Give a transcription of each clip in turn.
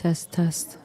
Test, test.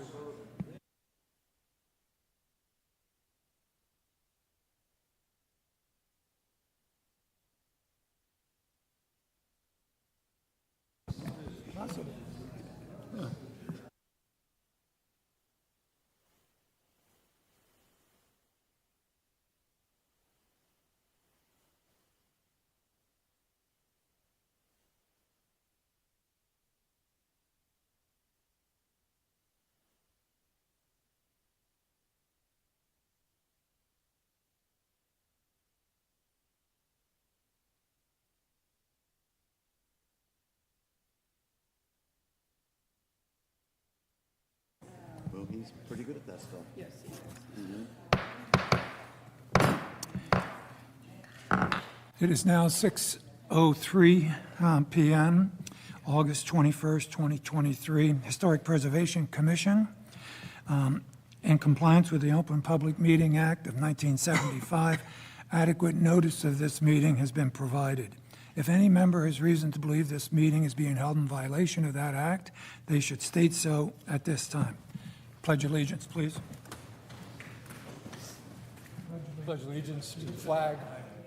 Well, he's pretty good at that stuff. Yes, he is. It is now 6:03 p.m., August 21st, 2023. Historic Preservation Commission, in compliance with the Open Public Meeting Act of 1975, adequate notice of this meeting has been provided. If any member has reason to believe this meeting is being held in violation of that act, they should state so at this time. Pledge allegiance, please. Pledge allegiance to the flag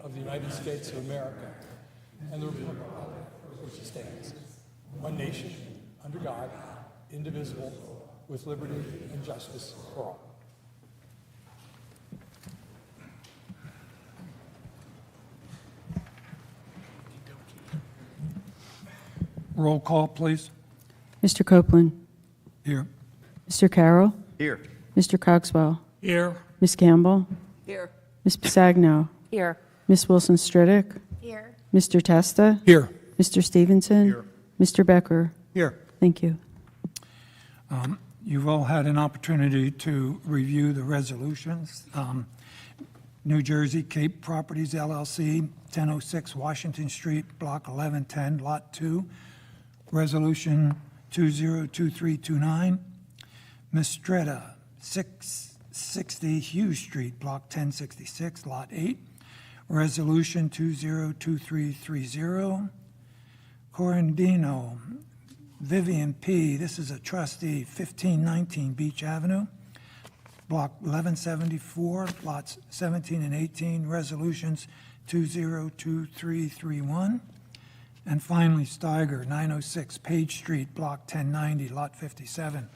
of the United States of America and the republic for which it stands, one nation, under God, indivisible, with liberty and justice for all. Roll call, please. Mr. Copeland. Here. Mr. Carroll. Here. Mr. Cogswell. Here. Ms. Campbell. Here. Ms. Pisagno. Here. Ms. Wilson-Stradick. Here. Mr. Testa. Here. Mr. Stevenson. Here. Mr. Becker. Here. Thank you. You've all had an opportunity to review the resolutions. New Jersey Cape Properties LLC, 1006 Washington Street, Block 1110, Lot 2, Resolution 202329. Mistretta, 660 Hughes Street, Block 1066, Lot 8, Resolution 202330. Corandino, Vivian P., this is a trustee, 1519 Beach Avenue, Block 1174, lots 17 and 18, resolutions 202331. And finally, Steiger, 906 Page Street, Block 1090, Lot 57,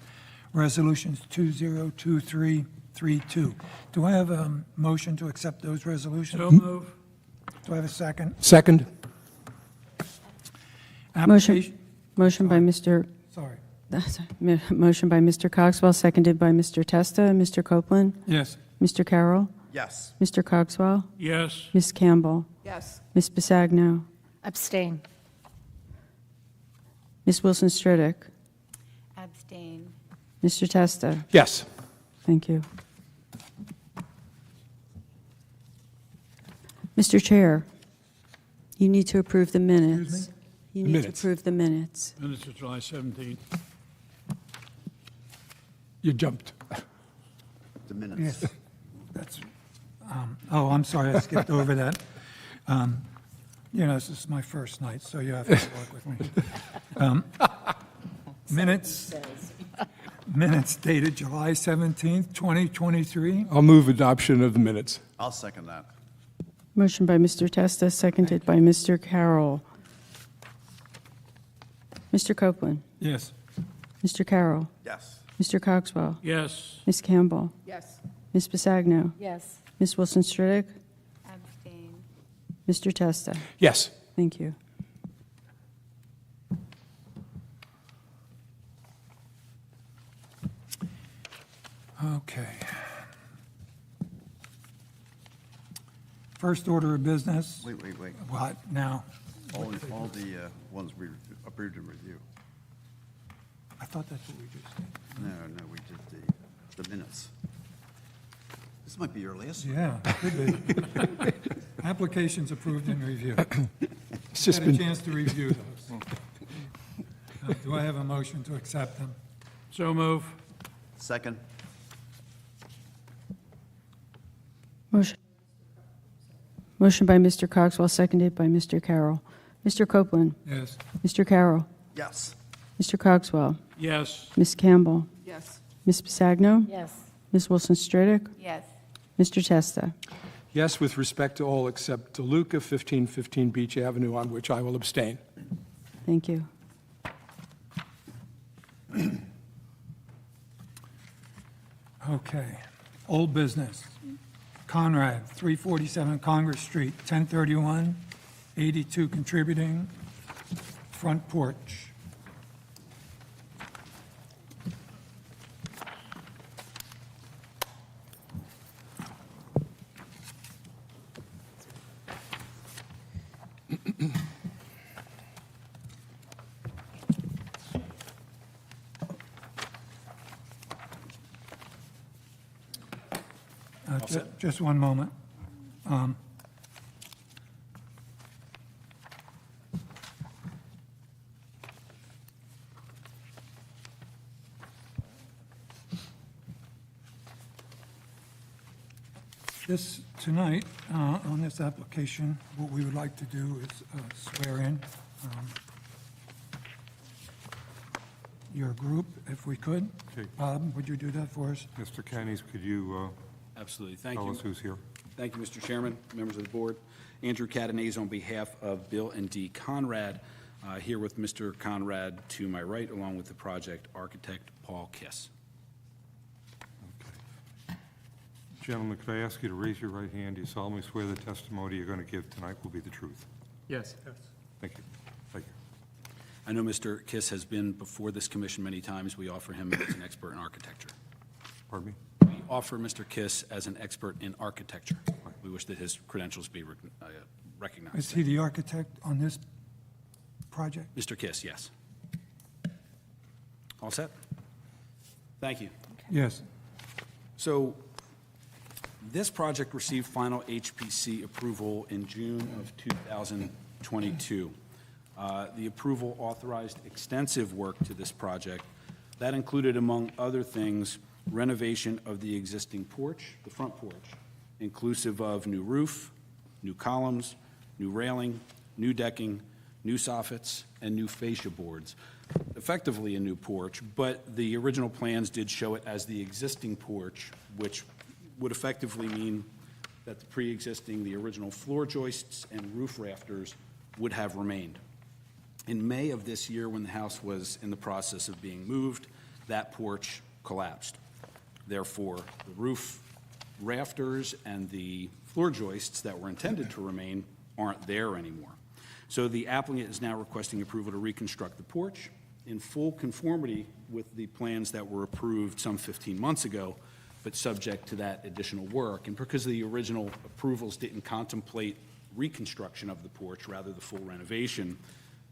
resolutions 202332. Do I have a motion to accept those resolutions? So move. Do I have a second? Second. Application- Motion by Mr. Sorry. Motion by Mr. Cogswell, seconded by Mr. Testa. Mr. Copeland. Yes. Mr. Carroll. Yes. Mr. Cogswell. Yes. Ms. Campbell. Yes. Ms. Pisagno. Abstain. Ms. Wilson-Stradick. Abstain. Mr. Testa. Yes. Thank you. Mr. Chair, you need to approve the minutes. You need to Minutes. approve the minutes. Minutes of July 17th. You jumped. The minutes. Yes. That's, oh, I'm sorry, I skipped over that. This is my first night, so you have to work with me. Minutes dated July 17th, 2023. I'll move adoption of the minutes. I'll second that. Motion by Mr. Testa, seconded by Mr. Carroll. Mr. Copeland. Yes. Mr. Carroll. Yes. Mr. Cogswell. Yes. Ms. Campbell. Yes. Ms. Pisagno. Yes. Ms. Wilson-Stradick. Abstain. Mr. Testa. Yes. Thank you. Okay. First order of business. Wait. What now? All the ones we approved and review. I thought that's what we just did. No, we did the minutes. This might be your last one. Yeah, could be. Applications approved and reviewed. It's just Had a been, chance to review those. Do I have a motion to accept them? so move. Second. Motion by Mr. Cogswell, seconded by Mr. Carroll. Mr. Copeland. Yes. Mr. Carroll. Yes. Mr. Cogswell. Yes. Ms. Campbell. Yes. Ms. Bisagno? Yes. Ms. Wilson Stradig? Yes. Mr. Testa? Yes, with respect to all except DeLuca, 1515 Beach Avenue, on which I will abstain. Thank you. Okay. Old business. Conrad, 347 Congress Street, 1031, 82 contributing, front porch. Just one moment. Tonight, on this application, what we would like to do is swear in your group, if we could. Okay. Bob, would you do that for us? Mr. Kenny, could you Absolutely. Thank tell you. us who's here? Thank you, Mr. Chairman, members of the board. Andrew Catanese on behalf of Bill and Dee Conrad, here with Mr. Conrad to my right, along with the project architect, Paul Kiss. Okay. Gentlemen, could I ask you to raise your right hand? Do you solemnly swear the testimony you're going to give tonight will be the truth? Yes. Thank you. Thank you. I know Mr. Kiss has been before this commission many times. We offer him as an expert in architecture. Pardon me? We offer Mr. Kiss as an expert in architecture. We wish that his credentials be Is recognized. he the architect on this project? Mr. Kiss, yes. All set? Thank you. Yes. So this project received final HPC approval in June of 2022. The approval authorized extensive work to this project. That included, among other things, renovation of the existing porch, the front porch, inclusive of new roof, new columns, new railing, new decking, new soffits, and new fascia boards. Effectively a new porch, but the original plans did show it as the existing porch, which would effectively mean that the pre-existing, the original floor joists and roof rafters would have remained. In May of this year, when the house was in the process of being moved, that porch collapsed. Therefore, the roof rafters and the floor joists that were intended to remain aren't there anymore. So the applicant is now requesting approval to reconstruct the porch in full conformity with the plans that were approved some 15 months ago, but subject to that additional work. And because the original approvals didn't contemplate reconstruction of the porch, rather the full renovation,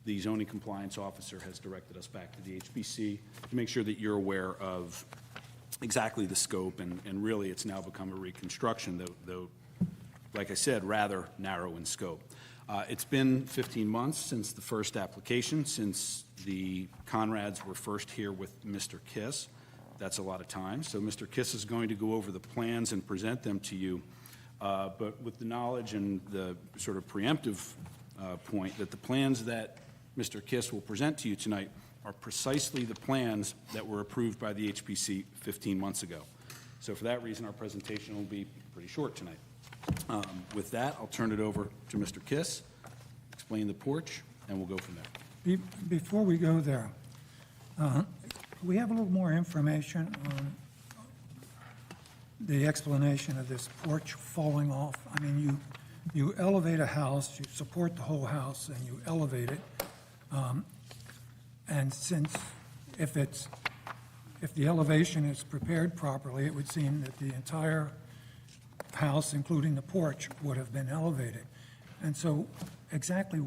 the zoning compliance officer has directed us back to the HPC to make sure that you're aware of exactly the scope, and really it's now become a reconstruction, though, like I said, rather narrow in scope. It's been 15 months since the first application, since the Conrads were first here with Mr. Kiss. That's a lot of time. So Mr. Kiss is going to go over the plans and present them to you, but with the knowledge and the sort of preemptive point that the plans that Mr. Kiss will present to you tonight are precisely the plans that were approved by the HPC 15 months ago. So for that reason, our presentation will be pretty short tonight. With that, I'll turn it over to Mr. Kiss, explain the porch, and we'll go from there. Before we go there, we have a little more information on the explanation of this porch falling off. I mean, you elevate a house, you support the whole house, and you elevate it. And since if the elevation is prepared properly, it would seem that the entire house, including the porch, would have been elevated. And so exactly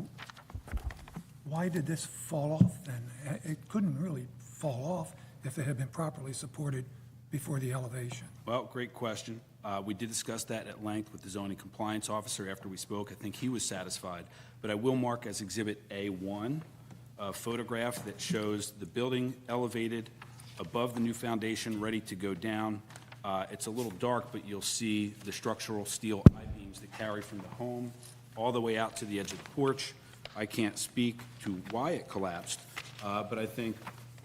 why did this fall off then? It couldn't really fall off if it had been properly supported before the elevation. Well, great question. We did discuss that at length with the zoning compliance officer after we spoke. I think he was satisfied. But I will mark as Exhibit A1 a photograph that shows the building elevated above the new foundation, ready to go down. It's a little dark, but you'll see the structural steel I-beams that carry from the home all the way out to the edge of the porch. I can't speak to why it collapsed, but I think,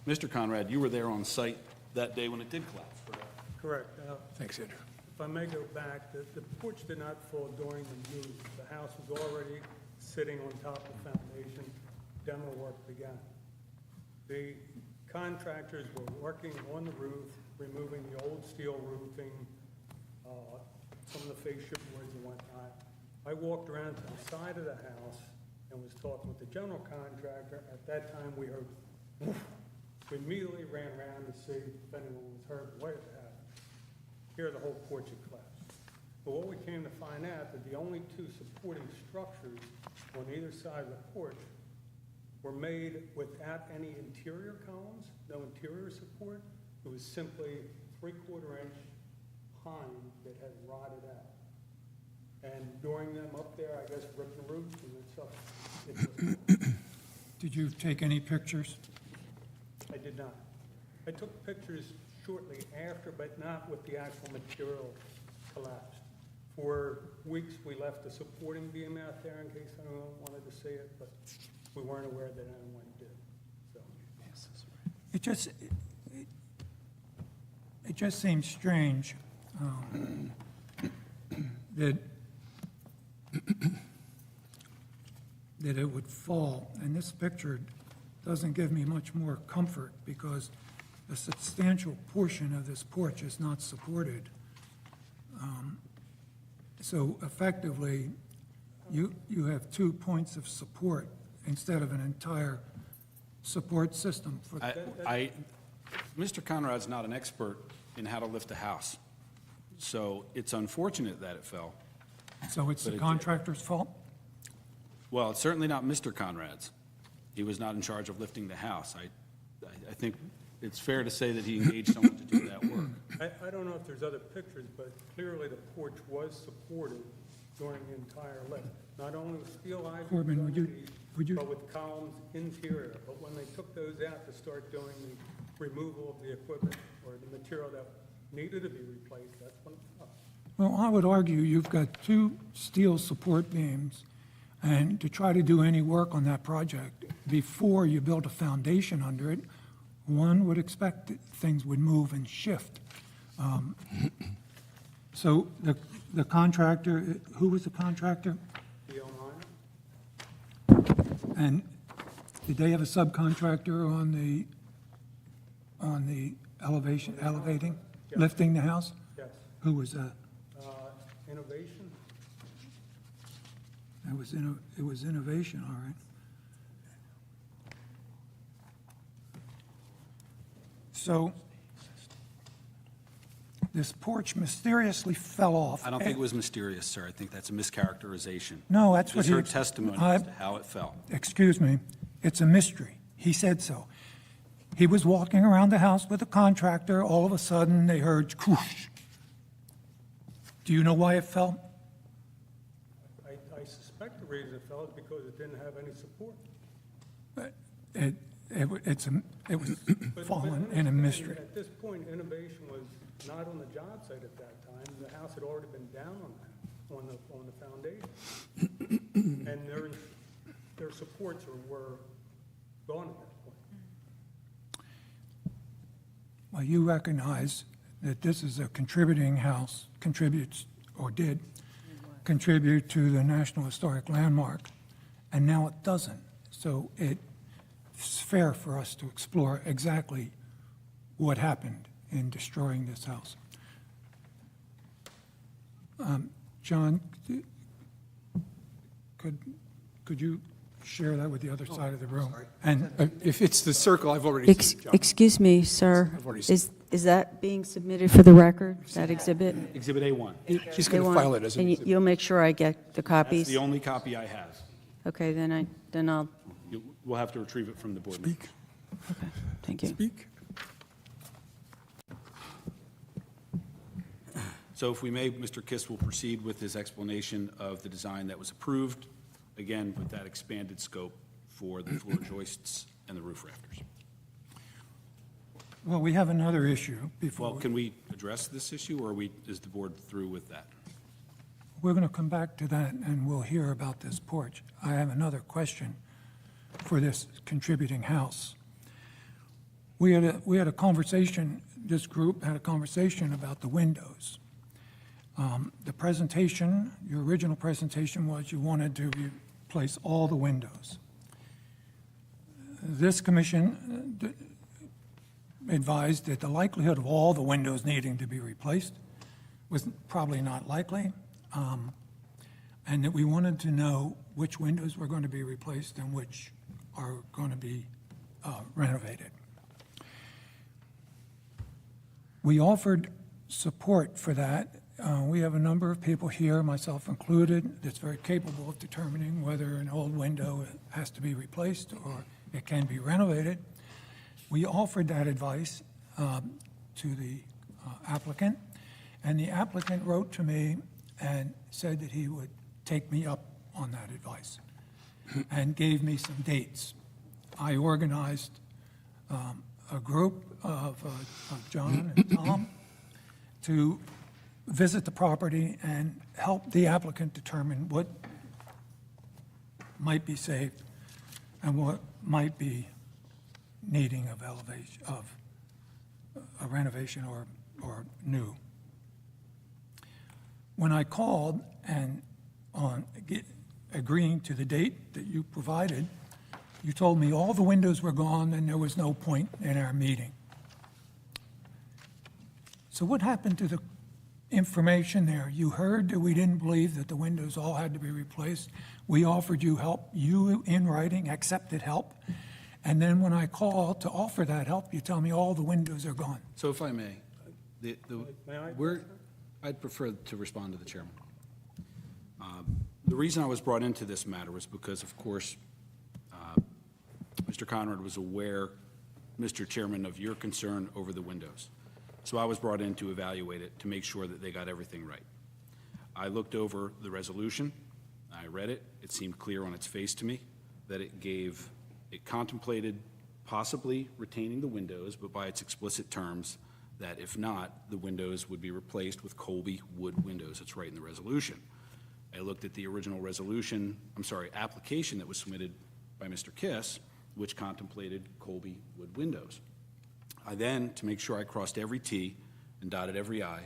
Mr. Conrad, you were there on site that day when it did collapse, correct? Correct. Now, Thanks, Andrew. if I may go back, the porch did not fall during the move. The house was already sitting on top of the foundation. Demo work began. The contractors were working on the roof, removing the old steel roofing, some of the fascia boards and whatnot. I walked around to the side of the house and was talking with the general contractor. At that time, we heard, woof. We immediately ran around to see if anyone was hurt, what had happened. Here, the whole porch had collapsed. But what we came to find out, that the only two supporting structures on either side of the porch were made without any interior columns, no interior support. It was simply 3/4-inch pine that had rotted out. And during them up there, I guess, ripped the roof and it's up. It just- Did you take any pictures? I did not. I took pictures shortly after, but not with the actual material collapsed. For weeks, we left the supporting beam out there in case anyone wanted to see it, but we weren't aware that anyone did, so. It just seems strange that it would fall, and this picture doesn't give me much more comfort because a substantial portion of this porch is not supported. So effectively, you have 2 points of support instead of an entire support system for Mr. Conrad's not an expert in how to lift a house, so it's unfortunate that it fell. So it's But the it did. contractor's fault? Well, it's certainly not Mr. Conrad's. He was not in charge of lifting the house. I think it's fair to say that he engaged someone to do that work. I don't know if there's other pictures, but clearly the porch was supported during the entire lift. Not only with steel ivy Corbin, underneath, would you- but with columns interior. But when they took those out to start doing the removal of the equipment or the material that needed to be replaced, that's when it fell. Well, I would argue you've got 2 steel support beams, and to try to do any work on that project before you build a foundation under it, one would expect that things would move and shift. So the contractor, who was the contractor? The Miner, And did they have a subcontractor on the elevating, Yeah. lifting the house? yes. Who was that? Innovation, It was Innovation, all right. So this porch mysteriously fell off. I don't think it was mysterious, sir. I think that's a mischaracterization. No, that's what Just he... heard testimony as to how it fell. Excuse me, it's a mystery. He said so. He was walking around the house with a contractor. All of a sudden, they heard whoosh. Do you know why it fell? I suspect the reason it fell is because it didn't have any support. It was But fallen in a understand, mystery. At this point, Innovation was not on the job site at that time. The house had already been down on the foundation. And their supports were gone at that point. Well, you recognize that this is a contributing house, contributes, or did contribute to the National Historic Landmark, and now it doesn't. So it's fair for us to explore exactly what happened in destroying this house. John, could you share that with the other side of the room? And If it's the circle, I've already seen it, John. Excuse me, sir. I've already seen Is that being submitted for the record, that exhibit? Exhibit A1. She's They going to want- file it as an And exhibit. you'll make sure I get the That's copies? the only copy I have. Okay, then I'll, We'll have to retrieve it from the board. meeting. thank you. Speak. So if we may, Mr. Kiss will proceed with his explanation of the design that was approved, again, with that expanded scope for the floor joists and the roof rafters. Well, we have another issue before. Well, can we address this issue, or is the board through with that? We're going to come back to that, and we'll hear about this porch. I have another question for this contributing house. we had a conversation, this group had a conversation about the windows. The presentation, your original presentation was you wanted to replace all the windows. This commission advised that the likelihood of all the windows needing to be replaced was probably not likely, and that we wanted to know which windows were going to be replaced and which are going to be renovated. We offered support for that. We have a number of people here, myself included, that's very capable of determining whether an old window has to be replaced or it can be renovated. We offered that advice to the applicant, and the applicant wrote to me and said that he would take me up on that advice and gave me some dates. I organized a group of John and Tom to visit the property and help the applicant determine what might be saved and what might be needing of elevation, of a renovation or new. When I called and agreeing to the date that you provided, you told me all the windows were gone and there was no point in our meeting. So what happened to the information there? You heard that we didn't believe that the windows all had to be replaced. We offered you help. You, in writing, accepted help. And then when I call to offer that help, you tell me all the windows are gone. So if I may, May I? I'd prefer to respond to the chairman. The reason I was brought into this matter was because, of course, Mr. Conrad was aware, Mr. Chairman, of your concern over the windows. So I was brought in to evaluate it, to make sure that they got everything right. I looked over the resolution, I read it, it seemed clear on its face to me that it contemplated possibly retaining the windows, but by its explicit terms, that if not, the windows would be replaced with Colby wood windows. It's right in the resolution. I looked at the original application that was submitted by Mr. Kiss, which contemplated Colby wood windows. I then, to make sure I crossed every T and dotted every I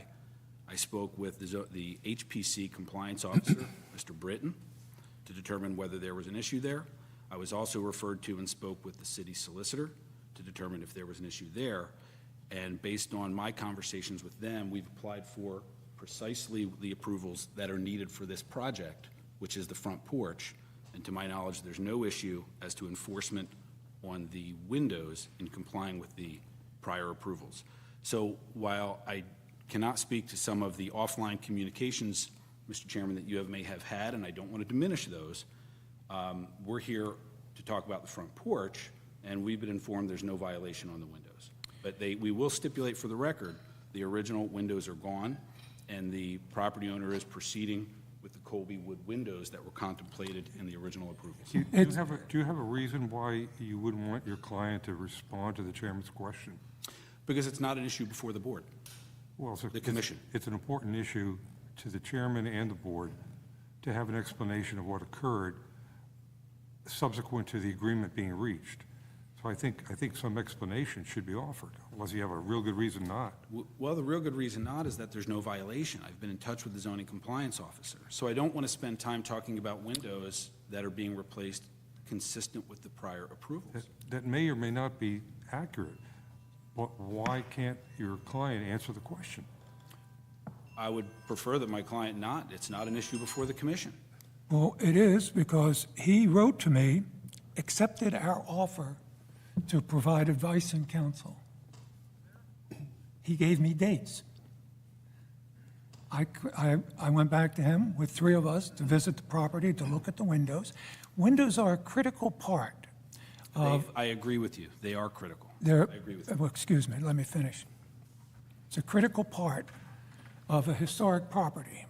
spoke with the HPC compliance officer, Mr. Britton, to determine whether there was an issue there. I was also referred to and spoke with the city solicitor to determine if there was an issue there. And based on my conversations with them, we've applied for precisely the approvals that are needed for this project, which is the front porch. And to my knowledge, there's no issue as to enforcement on the windows in complying with the prior approvals. So while I cannot speak to some of the offline communications, Mr. Chairman, that you may have had, and I don't want to diminish those, we're here to talk about the front porch, and we've been informed there's no violation on the windows. But we will stipulate for the record, the original windows are gone, and the property owner is proceeding with the Colby wood windows that were contemplated in the original approvals. Do you have a reason why you wouldn't want your client to respond to the chairman's question? Because it's not an issue before the board. Well, The commission. It's an important issue to the chairman and the board to have an explanation of what occurred subsequent to the agreement being reached. So I think some explanation should be offered, unless you have a real good reason not. Well, the real good reason not is that there's no violation. I've been in touch with the zoning compliance officer. So I don't want to spend time talking about windows that are being replaced consistent with the prior approvals. That may or may not be accurate, but why can't your client answer the question? I would prefer that my client not. It's not an issue before the commission. Well, it is because he wrote to me, accepted our offer to provide advice and counsel. He gave me dates. I went back to him with three of us to visit the property, to look at the windows. Windows are a critical part of... I agree with you. They are critical. I agree with you. Well, excuse me, let me finish. It's a critical part of a historic property.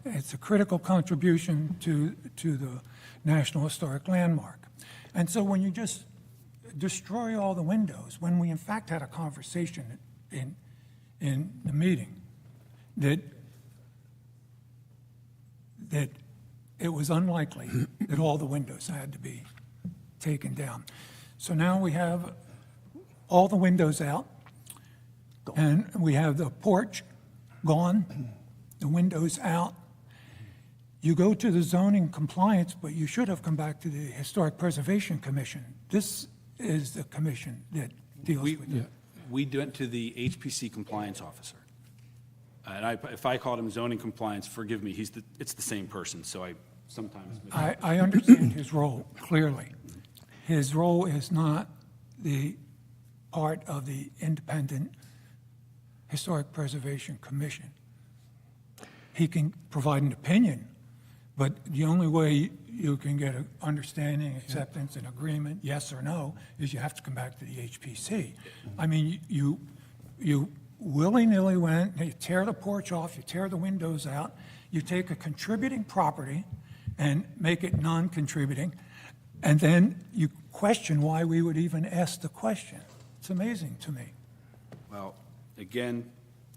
It's a critical contribution to the National Historic Landmark. And so when you just destroy all the windows, when we in fact had a conversation in the meeting that it was unlikely that all the windows had to be taken down. So now we have all the windows out, and we have the porch gone, the windows out. You go to the zoning compliance, but you should have come back to the Historic Preservation Commission. This is the commission that deals with it. We went to the HPC compliance officer. And if I called him zoning compliance, forgive me, it's the same person, so I sometimes. I understand his role, clearly. His role is not the part of the independent Historic Preservation Commission. He can provide an opinion, but the only way you can get an understanding, acceptance, and agreement, yes or no, is you have to come back to the HPC. I mean, you willy-nilly went, you tear the porch off, you tear the windows out, you take a contributing property and make it non-contributing, and then you question why we would even ask the question. It's amazing to me. Well, again,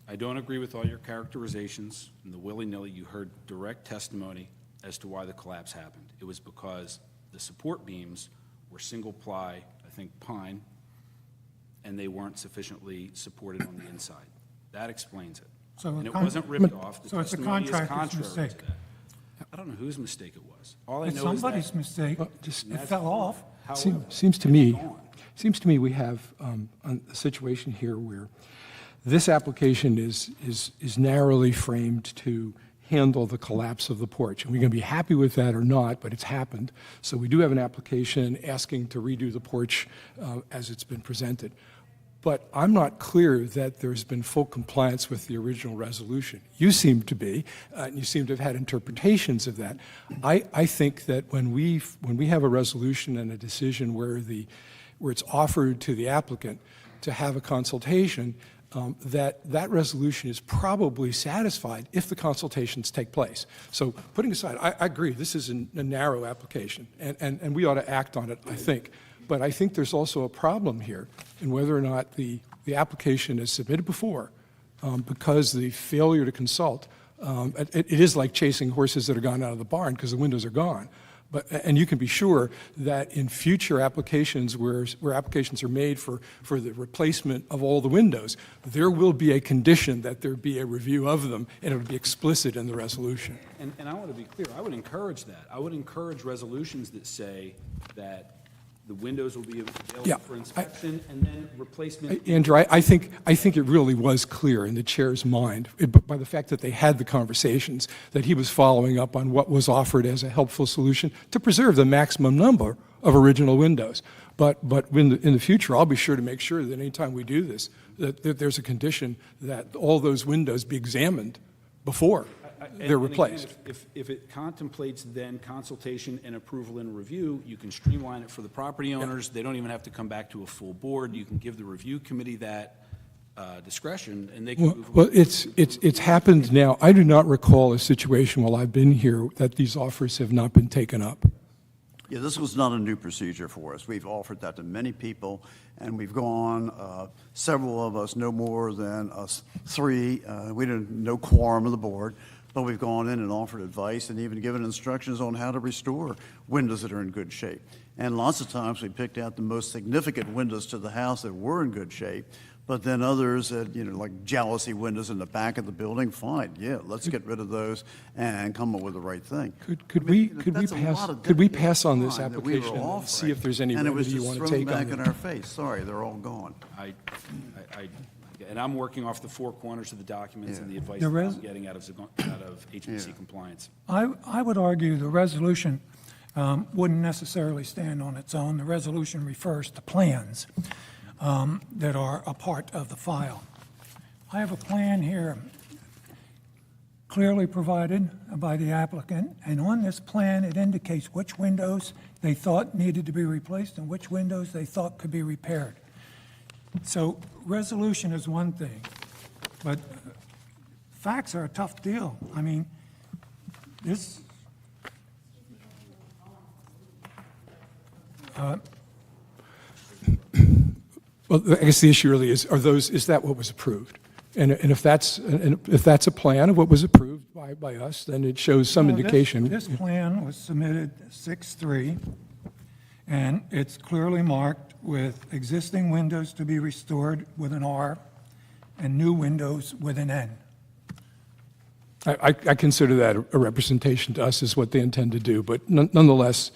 I don't agree with all your characterizations and the willy-nilly. You heard direct testimony as to why the collapse happened. It was because the support beams were single-ply, I think pine, and they weren't sufficiently supported on the inside. That explains it. So And a it con- wasn't ripped off. The so it's a testimony is contractor's contrary to mistake. that. I don't know whose mistake it was. All I It's know is that. somebody's mistake. just- It fell off. However, Seems to it's me, gone. we have a situation here where this application is narrowly framed to handle the collapse of the porch. And we're going to be happy with that or not, but it's happened. So we do have an application asking to redo the porch as it's been presented. But I'm not clear that there's been full compliance with the original resolution. You seem to be, and you seem to have had interpretations of that. I think that when we have a resolution and a decision where it's offered to the applicant to have a consultation, that resolution is probably satisfied if the consultations take place. So putting aside, I agree, this is a narrow application, and we ought to act on it, I think. But I think there's also a problem here in whether or not the application is submitted before, because the failure to consult, it is like chasing horses that are gone out of the barn because the windows are gone. And you can be sure that in future applications where applications are made for the replacement of all the windows, there will be a condition that there be a review of them, and it would be explicit in the resolution. And I want to be clear, I would encourage that. I would encourage resolutions that say that the windows will be available Yeah, for inspection and then replacement. Andrew, I think it really was clear in the chair's mind, by the fact that they had the conversations, that he was following up on what was offered as a helpful solution to preserve the maximum number of original windows. But in the future, I'll be sure to make sure that anytime we do this, that there's a condition that all those windows be examined before they're And again, replaced. If it contemplates then consultation and approval and review, you can streamline it for the property owners. They don't even have to come back to a full board. You can give the review committee that discretion, and they can move. Well, it's happened now. I do not recall a situation while I've been here that these offers have not been taken up. Yeah, this was not a new procedure for us. We've offered that to many people, and we've gone, several of us, no more than us three, we didn't, no quorum of the board, but we've gone in and offered advice and even given instructions on how to restore windows that are in good shape. And lots of times we picked out the most significant windows to the house that were in good shape, but then others that, like jealousy windows in the back of the building, fine, yeah, let's get rid of those and come up with the right thing. Could we pass on this application and see if there's any remedy you want to take on And it was just thrown back in it? our face, sorry, they're all gone. And I'm working off the four corners of the documents and the advice The that res- I'm getting out of HPC compliance. I would argue the resolution wouldn't necessarily stand on its own. The resolution refers to plans that are a part of the file. I have a plan here clearly provided by the applicant, and on this plan, it indicates which windows they thought needed to be replaced and which windows they thought could be repaired. So resolution is one thing, but facts are a tough deal. I mean, this, Well, I guess the issue really is, is that what was approved? And if that's a plan of what was approved by us, then it shows some Well, indication. This plan was submitted 6/3, and it's clearly marked with existing windows to be restored with an R and new windows with an N. I consider that a representation to us is what they intend to do, but nonetheless,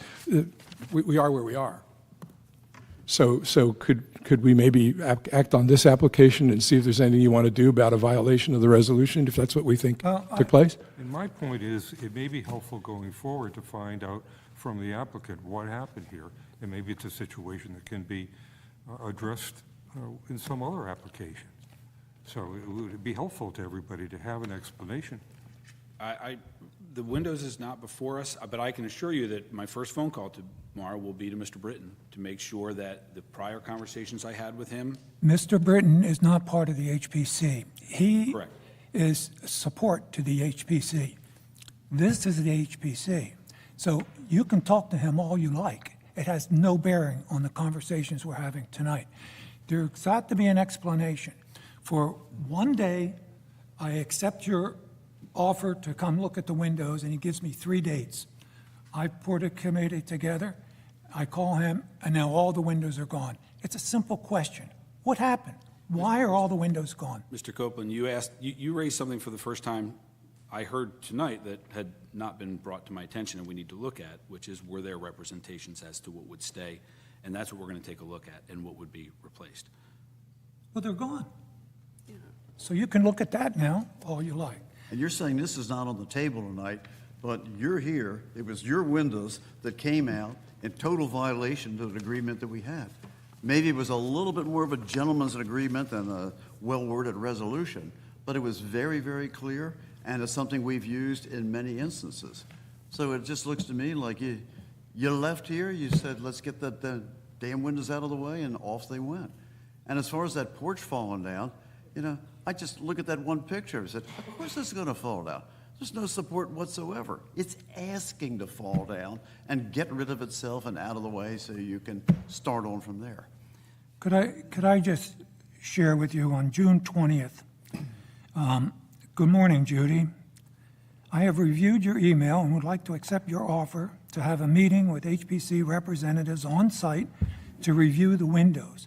we are where we are. So could we maybe act on this application and see if there's anything you want to do about a violation of the resolution, if that's what we think took place? And my point is, it may be helpful going forward to find out from the applicant what happened here, and maybe it's a situation that can be addressed in some other application. So it would be helpful to everybody to have an explanation. The windows is not before us, but I can assure you that my first phone call tomorrow will be to Mr. Britton to make sure that the prior conversations I had with him. Mr. Britton is not part of the HPC. He Correct. is support to the HPC. This is the HPC. So you can talk to him all you like. It has no bearing on the conversations we're having tonight. There's got to be an explanation. For one day, I accept your offer to come look at the windows, and he gives me 3 dates. I put a committee together, I call him, and now all the windows are gone. It's a simple question. What happened? Why are all the windows gone? Mr. Copeland, you raised something for the first time I heard tonight that had not been brought to my attention and we need to look at, which is, were there representations as to what would stay? And that's what we're going to take a look at, and what would be replaced. Well, they're gone. So you can look at that now, all you like. And you're saying this is not on the table tonight, but you're here, it was your windows that came out in total violation of an agreement that we had. Maybe it was a little bit more of a gentleman's agreement than a well-worded resolution, but it was very, very clear, and it's something we've used in many instances. So it just looks to me like you left here, you said, let's get the damn windows out of the way, and off they went. And as far as that porch falling down, I just look at that one picture and said, of course it's going to fall down. There's no support whatsoever. It's asking to fall down and get rid of itself and out of the way so you can start on from there. Could I just share with you on June 20th? Good morning, Judy. I have reviewed your email and would like to accept your offer to have a meeting with HPC representatives on site to review the windows.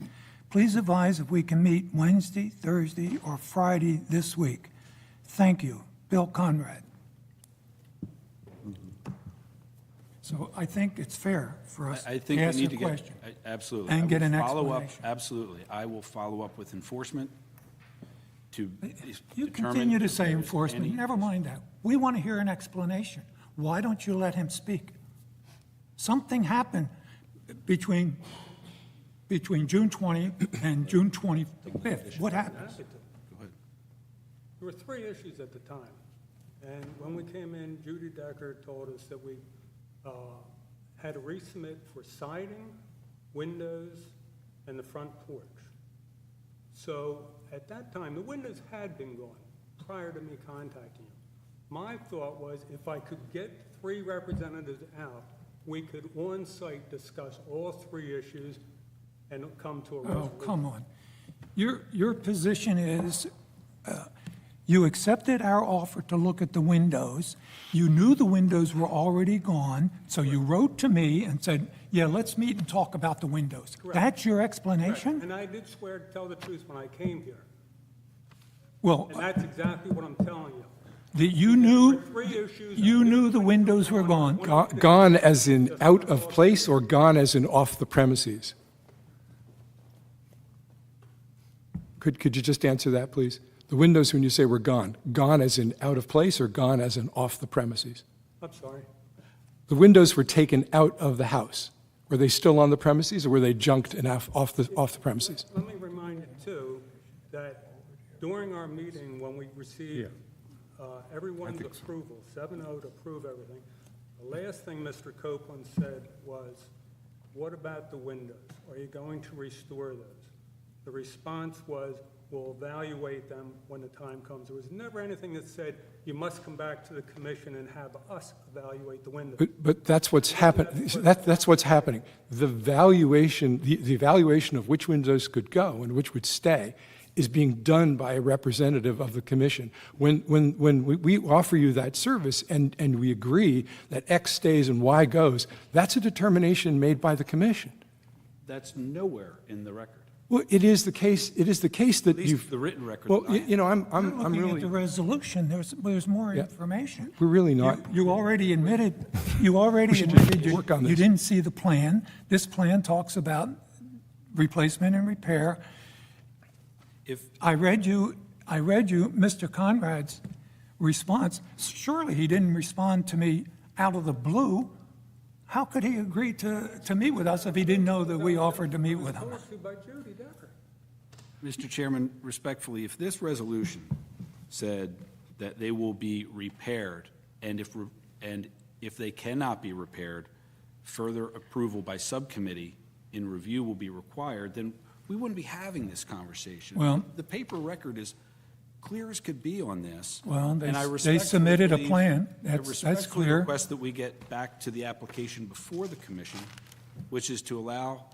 Please advise if we can meet Wednesday, Thursday, or Friday this week. Thank you, Bill Conrad. So I think it's fair for us I to think we ask need a to question. absolutely. and I get will an follow up. explanation. Absolutely. I will follow up with enforcement to You determine continue to if say there is enforcement, any- never mind that. We want to hear an explanation. Why don't you let him speak? Something happened between June 20th and June 25th. What happened? Happy to. There were 3 issues at the time, and when we came in, Judy Decker told us that we had to resubmit for siding, windows, and the front porch. So at that time, the windows had been gone prior to me contacting you. My thought was, if I could get 3 representatives out, we could on-site discuss all 3 issues and come to a Oh, resolution. come on. Your position is, you accepted our offer to look at the windows. You knew the windows were already gone, so you wrote to me and said, yeah, let's meet and talk about the windows. Correct. That's your explanation? And I did swear to tell the truth when I came here, Well, and that's exactly what I'm telling you. you There knew, were 3 issues. you knew the windows were gone. Gone as in out of place or gone as in off the premises? Could you just answer that, please? The windows, when you say were gone as in out of place or gone as in off the premises? I'm sorry. The windows were taken out of the house. Were they still on the premises, or were they junked and off the premises? Let me remind you, too, that during our meeting, when we received everyone's approval, 7-0 to approve everything, the last thing Mr. Copeland said was, what about the windows? Are you going to restore those? The response was, we'll evaluate them when the time comes. There was never anything that said, you must come back to the commission and have us evaluate the windows. But that's what's happening. That's what's happening. The evaluation of which windows could go and which would stay is being done by a representative of the commission. When we offer you that service and we agree that X stays and Y goes, that's a determination made by the commission. That's nowhere in the record, Well, it is the case that at least you've, the written record. well, that I have. you know, I'm Looking at really, the resolution, there's more Yeah. information. we're really not. You already admitted, you work on this. didn't see the plan. This plan talks about replacement and repair. If, I read you Mr. Conrad's response. Surely he didn't respond to me out of the blue. How could he agree to meet with us if he didn't know that we offered to meet with him? Forced to by Judy Decker. Mr. Chairman, respectfully, if this resolution said that they will be repaired, and if they cannot be repaired, further approval by subcommittee in review will be required, then we wouldn't be having this conversation. Well- The paper record is clear as could be on this. Well, and I they respectfully submitted a believe- plan. I That's respectfully clear. request that we get back to the application before the commission, which is to allow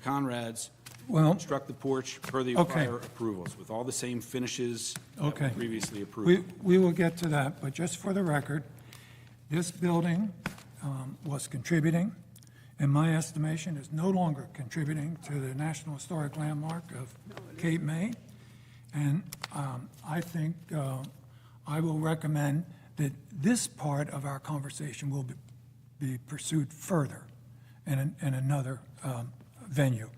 Conrad's Well, construct the porch per the Okay. prior approvals, with all the same finishes that were Okay. previously we approved. we will get to that, but just for the record, this building was contributing, in my estimation, is no longer contributing to the National Historic Landmark of Cape May. And I think I will recommend that this part of our conversation will be pursued further in another venue.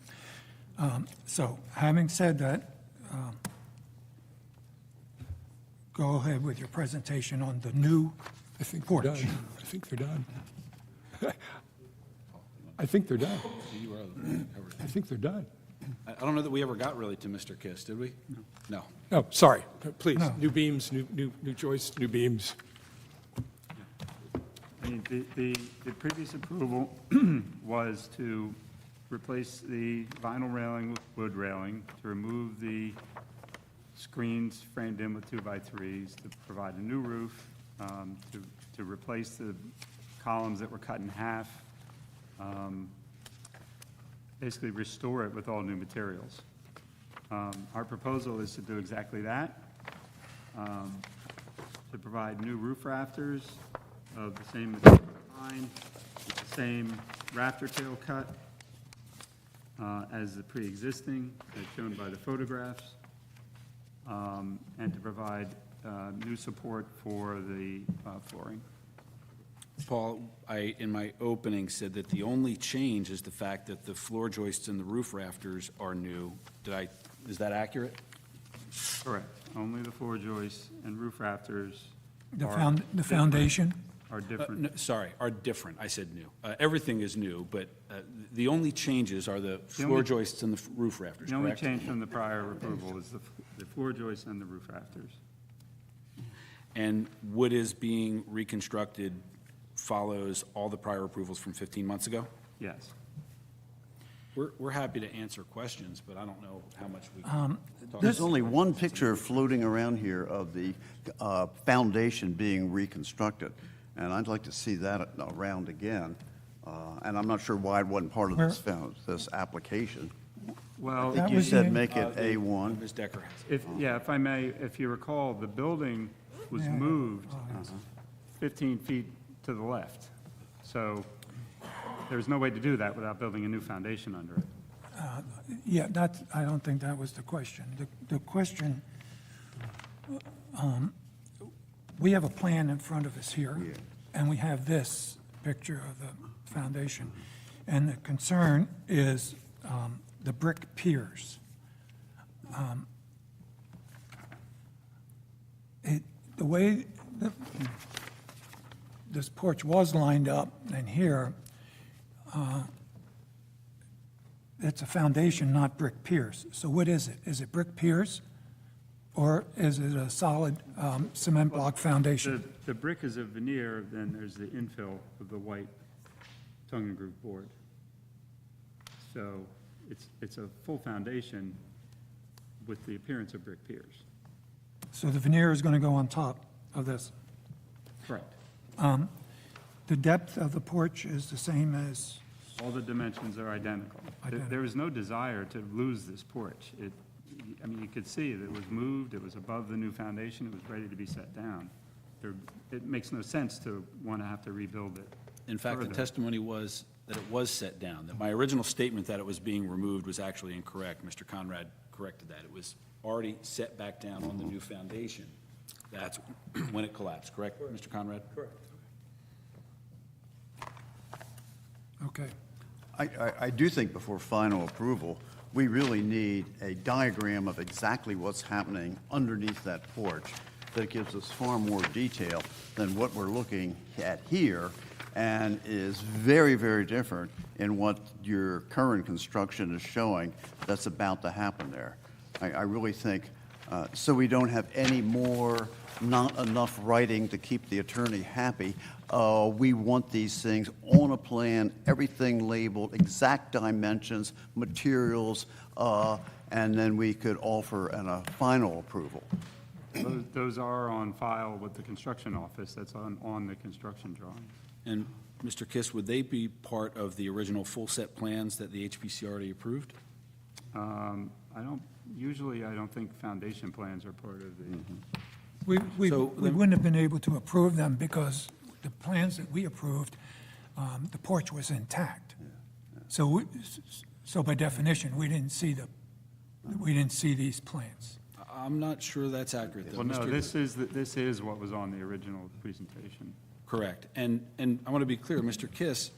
So, having said that, go ahead with your presentation on the new I think they're porch. done. I think they're done. I think they're done. I think they're done. I don't know that we ever got really to Mr. Kiss, did we? No. Oh, sorry, please, No. new beams, new joists, new beams. I mean, the previous approval was to replace the vinyl railing with wood railing, to remove the screens framed in with 2x3s, to provide a new roof, to replace the columns that were cut in half, basically restore it with all new materials. Our proposal is to do exactly that, to provide new roof rafters of the same material design, the same rafter tail cut as the pre-existing, as shown by the photographs, and to provide new support for the flooring. Paul, I, in my opening, said that the only change is the fact that the floor joists and the roof rafters are new. Is that accurate? Correct. Only the floor joists and roof rafters The are found, the different- foundation, Are different. No, sorry, are different. I said new. Everything is new, but the only changes are the floor only- joists and the roof rafters, The only correct? change from the prior approval is the floor joists and the roof rafters. And what is being reconstructed follows all the prior approvals from 15 months ago? Yes. We're happy to answer questions, but I don't know how much we can talk. There's only one picture floating around here of the foundation being reconstructed, and I'd like to see that around again. And I'm not sure why it wasn't part of this application. Well, That You was said the- make it A1. Ms. Decker has it. if I may, if you recall, the building was moved 15 feet to the left. So there's no way to do that without building a new foundation under it. yeah, I don't think that was the question. The question, we have a plan in front of us here, and we have this picture of the foundation. And the concern is the brick piers. The way this porch was lined up and here, it's a foundation, not brick piers. So what is it? Is it brick piers, or is it a solid cement block foundation? The brick is a veneer, then there's the infill of the white tongue and groove board. So it's a full foundation with the appearance of brick piers. So the veneer is going to go on top of this. Correct. The depth of the porch is the same as, All the dimensions are identical. Identical. There is no desire to lose this porch. I mean, you could see that it was moved, it was above the new foundation, it was ready to be set down. It makes no sense to want to have to rebuild it. In fact, the further. testimony was that it was set down, that my original statement that it was being removed was actually incorrect. Mr. Conrad corrected that. It was already set back down on the new foundation. That's when it collapsed, correct, Mr. Conrad? Correct. Okay. I do think before final approval, we really need a diagram of exactly what's happening underneath that porch that gives us far more detail than what we're looking at here, and is very, very different in what your current construction is showing that's about to happen there. I really think, so we don't have any more, not enough writing to keep the attorney happy, we want these things on a plan, everything labeled, exact dimensions, materials, and then we could offer a final approval. Those are on file with the construction office, that's on the construction drawings. And Mr. Kiss, would they be part of the original full-set plans that the HPC already approved? Usually I don't think foundation plans are part of the, We So then- wouldn't have been able to approve them because the plans that we approved, the porch was intact. So, so by definition, we didn't see these plans. I'm not sure that's accurate, though. well, no, Mr. this is what was on the original presentation. Correct. And I want to be clear, Mr. Kiss,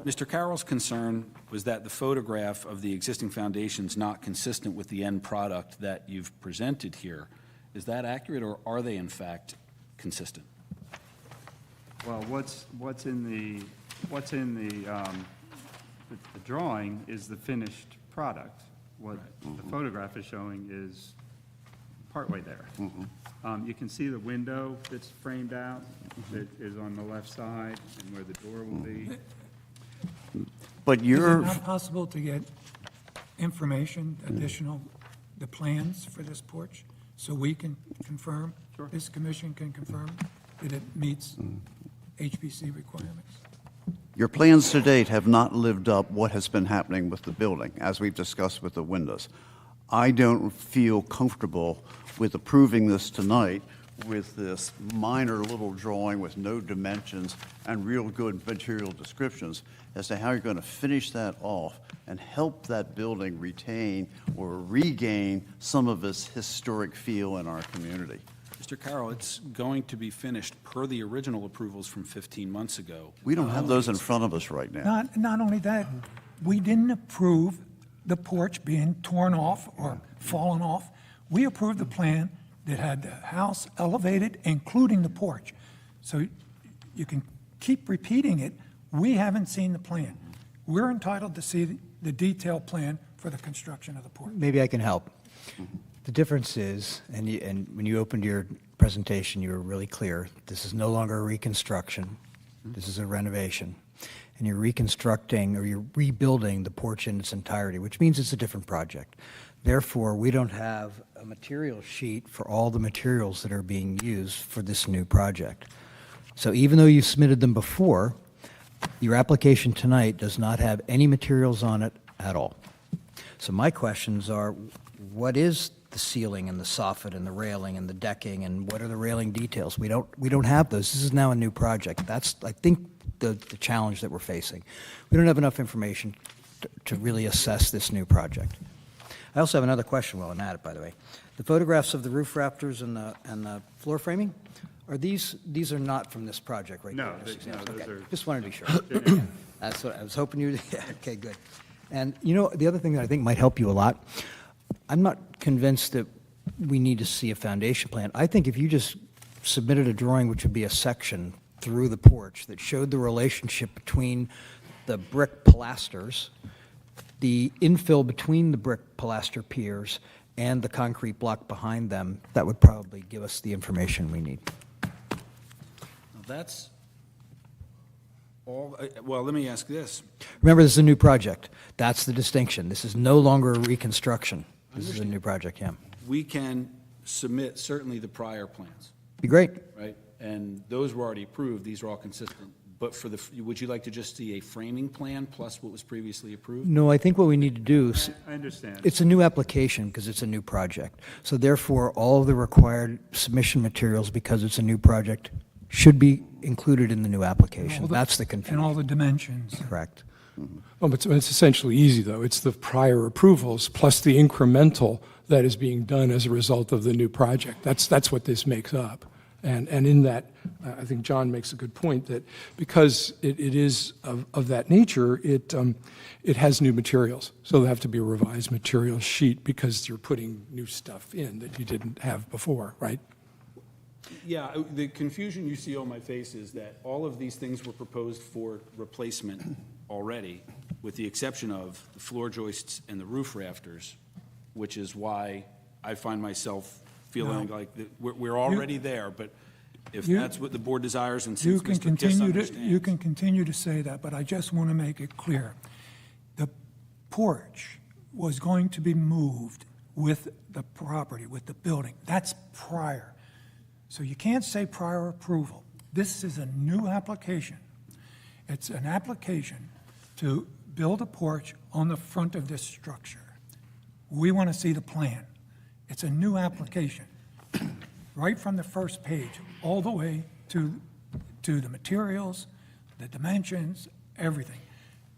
Mr. Carroll's concern was that the photograph of the existing foundation's not consistent with the end product that you've presented here. Is that accurate, or are they in fact consistent? Well, what's in the drawing is the finished product. What the photograph is showing is partway there. You can see the window that's framed out, that is on the left side, and where the door will be. But Is it you're, not possible to get information, additional, the plans for this porch, so we can confirm, Sure. this commission can confirm that it meets HPC requirements? your plans to date have not lived up what has been happening with the building, as we've discussed with the windows. I don't feel comfortable with approving this tonight with this minor little drawing with no dimensions and real good material descriptions as to how you're going to finish that off and help that building retain or regain some of its historic feel in our community. Mr. Carroll, it's going to be finished per the original approvals from 15 months ago. We don't have those in front of us right now. Not only that, we didn't approve the porch being torn off or fallen off. We approved the plan that had the house elevated, including the porch. So you can keep repeating it. We haven't seen the plan. We're entitled to see the detailed plan for the construction of the porch. Maybe I can help. The difference is, and when you opened your presentation, you were really clear, this is no longer a reconstruction, this is a renovation. And you're reconstructing, or you're rebuilding the porch in its entirety, which means it's a different project. Therefore, we don't have a material sheet for all the materials that are being used for this new project. So even though you submitted them before, your application tonight does not have any materials on it at all. So my questions are, what is the ceiling and the soffit and the railing and the decking, and what are the railing details? We don't have those. This is now a new project. That's, I think, the challenge that we're facing. We don't have enough information to really assess this new project. I also have another question while I'm at it, by the way. The photographs of the roof rafters and the floor framing, are these are not from this project, right? No, there? no, those Okay. are- Just wanted to be sure. That's what I was hoping you, yeah, okay, good. And you know, the other thing that I think might help you a lot, I'm not convinced that we need to see a foundation plan. I think if you just submitted a drawing, which would be a section through the porch that showed the relationship between the brick pilasters, the infill between the brick pilaster piers, and the concrete block behind them, that would probably give us the information we need. Now, that's all, well, let me ask this. Remember, this is a new project. That's the distinction. This is no longer a reconstruction. This is a new project, yeah. We can submit certainly the prior plans, Be great. right? And those were already approved. These are all consistent. But would you like to just see a framing plan plus what was previously approved? No, I think what we need to do is, I understand. it's a new application because it's a new project. So therefore, all of the required submission materials, because it's a new project, should be included in the new application. That's the And all confusion. the dimensions. Correct. Well, but it's essentially easy, though. It's the prior approvals plus the incremental that is being done as a result of the new project. That's what this makes up. And in that, I think John makes a good point that because it is of that nature, it has new materials. So there have to be a revised material sheet because you're putting new stuff in that you didn't have before, right? Yeah, the confusion you see on my face is that all of these things were proposed for replacement already, with the exception of the floor joists and the roof rafters, which is why I find myself feeling like we're already there, but if You- that's what the board desires, and You since can Mr. Kiss continue to, you understands. can continue to say that, but I just want to make it clear. The porch was going to be moved with the property, with the building. That's prior. So you can't say prior approval. This is a new application. It's an application to build a porch on the front of this structure. We want to see the plan. It's a new application, right from the first page, all the way to the materials, the dimensions, everything.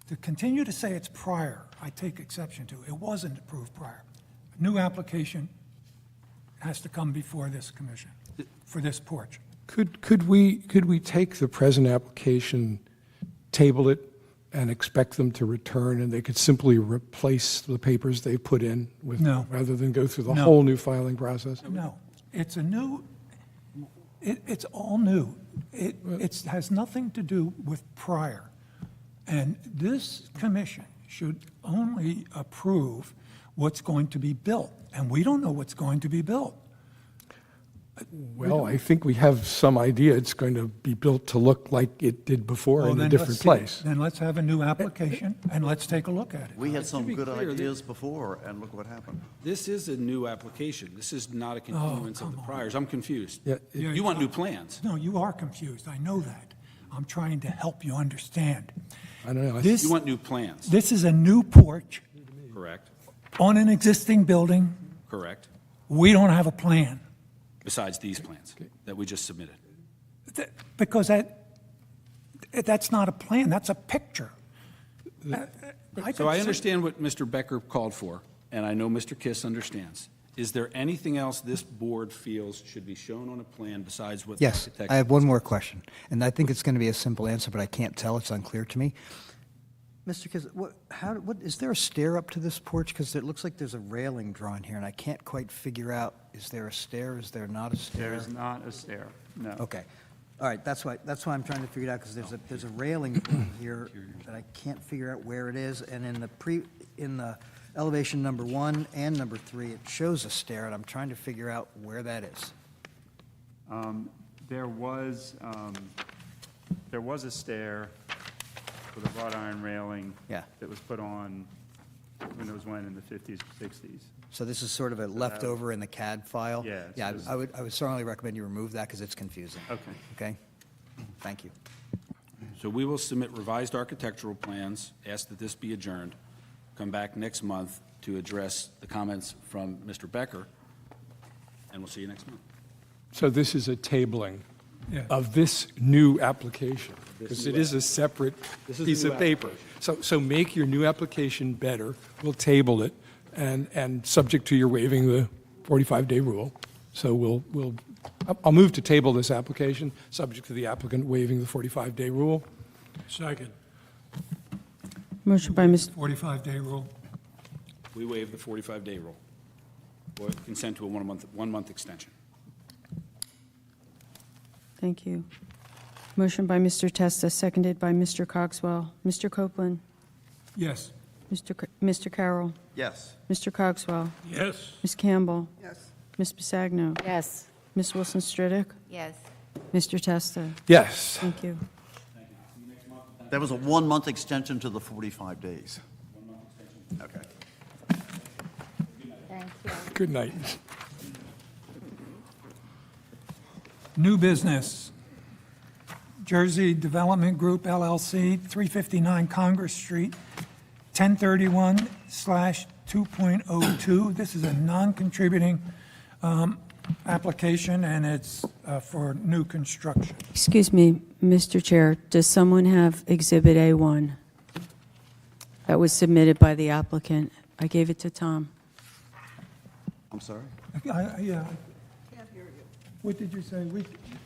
To continue to say it's prior, I take exception to. It wasn't approved prior. A new application has to come before this commission for this porch. Could we take the present application, table it, and expect them to return, and they could simply replace the papers they put in with, No. rather than go through the No. whole new filing process? No, it's a new, it's all new. It has nothing to do with prior. And this commission should only approve what's going to be built, and we don't know what's going to be built. Well, I think we have some idea it's going to be built to look like it did before Well, in a then different let's see. place. Then let's have a new application, and let's take a look at it. We had some be good clear, ideas before, and look what happened. This is a new application. This is not a continuance of the come on. priors. I'm confused. Yeah, Yeah, You want new plans. No, you are confused, I know that. I'm trying to help you understand. I don't know. This, You want new plans, this is a new porch correct? on an existing building. Correct. We don't have a plan. Besides these plans that we just submitted. Because that's not a plan, that's a picture. So I understand what Mr. Becker called for, and I know Mr. Kiss understands. Is there anything else this board feels should be shown on a plan besides what the Yes, architect? I have one more question, and I think it's going to be a simple answer, but I can't tell, it's unclear to me. Mr. Kiss, is there a stair up to this porch? Because it looks like there's a railing drawn here, and I can't quite figure out, is there a stair, is there not a stair? There is not a stair, no. Okay, all right, that's why I'm trying to figure it out, because there's a railing drawn here that I can't figure out where it is, and in the elevation number 1 and number 3, it shows a stair, and I'm trying to figure out where that is. There was a stair with a wrought iron railing. Yeah. That was put on, who knows when, in the 50s or 60s. So this is sort of a leftover in the CAD file? Yeah, so Yeah, this- I would strongly recommend you remove that because it's confusing. Okay. Okay? Thank you. So we will submit revised architectural plans, ask that this be adjourned, come back next month to address the comments from Mr. Becker, and we'll see you next month. So this is a tabling Yeah. of this new application, because it is a separate This is a piece new of paper. So make your new application better, we'll table it, and subject to your waiving the 45-day rule. So I'll move to table this application, subject to the applicant waiving the 45-day rule. Second. Motion by Mr. 45-day rule. We waive the 45-day rule, or consent to a one-month extension. Thank you. Motion by Mr. Testa, seconded by Mr. Cogswell. Mr. Copeland, Yes. Mr. Carroll, Yes. Mr. Cogswell, Yes. Ms. Campbell, Yes. Ms. Bisagno, Yes. Ms. Wilson Stridick, Yes. Mr. Testa. Yes. Thank you. That was a 1-month extension to the 45 days. Okay. Thank you. Good night. New business. Jersey Development Group LLC, 359 Congress Street, 1031/2.02. This is a non-contributing application, and it's for new construction. Excuse me, Mr. Chair, does someone have Exhibit A1 that was submitted by the applicant? I gave it to Tom. I'm sorry? Yeah. What did you say?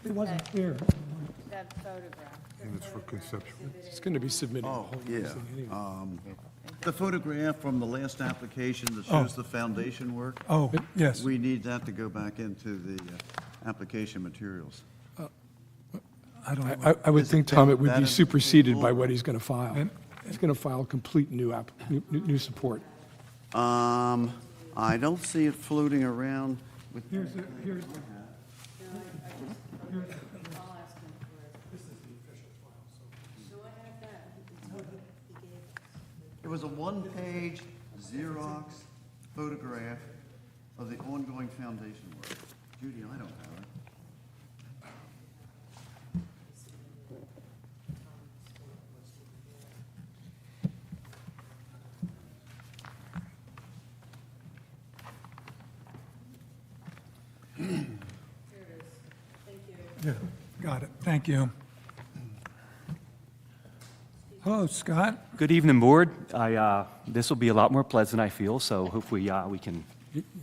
It wasn't clear. That photograph. And it's for conceptual. It's going to be submitted. Oh, yeah. The photograph from the last application that shows the foundation work, Oh, yes. we need that to go back into the application materials. I don't know. I would think, Tom, it would That be is- superseded by what he's going to file. He's going to file complete new support. I don't see it floating around with. It was a one-page Xerox photograph of the ongoing foundation work. Judy, I don't have it. Yeah, got it. Thank you. Hello, Scott. Good evening, Board. This will be a lot more pleasant, I feel, so hopefully we can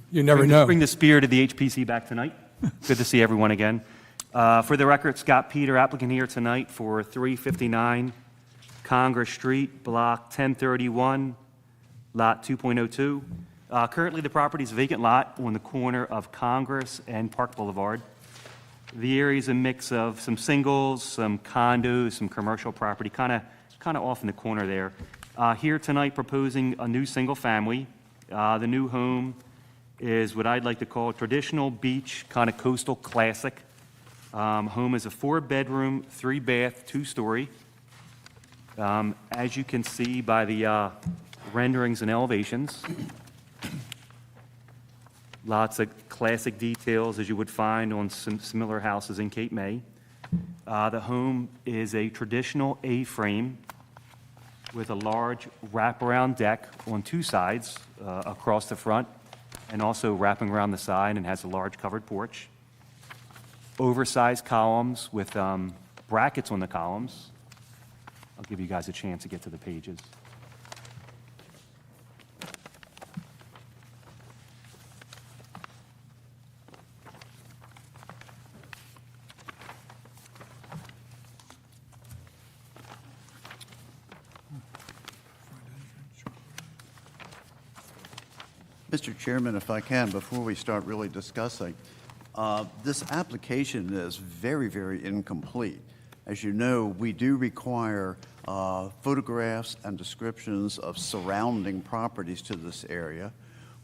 You never know. bring the spirit of the HPC back tonight. Good to see everyone again. For the record, Scott Peter, applicant here tonight for 359 Congress Street, Block 1031, Lot 2.02. Currently, the property is a vacant lot on the corner of Congress and Park Boulevard. The area is a mix of some singles, some condos, some commercial property, kind of off in the corner there. Here tonight proposing a new single family. The new home is what I'd like to call a traditional beach, kind of coastal classic. Home is a 4-bedroom, 3-bath, 2-story. As you can see by the renderings and elevations, lots of classic details as you would find on some similar houses in Cape May. The home is a traditional A-frame with a large wraparound deck on 2 sides across the front and also wrapping around the side, and has a large covered porch. Oversized columns with brackets on the columns. I'll give you guys a chance to get to the pages. Mr. Chairman, if I can, before we start really discussing, this application is very, very incomplete. As you know, we do require photographs and descriptions of surrounding properties to this area.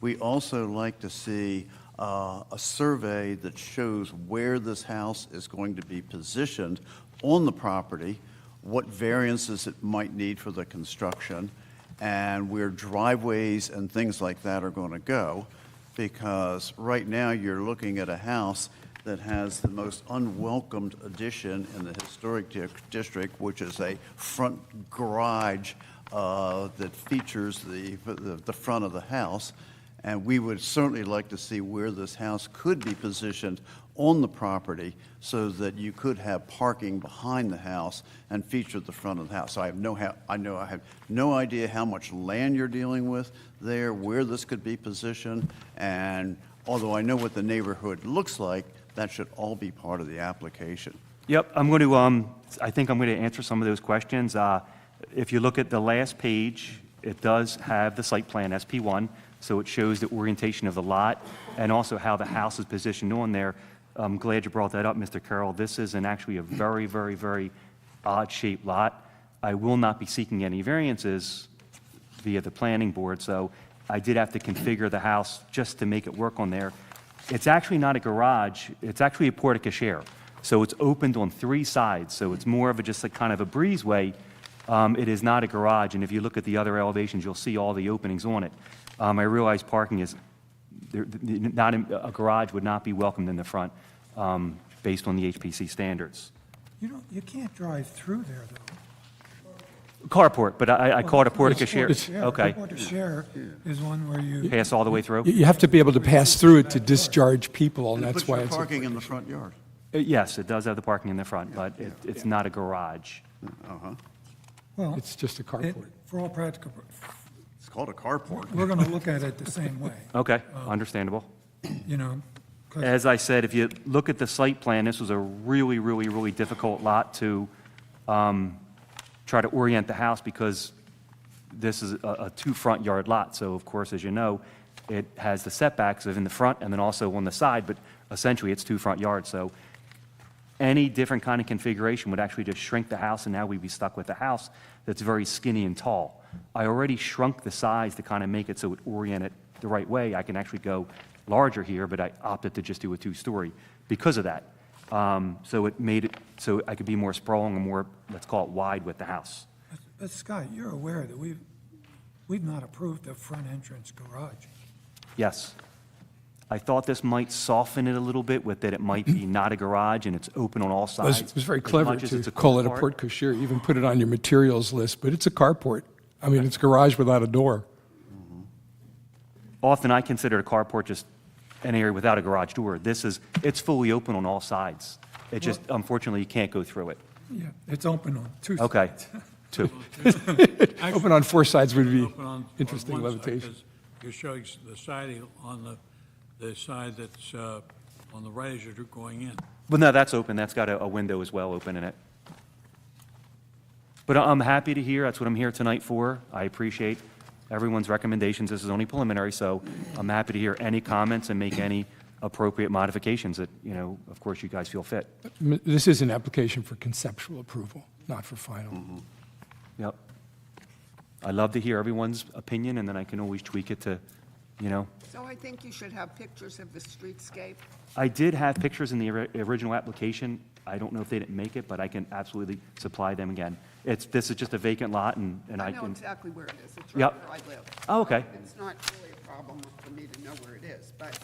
We also like to see a survey that shows where this house is going to be positioned on the property, what variances it might need for the construction, and where driveways and things like that are going to go, because right now you're looking at a house that has the most unwelcomed addition in the historic district, which is a front garage that features the front of the house. And we would certainly like to see where this house could be positioned on the property so that you could have parking behind the house and feature the front of the house. So I have no idea how much land you're dealing with there, where this could be positioned, and although I know what the neighborhood looks like, that should all be part of the application. Yep, I think I'm going to answer some of those questions. If you look at the last page, it does have the site plan, SP1, so it shows the orientation of the lot and also how the house is positioned on there. I'm glad you brought that up, Mr. Carroll. This is actually a very, very, very odd-shaped lot. I will not be seeking any variances via the planning board, so I did have to configure the house just to make it work on there. It's actually not a garage. It's actually a porte-cochere. So it's opened on 3 sides, so it's more of just a kind of a breezeway. It is not a garage, and if you look at the other elevations, you'll see all the openings on it. I realize parking is, a garage would not be welcomed in the front based on the HPC standards. You can't drive through there, though. Carport, but I call it a porte cochere. Okay. Porte-cochere is one where you, Pass all the way through? You have to be able to pass through it to discharge people, and It that's puts why your it's. parking in the front yard. Yes, it does have the parking in the front, but it's not a garage. well, It's just a it- carport. for all practical, It's called a carport. we're going to look at it the same way, Okay, understandable. you know? 'cause As I said, if you look at the site plan, this was a really, really, really difficult lot to try to orient the house because this is a two front yard lot. So of course, as you know, it has the setbacks of in the front and then also on the side, but essentially it's two front yards. So any different kind of configuration would actually just shrink the house, and now we'd be stuck with a house that's very skinny and tall. I already shrunk the size to kind of make it so it oriented the right way. I can actually go larger here, but I opted to just do a two-story because of that. So it made it so I could be more sprawling and more, let's call it wide with the house. But Scott, you're aware that we've not approved the front entrance garage. Yes. I thought this might soften it a little bit with that it might be not a garage and it's open on all It sides. was very as clever much as to it's call it a carport. porte cochere, even put it on your materials list, but it's a carport. I mean, it's garage without a door. Often I consider a carport just an area without a garage door. It's fully open on all sides. It just, unfortunately, you can't go through it. Yeah, it's open on two Okay, sides. two. Open on four sides would be Open on interesting one side, limitation. 'cause you're showing the siding on the side that's on the right as you're going in. But no, that's open. That's got a window as well open in it. But I'm happy to hear, that's what I'm here tonight for. I appreciate everyone's recommendations. This is only preliminary, so I'm happy to hear any comments and make any appropriate modifications that, of course, you guys feel fit. This is an application for conceptual approval, not for final. Yep. I love to hear everyone's opinion, and then I can always tweak it to, So I think you should have pictures of the streetscape. I did have pictures in the original application. I don't know if they didn't make it, but I can absolutely supply them again. This is just a vacant lot, and I I know can... exactly where it is. It's right Yep. where I live. Oh, okay. It's not really a problem for me to know where it is, but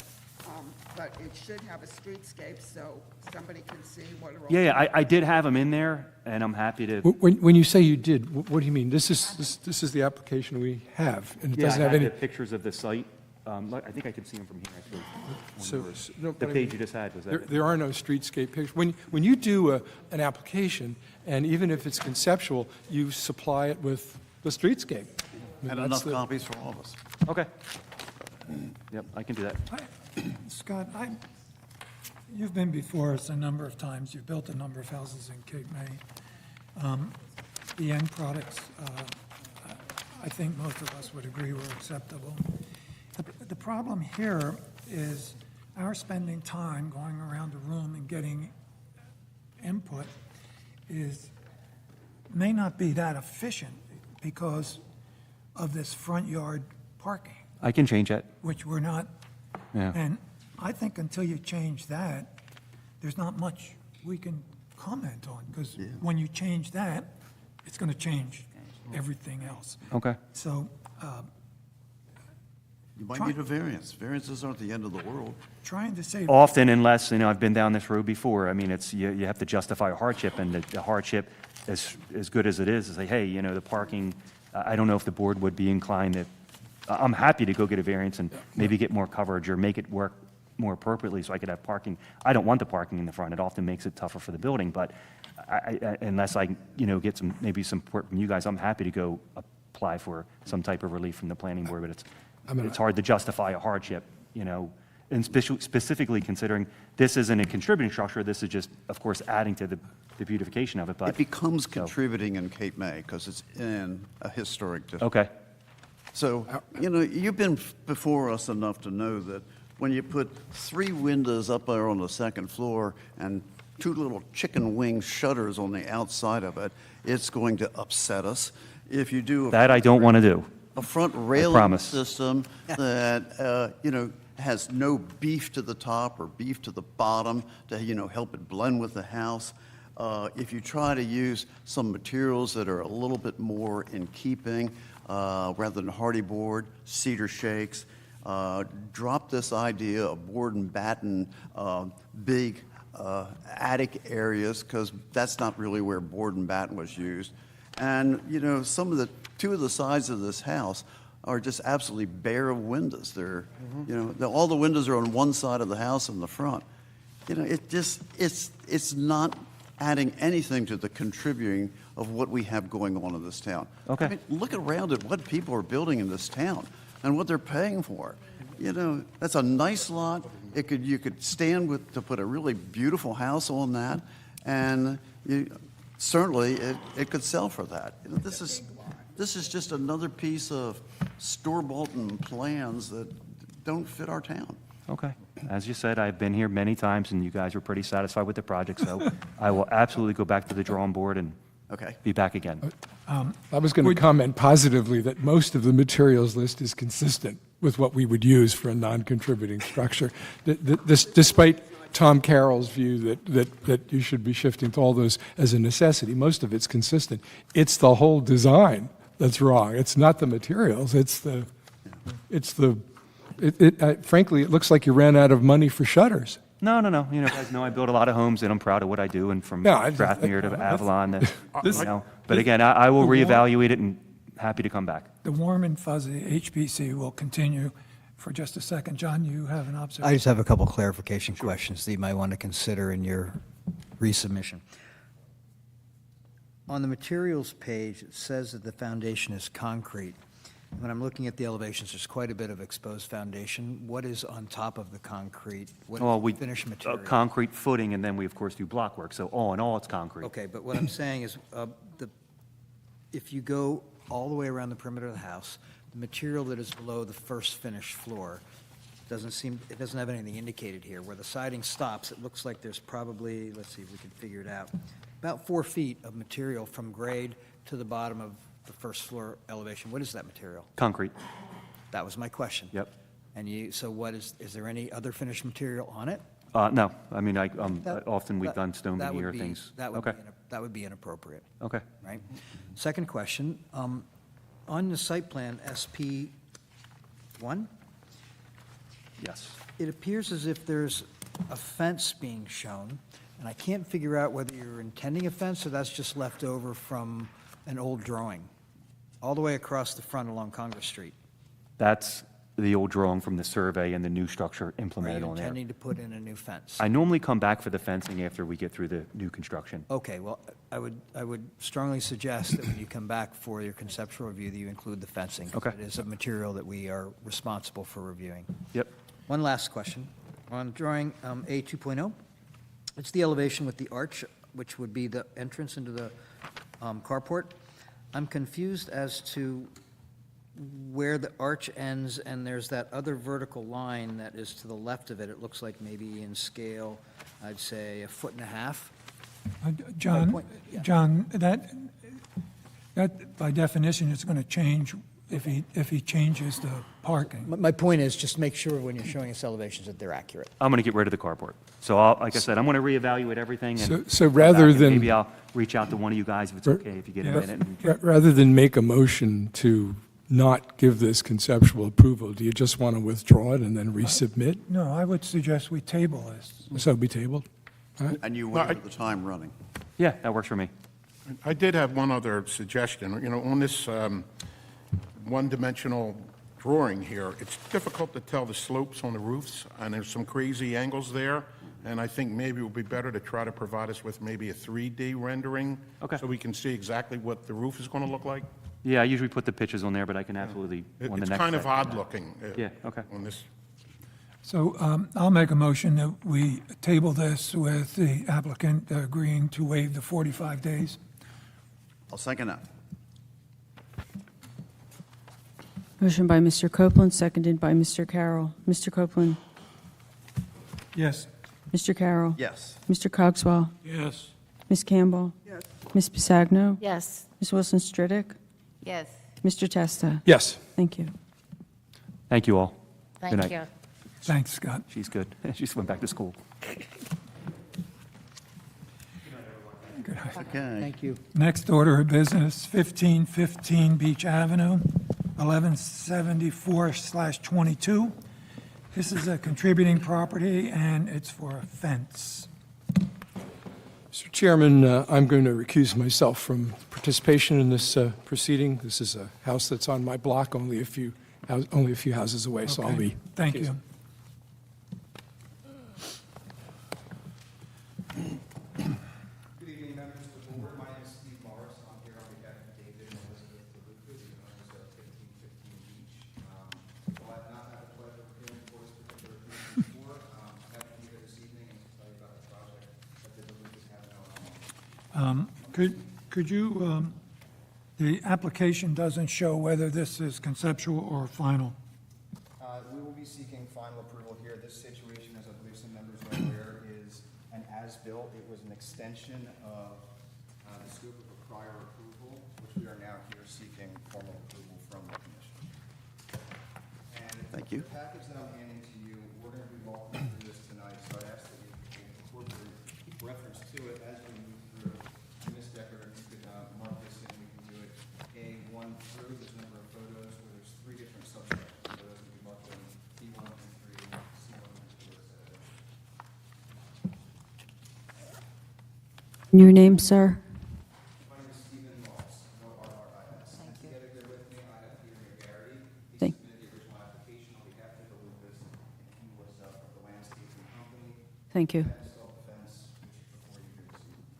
it should have a streetscape so somebody can see what are all. Yeah, I did have them in there, and I'm happy to... When you say you did, what do you mean? This is the application we have, and it Yeah, I doesn't have had any... the pictures of the site. I think I can see them from here, actually. No, The but I page mean, you just had, was There that? there are no streetscape pictures. When you do an application, and even if it's conceptual, you supply it with the streetscape. I mean, And that's enough the- copies for all of us. Okay. Yep, I can do that. Scott, you've been before us a number of times. You've built a number of houses in Cape May. The end products, I think most of us would agree were acceptable. The problem here is our spending time going around the room and getting input may not be that efficient because of this front yard parking, I can change that. which we're not. Yeah. And I think until you change that, there's not much we can comment on, because when you change that, it's going to change everything else. Okay. So You might need a variance. Variances aren't the end of the world. trying to save, Often, unless, I've been down this road before, I mean, you have to justify a hardship, and the hardship, as good as it is say, hey, the parking, I don't know if the board would be inclined to, I'm happy to go get a variance and maybe get more coverage or make it work more appropriately so I could have parking. I don't want the parking in the front. It often makes it tougher for the building, but unless I, get maybe some support from you guys, I'm happy to go apply for some type of relief from the planning board, but it's hard to justify a hardship, and specifically considering this isn't a contributing structure, this is just, of course, adding to the beautification of it, but... It becomes contributing in Cape May because it's in a historic district. Okay, So, you've been before us enough to know that when you put 3 windows up there on the second floor and 2 little chicken wing shutters on the outside of it, it's going to upset us. If you do that I don't want to do. a front railing promise. system that, has no beef to the top or beef to the bottom to, help it blend with the house. If you try to use some materials that are a little bit more in keeping, rather than hardy board, cedar shakes, drop this idea of board and batten, big attic areas, because that's not really where board and batten was used. And, two of the sides of this house are just absolutely bare of windows. They're, all the windows are on one side of the house in the front. It's not adding anything to the contributing of what we have going on in this town. Okay. I mean, look around at what people are building in this town and what they're paying for. That's a nice lot. You could stand to put a really beautiful house on that, and certainly it could sell for that. This is just another piece of store-bought plans that don't fit our town. Okay. As you said, I've been here many times, and you guys were pretty satisfied with the project, so I will absolutely go back to the drawing board and be back again. I was going to comment positively that most of the materials list is consistent with what we would use for a non-contributing structure. Despite Tom Carroll's view that you should be shifting to all those as a necessity, most of it's consistent. It's the whole design that's wrong. It's not the materials. Frankly, it looks like you ran out of money for shutters. No. You guys know I build a lot of homes, and I'm proud of what I do, and from Strathmere to Avalon. But again, I will reevaluate it and happy to come back. The warm and fuzzy HPC will continue for just a second. John, you have an observation? I just have a couple clarification questions that you might want to consider in your resubmission. On the materials page, it says that the foundation is concrete. When I'm looking at the elevations, there's quite a bit of exposed foundation. What is on top of the concrete? What is the finished material? Concrete footing, and then we, of course, do block work. So all in all, it's concrete. Okay, but what I'm saying is, if you go all the way around the perimeter of the house, the material that is below the first finished floor it doesn't have anything indicated here. Where the siding stops, it looks like there's probably, let's see if we can figure it out, about 4 feet of material from grade to the bottom of the first floor elevation. What is that material? Concrete. That was my question. Yep. And so what is there any other finished material on it? No. I mean, often we've done stone veneer things. That would be inappropriate. Okay. Right? Second question, on the site plan SP1, Yes. it appears as if there's a fence being shown, and I can't figure out whether you're intending a fence or that's just left over from an old drawing, all the way across the front along Congress Street. That's the old drawing from the survey and the new structure Are implemented you on there. intending to put in a new fence? I normally come back for the fencing after we get through the new construction. Okay, well, I would strongly suggest that when you come back for your conceptual review, that you include the fencing. 'Cause Okay. it is a material that we are responsible for reviewing. Yep. One last question. On drawing A 2.0, it's the elevation with the arch, which would be the entrance into the carport. I'm confused as to where the arch ends, and there's that other vertical line that is to the left of it. It looks like maybe in scale, I'd say 1.5 feet. John, that by definition is going to change if he changes the parking. My point is, just make sure when you're showing us elevations that they're accurate. I'm going to get rid of the carport. So like I said, I'm going to reevaluate everything. And So come rather back, and than- maybe I'll reach out to one of you guys if it's okay, if you get a minute. Rather than make a motion to not give this conceptual approval, do you just want to withdraw it and then resubmit? No, I would suggest we table this. So be tabled? All right. And you went over the time running. Yeah, that works for me. I did have one other suggestion. On this one-dimensional drawing here, it's difficult to tell the slopes on the roofs, and there's some crazy angles there, and I think maybe it would be better to try to provide us with maybe a 3D rendering, so we can see exactly what the roof is going to look like. Yeah, I usually put the pictures on there, but I can absolutely, on the It's next kind of set. odd-looking. Yeah, okay. On this. So I'll make a motion that we table this with the applicant agreeing to waive the 45 days. I'll second that. Motion by Mr. Copeland, seconded by Mr. Carroll. Mr. Copeland? Yes. Mr. Carroll? Yes. Mr. Cogswell? Yes. Ms. Campbell? Yes. Ms. Pisagno? Yes. Ms. Wilson Stridick? Yes. Mr. Testa? Yes. Thank you. Thank you all. Thank night. you. Thanks, Scott. She's good. She just went back to school. Okay. Thank you. Next order of business, 1515 Beach Avenue, 1174/22. This is a contributing property, and it's for a fence. Mr. Chairman, I'm going to recuse myself from participation in this proceeding. This is a house that's on my block, only a few houses away, so I'll Okay. be. Thank you. Good evening, members of the board. My name is Steve Morris. I'm here on behalf of David and Elizabeth DeLuca, the owners of 1515 Beach. While I've not had the pleasure of appearing before this particular occasion before, I'm happy to be here this evening and to tell you about the project that the DeLucas have going on. Could you, the application doesn't show whether this is conceptual or final. We will be seeking final approval here. This situation, as I believe some members are aware, is an as-built. It was an extension of the scope of a prior approval, which we are now here seeking formal approval from the commission. And Thank you. the package that I'm handing to you, we're going to be walking through this tonight, so I ask that you incorporate reference to it as we move through. Ms. Decker, if you could mark this and we can do it A1 through. There's a number of photos where there's three different subsections. So those will be marked on B1 and 3, C1 and 2, etc. Your name, sir? My name is Stephen Moss, O-R-R-I-S. And together here with me, I have Peter McGarity. He Thank- submitted the original application on behalf of the Lucas, and he was of the landscaping company. Thank you. And installed the fence, which is before you here this evening.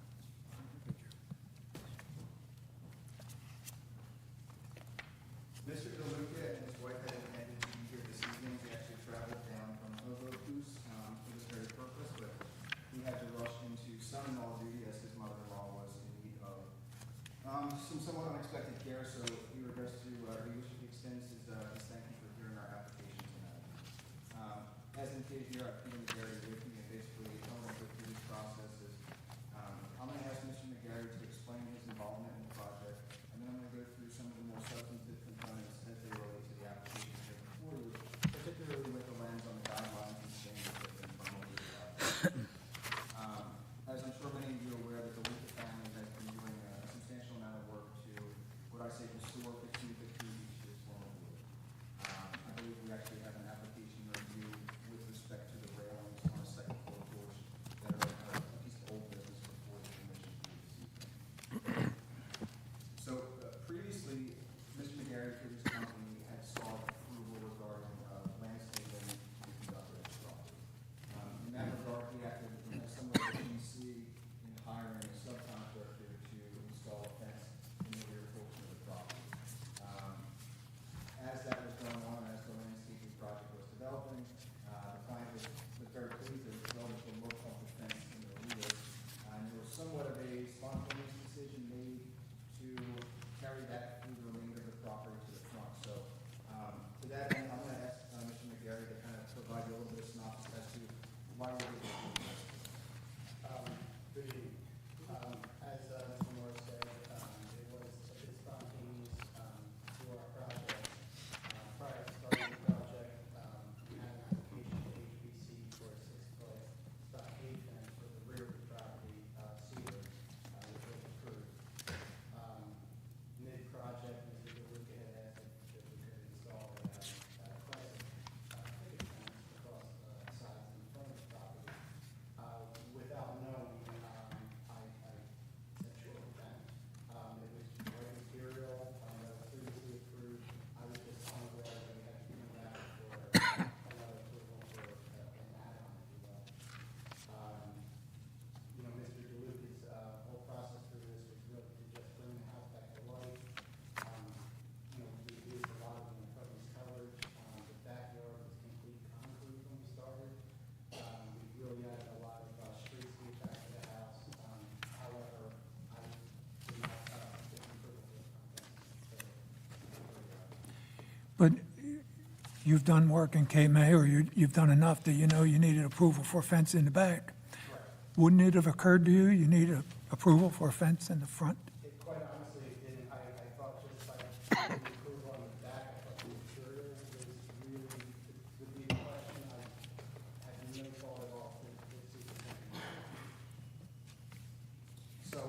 Mr. DeLuca and his wife had intended to be here this evening. They actually traveled down from Hoboken for this very purpose, but he had to rush into son-in-law duty as his mother-in-law was in need of some somewhat unexpected care, so he regrets to, he wishes to extend his thank you for hearing our application tonight. As indicated here, I've Peter McGarry with me, and basically, I'm going to go through this process is, I'm going to ask Mr. McGarry to explain his involvement in the project, and then I'm going to go through some of the more substantive components as they relate to the application here before you, particularly with the lens on the guidelines and standards that have been promulgated by the As I'm sure many of you are aware, that the Luca family has been doing a substantial amount of work to what I say restore 1515 Beach to its former glory. I believe we actually have an application review with respect to the railings on a second floor porch that are a piece of old business before the commission here this evening. So previously, Mr. McGarry, through his company, had sought approval regarding landscaping to be conducted at the property. In that regard, he acted somewhat of a GC in hiring a subcontractor to install a fence in the rear portion of the property. As that was going on, as the landscaping project was developing, the client was very pleased that it was able to look of the fence in the rear. And there was somewhat of a spontaneous decision made to carry that through the remainder of the property to the front. So to that end, I'm going to ask Mr. McGarry to kind of provide you a little bit of synopsis as to why we're doing this. As Mr. Morris said, it was a bit spontaneous to our project. Prior to starting the project, we had an application to HBC for a 6-foot stockade fence for the rear of the property, cedar, which was approved. Mid-project, Mr. DeLuca had asked if we could install a classic picket fence across the sides and front of the property. Without knowing, I said sure we can. It was great material, that was previously approved. I was just unaware that we had to come back for another approval for an add-on, if you will. Mr. DeLuca's whole process for this was really to just bring the house back to life. We used a lot of the impervious coverage. The backyard was complete concrete when we started. We really added a lot of streetscape back to the house. However, I did not get approval for the But you've done work in K-May, or you've done enough that you know you needed approval for a fence in the back. Wouldn't it have occurred to you, you need approval for a fence in the front? It quite honestly, it didn't. I thought just by getting the approval on the back, I thought the material was really, would be a question. I had no thought at all to see the thing. So,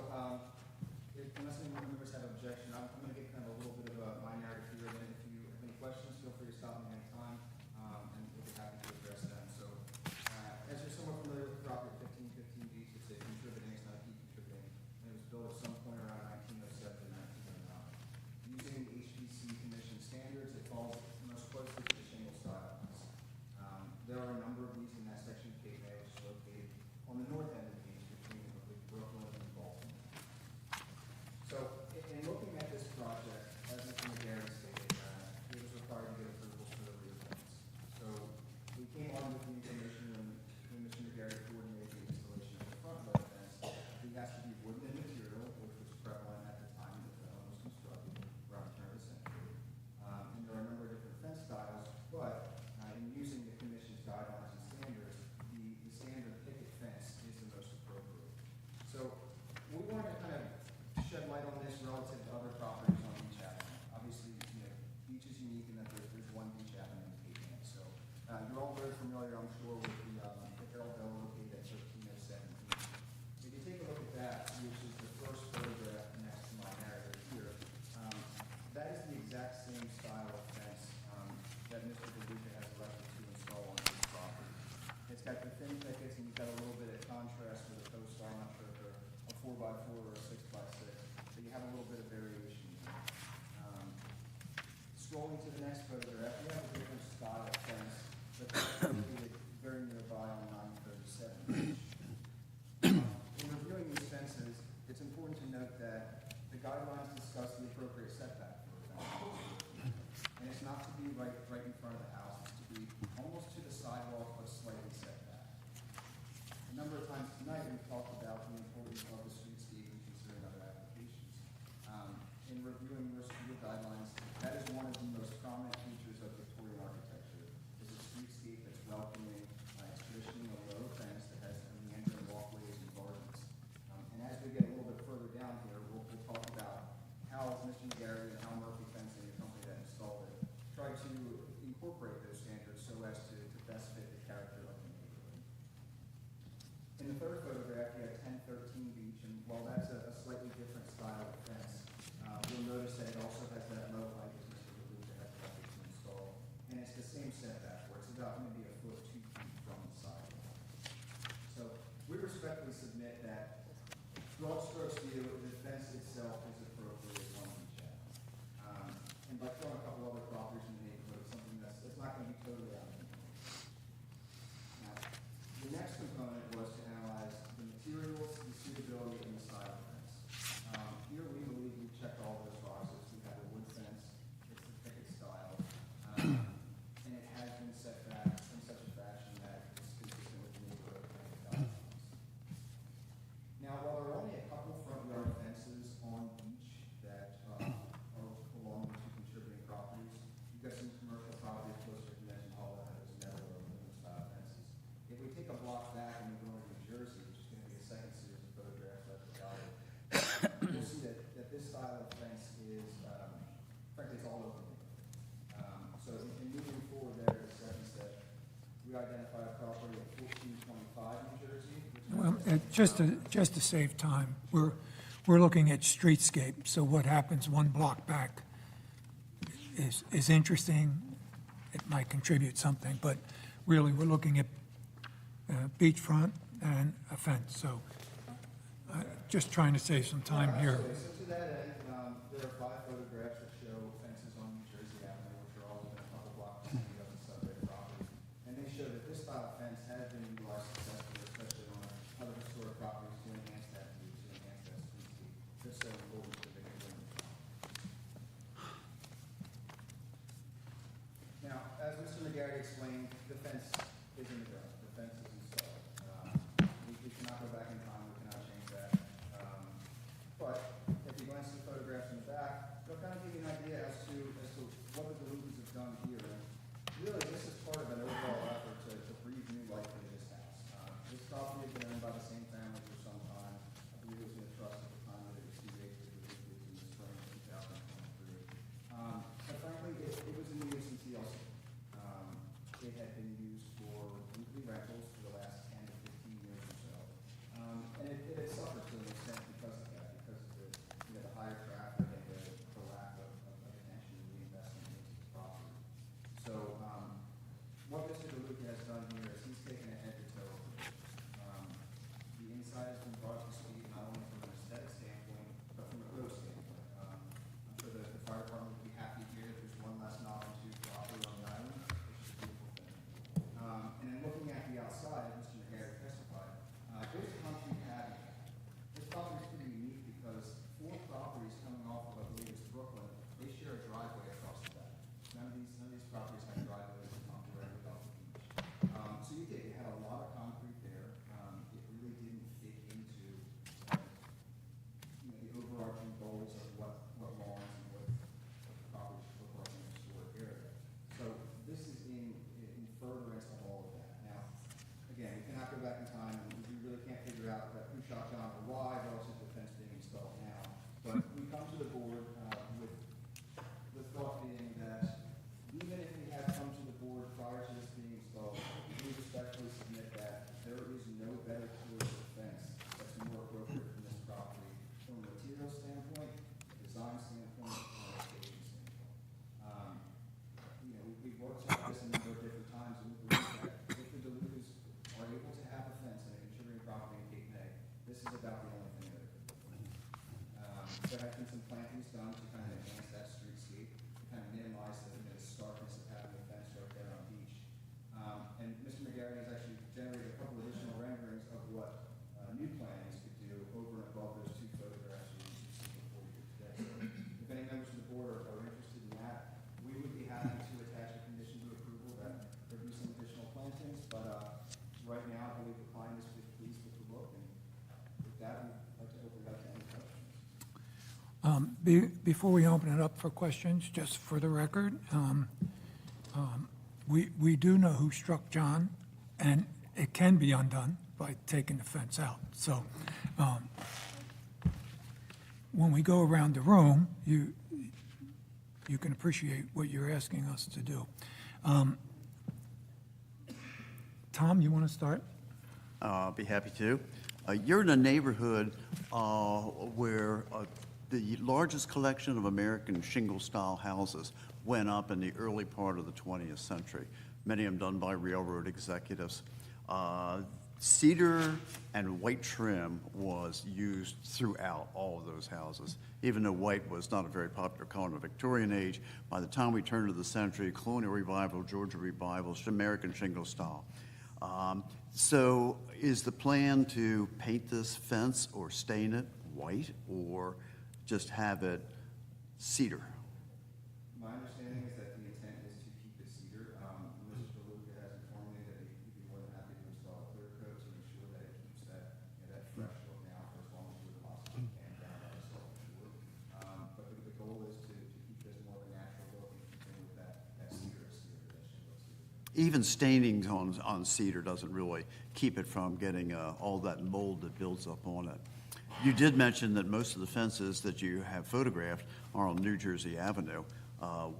unless any members have objection, I'm going to get kind of a little bit of my narrative here, and then if you have any questions, feel free to stop me anytime, and we'll be happy to address them. So, as you're somewhat familiar with the property 1515 Beach, it's a contributing, it's not a that Mr. DeLuca has elected to install on his property. It's got the thin pickets, and you've got a little bit of contrast with a coastal. I'm not sure if they're a 4x4 or a 6x6, but you have a little bit of variation. Scrolling to the next photograph, you have a different style fence, but that's located very nearby on 937. In reviewing these fences, it's important to note that the guidelines discuss the appropriate setback for a fence. And it's not to be right in front of the house, it's to be almost to the sidewalk but slightly set back. A number of times tonight, we've talked about the importance of the streetscape and considering other applications. In reviewing most of the guidelines, that is one of the most prominent features of Victorian architecture, is a streetscape that's welcoming. It's traditionally a low fence that has meandering walkways and gardens. And as we get a little bit further down here, we'll talk about how Mr. McGarry and how Murphy Fencing, the company that installed it, tried to incorporate those standards so as to best fit the character of the neighborhood. In the third photograph, you have 1013 Beach, and while that's a slightly different style of fence, you'll notice that it also has that low height as Mr. DeLuca has elected to install, and it's the same setback where it's about maybe a foot, 2 feet from the sidewalk. So we respectfully submit that broad strokes view, the fence itself is appropriate on each end. And by throwing a couple other properties in the neighborhood, it's something that's not going to be totally out of the norm. Now, the next component was to analyze the materials, the suitability, and the style of the fence. Here we believe we checked all those boxes. We have a wood fence, it's the picket style, and it has been set back in such a fashion that it's consistent with the neighborhood planning guidelines. Now, while there are only a couple front yard fences on Beach that are belonging to contributing properties, you've got some commercial properties closer to Convention Hall that have those narrow aluminum style fences. If we take a block back and we go into New Jersey, which is going to be a second series of photographs I've provided, you'll see that this style of fence is, frankly, it's all over the neighborhood. So in moving forward there, the second step, we identify a property at 1425 New Jersey. Well, just to save time, we're looking at streetscape, so what happens one block back is interesting. It might contribute something, but really, we're looking at beachfront and a fence, so just trying to save some time here. So to that end, there are 5 photographs that show fences on New Jersey Avenue, which are all within a couple blocks of the other subject property. And they show that this style of fence has been utilized successfully, especially on other historic properties to enhance that view, to enhance that streetscape, just so important to the neighborhood. Now, as Mr. McGarry explained, the fence is in the ground, the fence is installed. We cannot go back in time, we cannot change that. But if you glance at the photographs in the back, they'll kind of give you an idea as to what the DeLucas have done here. And really, this is part of an overall effort to breathe new life into this house. This property has been owned by the same family for some time. I believe it was in a trust at the time that it received acres of DeLucas in the spring of 2023. But frankly, it was in the use in TLC. It had been used for weekly rentals for the last 10 to 15 years or so. And it had suffered to an extent because of that, because of the higher traffic and the lack of attention and reinvestment into the property. So plantings done to kind of enhance that streetscape, to kind of minimize the starkness of having a fence right there on Beach. And Mr. McGarry has actually generated a couple additional renderings of what new plantings could do over and above those two photographs you see before you today. So if any members of the board are interested in that, we would be happy to attach a condition to approval that there be some additional plantings, but right now, I believe the client is pleased with the look, and with that, we'd like to open it up to any questions. Before we open it up for questions, just for the record, we do know who struck John, and it can be undone by taking the fence out. So when we go around the room, you can appreciate what you're asking us to do. Tom, you want to start? I'll be happy to. You're in a neighborhood where the largest collection of American shingle-style houses went up in the early part of the 20th century, many of them done by railroad executives. Cedar and white trim was used throughout all of those houses. Even though white was not a very popular color in the Victorian age, by the time we turned to the century, colonial revival, Georgia revival, American shingle style. So is the plan to paint this fence or stain it white or just have it cedar? My understanding is that the intent is to keep it cedar. Mr. DeLuca has informed me that he'd be more than happy to install a clear coat to ensure that it keeps that, that fresh look now for as long as we possibly can down by the salt and wood. But the goal is to keep it as more of a natural look and continue with that cedar exterior that she looks to. Even staining on cedar doesn't really keep it from getting all that mold that builds up on it. You did mention that most of the fences that you have photographed are on New Jersey Avenue.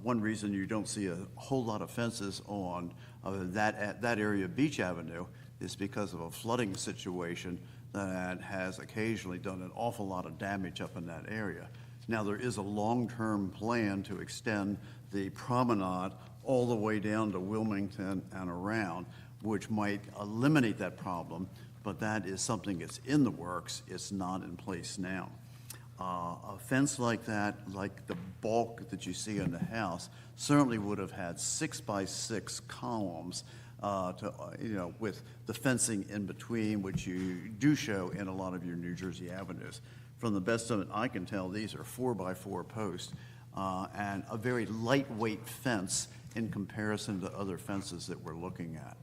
One reason you don't see a whole lot of fences on that area of Beach Avenue is because of a flooding situation that has occasionally done an awful lot of damage up in that area. Now, there is a long-term plan to extend the promenade all the way down to Wilmington and around, which might eliminate that problem, but that is something that's in the works. It's not in place now. A fence like that, like the bulk that you see in the house, certainly would have had 6x6 columns with the fencing in between, which you do show in a lot of your New Jersey avenues. From the best of it I can tell, these are 4x4 posts and a very lightweight fence in comparison to other fences that we're looking at.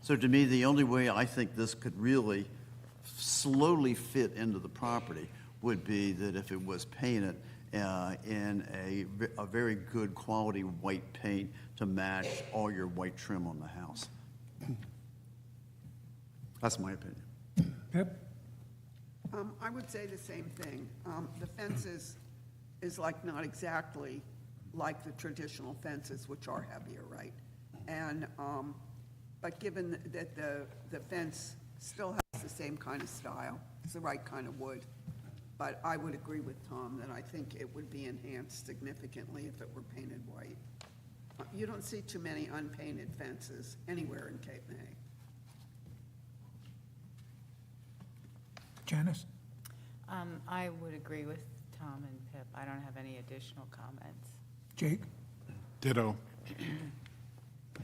So to me, the only way I think this could really slowly fit into the property would be that if it was painted in a very good quality white paint to match all your white trim on the house. That's my opinion. Pip? I would say the same thing. The fence is like not exactly like the traditional fences, which are heavier, right? And, but given that the fence still has the same kind of style, it's the right kind of wood, but I would agree with Tom that I think it would be enhanced significantly if it were painted white. You don't see too many unpainted fences anywhere in Cape May. Janice? I would agree with Tom and Pip. I don't have any additional comments. Jake? Ditto.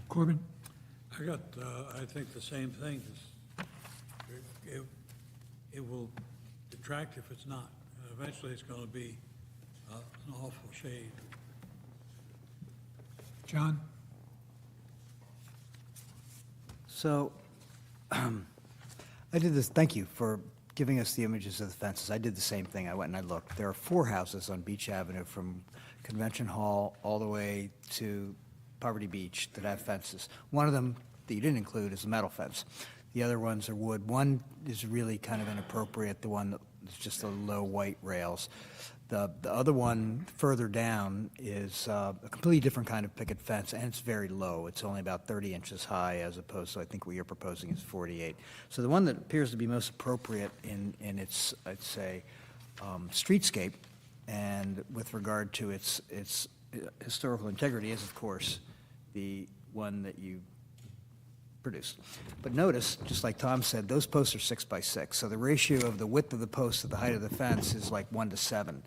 Corbin? I got, I think the same thing. It will detract if it's not. Eventually, it's going to be an awful shade. John? So, I did this, thank you for giving us the images of the fences. I did the same thing. I went and I looked. There are 4 houses on Beach Avenue from Convention Hall all the way to Poverty Beach that have fences. One of them that you didn't include is a metal fence. The other ones are wood. One is really kind of inappropriate, the one that's just the low white rails. The other one further down is a completely different kind of picket fence, and it's very low. It's only about 30 inches high as opposed to, I think what you're proposing is 48. So the one that appears to be most appropriate in its, I'd say, streetscape and with regard to its historical integrity is, of course, the one that you produced. But notice, just like Tom said, those posts are 6 by 6. So the ratio of the width of the post to the height of the fence is like 1 to 7.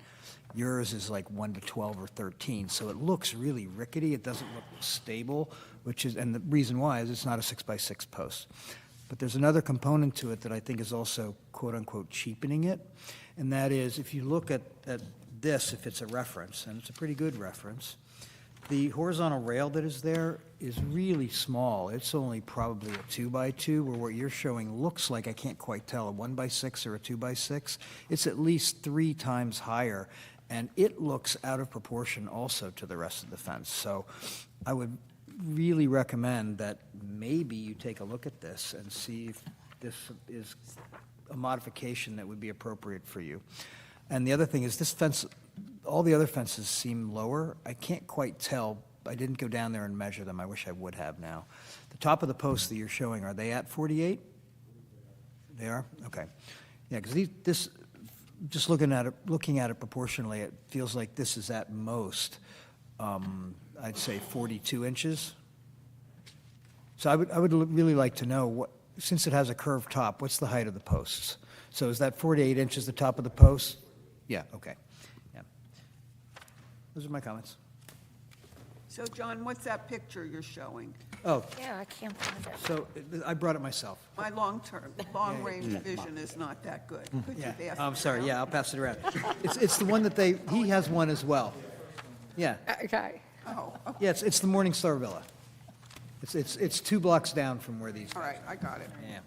Yours is like 1 to 12 or 13. So it looks really rickety. It doesn't look stable, and the reason why is it's not a 6 by 6 post. But there's another component to it that I think is also quote-unquote cheapening it, and that is if you look at this, if it's a reference, and it's a pretty good reference, the horizontal rail that is there is really small. It's only probably a 2 by 2, where what you're showing looks like, I can't quite tell, a 1 by 6 or a 2 by 6. It's at least 3 times higher, and it looks out of proportion also to the rest of the fence. So I would really recommend that maybe you take a look at this and see if this is a modification that would be appropriate for you. And the other thing is this fence, all the other fences seem lower. I can't quite tell. I didn't go down there and measure them. I wish I would have now. The top of the posts that you're showing, are they at 48? They are? Okay. Yeah, because this, just looking at it proportionally, it feels like this is at most, I'd say 42 inches. So I would really like to know, what, since it has a curved top, what's the height of the posts? So is that 48 inches the top of the post? Yeah, okay. Yeah. Those are my comments. So, John, what's that picture you're showing? Oh, Yeah, I can't find it. so I brought it myself. My long-range vision is not that good. Could you Yeah, pass I'm it sorry, around? yeah, I'll pass it around. It's the one that he has one as well. Yeah, Okay. Oh, okay. yeah, it's the Morningstar Villa. It's 2 blocks down from where these. All right, I got it. Yeah,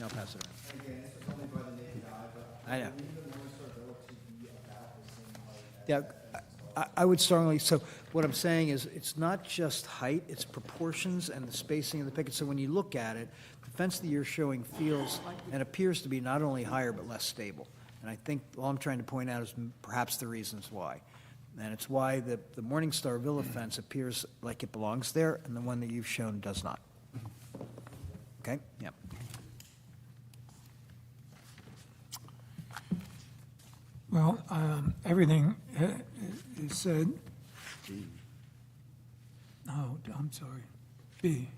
I'll pass it around. Again, this is only by the naked eye, but I know. believe the Morningstar Villa to be about the same height as Yeah, I would strongly, so what I'm saying is, it's not just height, it's proportions and the spacing of the picket. So when you look at it, the fence that you're showing feels and appears to be not only higher but less stable. And I think all I'm trying to point out is perhaps the reasons why. And it's why the Morningstar Villa fence appears like it belongs there, and the one that you've shown does not. Okay? Yep. Well, everything is said. Oh, I'm sorry. B.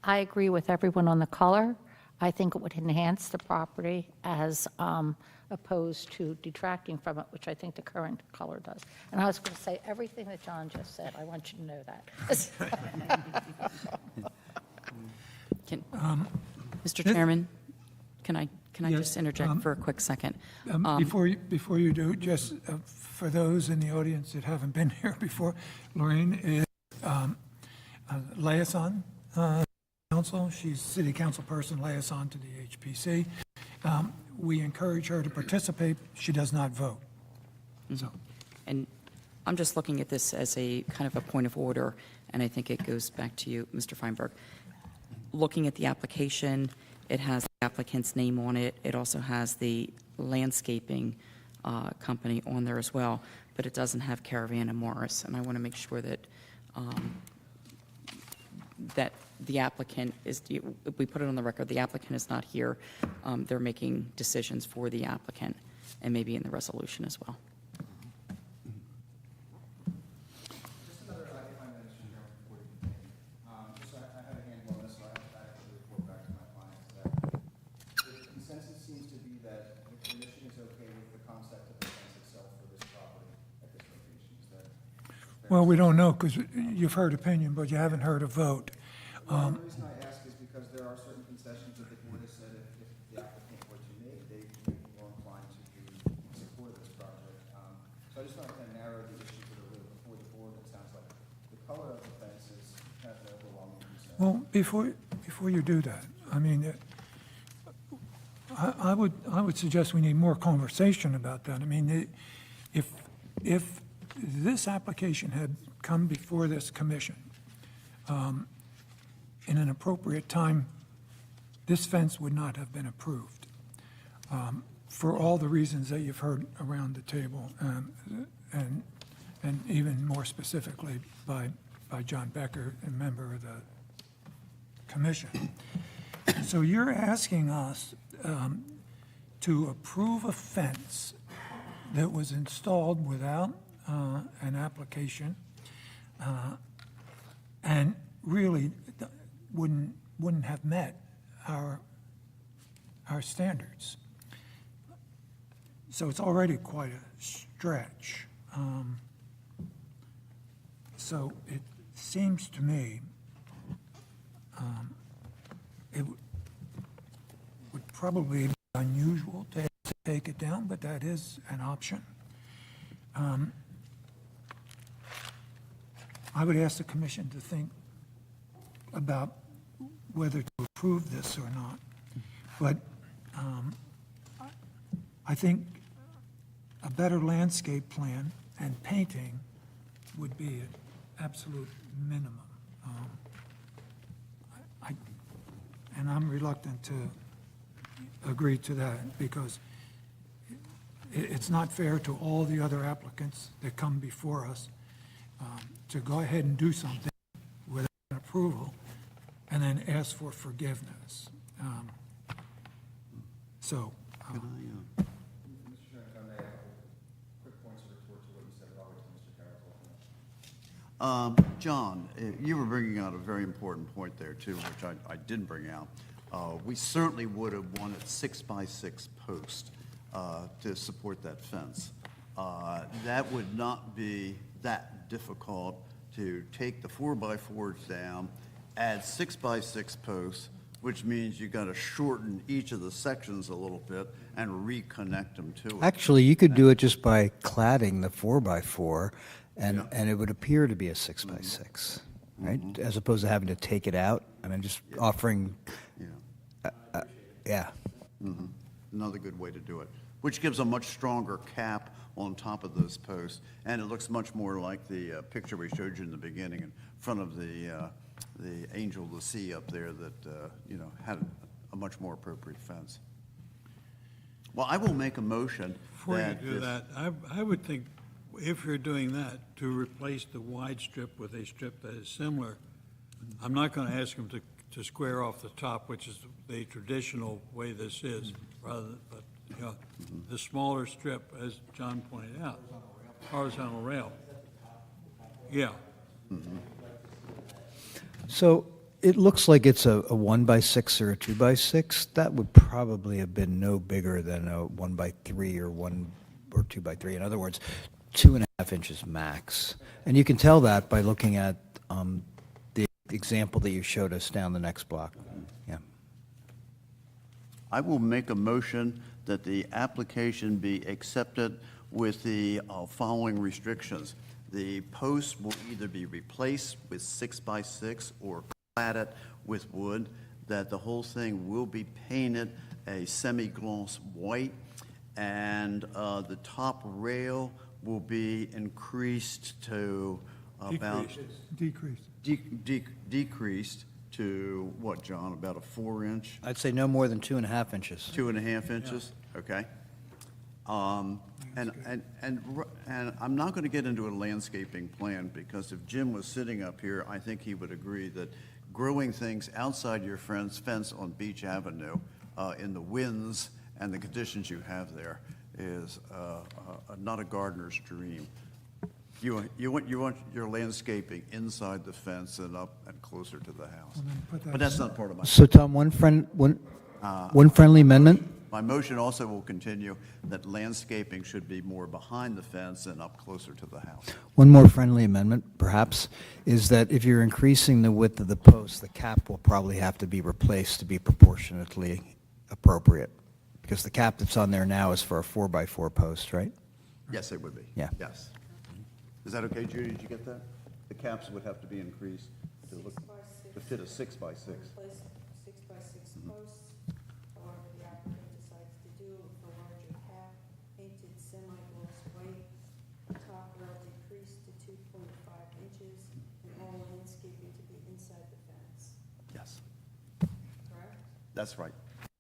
I agree with everyone on the color. I think it would enhance the property as opposed to detracting from it, which I think the current color does. And I was going to say everything that John just said. I want you to know that. Mr. Chairman, can I Yes, just interject for a quic second? Before you do, just for those in the audience that haven't been here before, Lorraine is liaison council. She's city council person, liaison to the HPC. We encourage her to participate. She does not vote. So, And I'm just looking at this as a kind of a point of order, and I think it goes back to you, Mr. Feinberg. Looking at the application, it has the applicant's name on it. It also has the landscaping company on there as well, but it doesn't have Caravan and Morris. And I want to make sure that that the applicant is, we put it on the record, the applicant is not here. They're making decisions for the applicant, and maybe in the resolution as well. Just another, if I may, Mr. Chairman, before you continue. Just so I have a handle on this, so I have to actually report back to my clients that the consensus seems to be that the commission is okay with the concept of the fence itself for this property at this location. Is that? well, we don't know because you've heard opinion, but you haven't heard a vote. Well, the reason I ask is because there are certain concessions that the board has said if the applicant were to make, they would be more inclined to support this project. So I just want to kind of narrow the issue to the little before the board. It sounds like the color of the fence is kind of the overwhelming concern. Well, before you do that, I mean, I would suggest we need more conversation about that. I mean, if this application had come before this commission in an appropriate time, this fence would not have been approved for all the reasons that you've heard around the table, and even more specifically by John Becker, a member of the commission. So you're asking us to approve a fence that was installed without an application, and really wouldn't have met our standards. So it's already quite a stretch. So it seems to me it would probably be unusual to have to take it down, but that is an option. I would ask the commission to think about whether to approve this or not. But I think a better landscape plan and painting would be an absolute minimum. And I'm reluctant to agree to that because it's not fair to all the other applicants that come before us to go ahead and do something without approval and then ask for forgiveness. So. Mr. Chairman, if I may, a couple quick points of retort to what you said, Robert, to Mr. Carroll's. John, you were bringing out a very important point there too, which I didn't bring out. We certainly would have wanted 6x6 posts to support that fence. That would not be that difficult to take the 4x4s down, add 6x6 posts, which means you got to shorten each of the sections a little bit and reconnect them to it. Actually, you could do it just by cladding the 4x4, and it would appear to be a 6x6, right? As opposed to having to take it out. I mean, just offering, yeah. Another good way to do it, which gives a much stronger cap on top of those posts, and it looks much more like the picture we showed you in the beginning in front of the Angel of the Sea up there that, had a much more appropriate fence. Well, I will make a motion Before you that do this- that, I would think, if you're doing that, to replace the wide strip with a strip that is similar, I'm not going to ask them to square off the top, which is the traditional way this is, but the smaller strip, as John pointed out, horizontal rail. Yeah. So it looks like it's a 1x6 or a 2x6. That would probably have been no bigger than a 1x3 or 2x3. In other words, 2.5 inches max. And you can tell that by looking at the example that you showed us down the next block. Yeah. I will make a motion that the application be accepted with the following restrictions. The posts will either be replaced with 6x6 or clad it with wood, that the whole thing will be painted a semi-gloss white, and the top rail will be increased to about... Decreased to what, John, about a 4-inch? I'd say no more than 2.5 inches. 2.5 inches? Okay. And I'm not going to get into a landscaping plan, because if Jim was sitting up here, I think he would agree that growing things outside your fence on Beach Avenue in the winds and the conditions you have there is not a gardener's dream. You want your landscaping inside the fence and up and closer to the house. But that's not part of my... So Tom, one friendly amendment? My motion also will continue that landscaping should be more behind the fence and up closer to the house. One more friendly amendment, perhaps, is that if you're increasing the width of the post, the cap will probably have to be replaced to be proportionately appropriate, because the cap that's on there now is for a 4x4 post, right? Yes, it would be. Yeah. Yes. Is that okay, Judy? Did you get that? The caps would have to be increased to fit a 6x6. 6x6 posts, however the applicant decides to do with a larger cap, painted semi-gloss white, top rail decreased to 2.5 inches, and all landscaping to be inside the fence. Yes. Correct? That's right.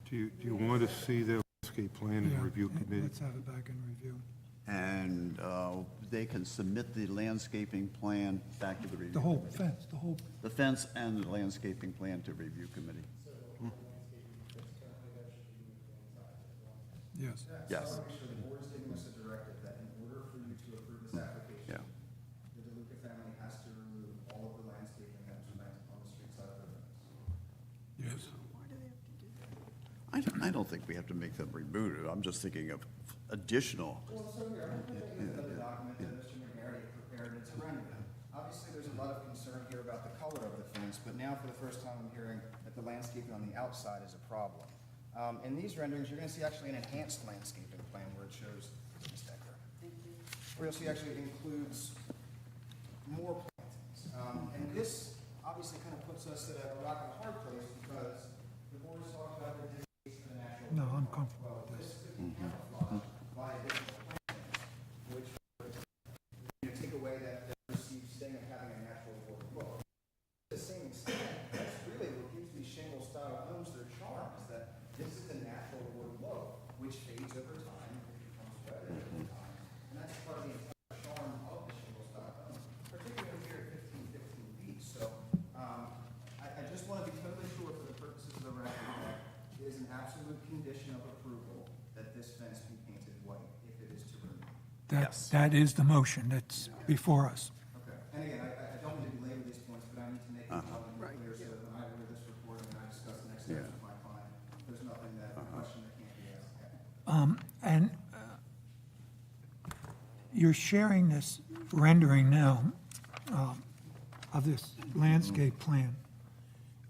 Do you want to see the landscape plan in the review committee? Let's have it back in review. And they can submit the landscaping plan back to the review. The whole committee. fence, the whole, The fence and the landscaping plan to review committee. yes. Yes. The board is giving us a directive that in order for you to approve this application, the DeLuca family has to remove all of the landscaping that was planted on the street side of the fence. don't think we have to make them reboot it. I'm just thinking of additional. Well, so here, I'm going to take another document that Mr. McNary prepared, and it's a rendering. Obviously, there's a lot of concern here about the color of the fence, but now for the first time, I'm hearing that the landscaping on the outside is a problem. In these renderings, you're going to see actually an enhanced landscaping plan where it shows, Ms. Decker, where you'll see actually it includes more plantings. And this obviously kind of puts us at a rock and a hard place because the board has talked about the distaste of the natural. No, I'm comfortable with this. This could be camouflaged by additional plantings, which would, take away that perceived sting of having a natural wood look. To the same extent, that's really what gives these shingle-style homes their charm, is that this is a natural wood look, which fades over time, it becomes weathered over time, and that's part of the entire charm of the shingle-style home, particularly here at 1515 Beach. So I just want to be totally sure for the purposes of the record that it is an absolute condition of approval that this fence be painted white if it is to remain. That is the motion that's before us. Okay. And again, I don't want to belabor these points, but I need to make it abundantly clear so that when I read this report and I discuss the next steps with my client, there's nothing that, a question that can't be asked. And you're sharing this rendering now of this landscape plan.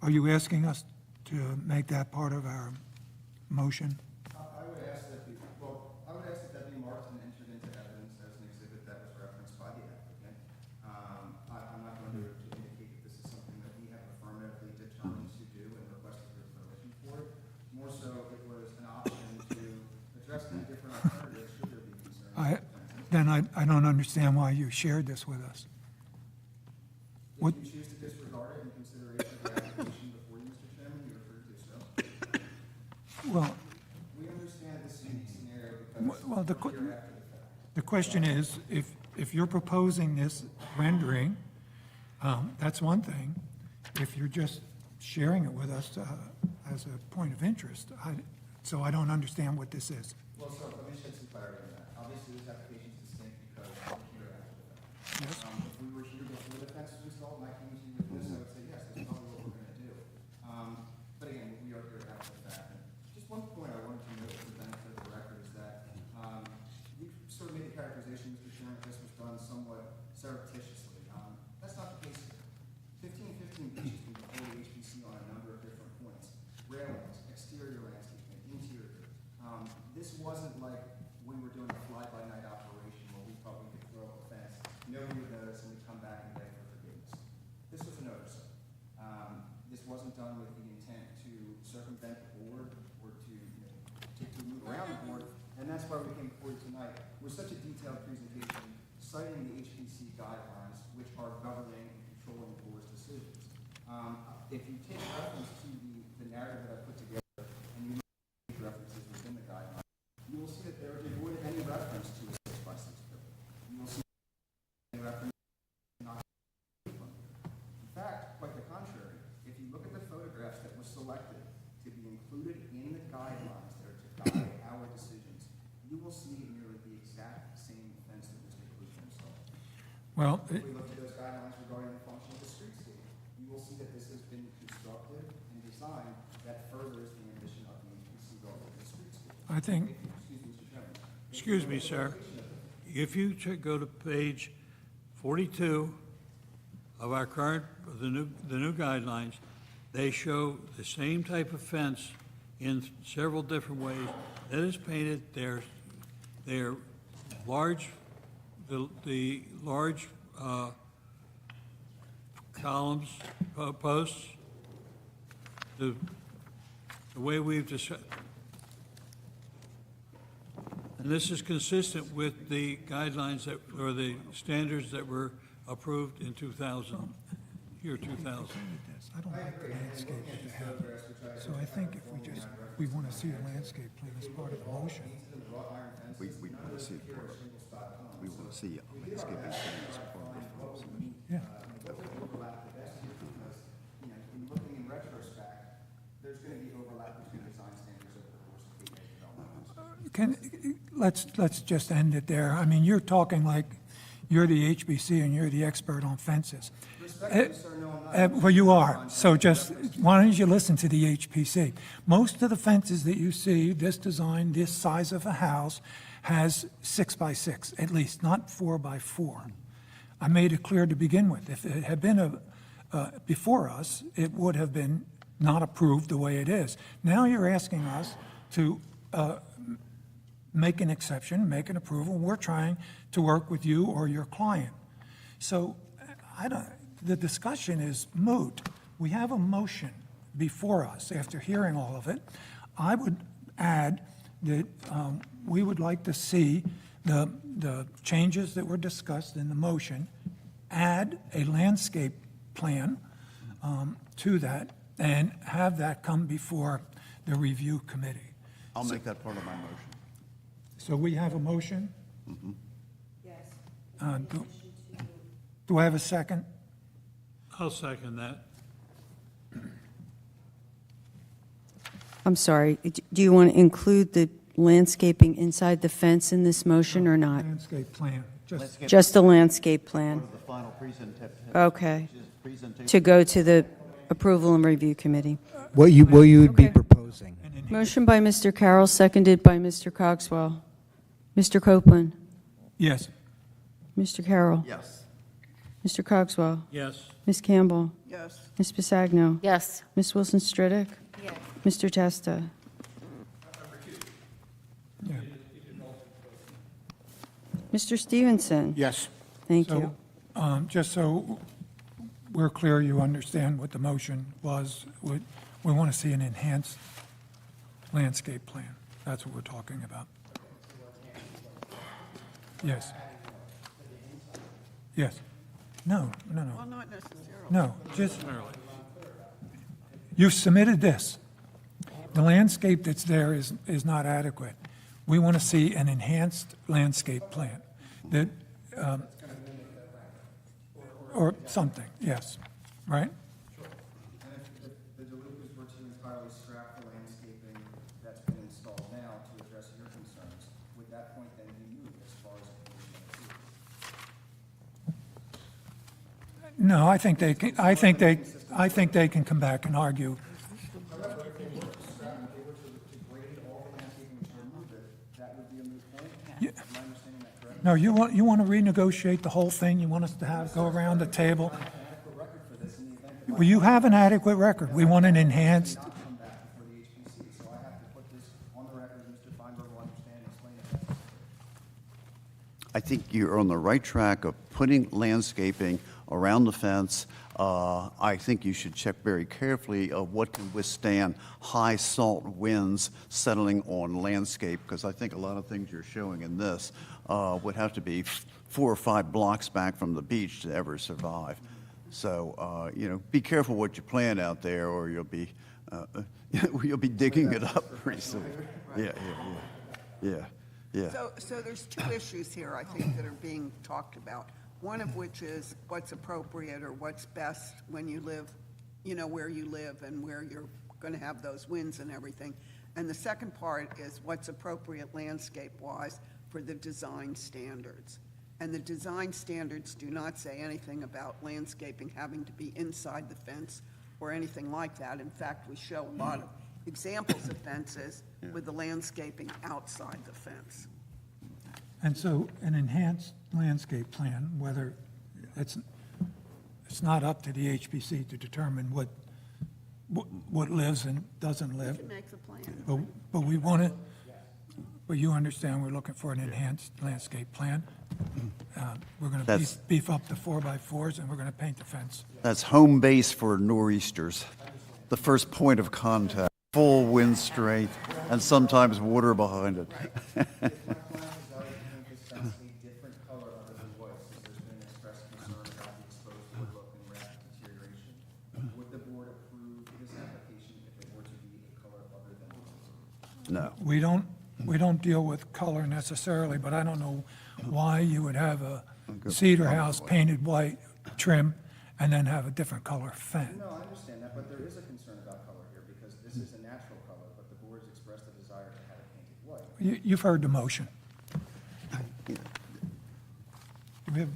Are you asking us to make that part of our motion? I would ask that that be marked and entered into evidence as an exhibit that was referenced by the applicant. I'm not going to indicate that this is something that we have affirmatively determined to do and requested your permission for it. More so, it was an option to address the different alternatives should there be concerns. Then I don't understand why you shared this with us. If you choose to disregard it in consideration of the application before you, Mr. Chairman, you're free to do so. Well, We understand this unique scenario because well, we're here after the fact. the question is, if you're proposing this rendering, that's one thing. If you're just sharing it with us as a point of interest, so I don't understand what this is. Well, so let me shed some clarity on that. Obviously, this application is distinct because we're here after the fact. If we were here before the fence was installed and I came to you with this, I would say, yes, that's probably what we're going to do. But again, we are here after the fact. And just one point I wanted to note for the benefit of the record is that you sort of made the characterization, Mr. Chairman, that this was done somewhat surreptitiously. That's not the case here. 1515 Beach has been before the HPC on a number of different points. Railings, exterior landscaping, interior. This wasn't like we were doing a fly-by-night operation where we thought we could throw up a fence, nobody would notice, and we'd come back and beg for forgiveness. This was an oversight. This wasn't done with the intent to circumvent the board or to move around the board, and that's why we came forward tonight with such a detailed presentation citing the HPC guidelines, which are governing and controlling the board's decisions. If you take reference to the narrative that I put together, and you make references within the guidelines, you will see that they are devoid of any reference to a 6x6 building. You will see any reference to not in fact, quite the contrary. If you look at the photographs that were selected to be included in the guidelines that are to guide our decisions, you will see nearly the exact same fence that Mr. Kluge installed. Well, If we look at those guidelines regarding the function of the streetscape, you will see that this has been constructed and designed that furthers the ambition of the HPC goal of the streetscape. I think, Excuse me, Mr. Chairman. Excuse me, sir. If you go to page 42 of our current, the new guidelines, they show the same type of fence in several different ways. That is painted, they're large, the large columns, posts, the way we've decided. And this is consistent with the guidelines that, or the standards that were approved in 2000, year 2000. I don't like the landscape to happen. So I think if we want to see the landscape plan as part of the motion. We want to see it part of it. We want to see a landscaping plan as part of it. Yeah. Looking in retrospect, there's going to be overlap between design standards over the course of the development. Let's just end it there. I mean, you're talking like You're the HBC and you're the expert on fences. Respectfully, sir, no, I'm not. Well, you are, so just, why don't you listen to the HPC? Most of the fences that you see, this design, this size of a house, has 6 by 6, at least, not 4 by 4. I made it clear to begin with. If it had been before us, it would have been not approved the way it is. Now you're asking us to make an exception, make an approval. We're trying to work with you or your client. So the discussion is moot. We have a motion before us after hearing all of it. I would add that we would like to see the changes that were discussed in the motion, add a landscape plan to that, and have that come before the review committee. I'll make that part of my motion. So we have a motion. Yes. Do I have a second? I'll second that. I'm sorry, do you want to include the landscaping inside the fence in this motion or not? Landscape plan, just, Just a landscape plan? The final presentation. Okay. To go to the approval and review committee. What you would be Okay. proposing? Motion by Mr. Carroll, seconded by Mr. Cogswell. Mr. Copeland? yes. Mr. Carroll? Yes. Mr. Cogswell? Yes. Ms. Campbell? Yes. Ms. Pisagno? Yes. Ms. Wilson Stridick? Yes. Mr. Testa? Yeah. Mr. Stevenson? Yes. Thank So, you. just so we're clear, you understand what the motion was, we want to see an enhanced landscape plan. That's what we're talking about. Yes. Yes. No. Well, not necessarily. No, just, you've submitted this. The landscape that's there is not adequate. We want to see an enhanced landscape plan that, or something, yes, right? And if the Delucas were to entirely scrap the landscaping that's been installed now to address your concerns, would that point then be moved as far as condition of approval? No, I think they can come back and argue. However, if they were to scrap, if they were to degrade all the landscaping to remove it, that would be a moot point? Yeah. Am I understanding that correctly? No, you want to renegotiate the whole thing? You want us to go around the table? Well, you have an adequate record. We want an enhanced. Not come back before the HPC, so I have to put this on the record, Mr. Feinberg will understand and explain it. I think you're on the right track of putting landscaping around the fence. I think you should check very carefully of what can withstand high salt winds settling on landscape, because I think a lot of things you're showing in this would have to be 4 or 5 blocks back from the beach to ever survive. So, be careful what you plant out there, or you'll be digging it up pretty soon. Yeah. So there's 2 issues here, I think, that are being talked about. One of which is what's appropriate or what's best when you live, where you live and where you're going to have those winds and everything. And the second part is what's appropriate landscape-wise for the design standards. And the design standards do not say anything about landscaping having to be inside the fence or anything like that. In fact, we show a lot of examples of fences with the landscaping outside the fence. And so an enhanced landscape plan, whether it's not up to the HPC to determine what lives and doesn't You live. can make the plan. But we want to, but you understand we're looking for an enhanced landscape plan. We're going to That's- beef up the 4x4s and we're going to paint the fence. That's home base for nor'easters, the first point of contact, full wind strength, and sometimes water behind it. Different color other than white, since there's been expressed concern about the exposed wood look and rapid deterioration. Would the board approve this application if it were to be a color other than white? No. We don't deal with color necessarily, but I don't know why you would have a cedar house painted white trim and then have a different color fence. No, I understand that, but there is a concern about color here, because this is a natural color, but the board has expressed a desire to have it painted white. You've heard the motion. We have,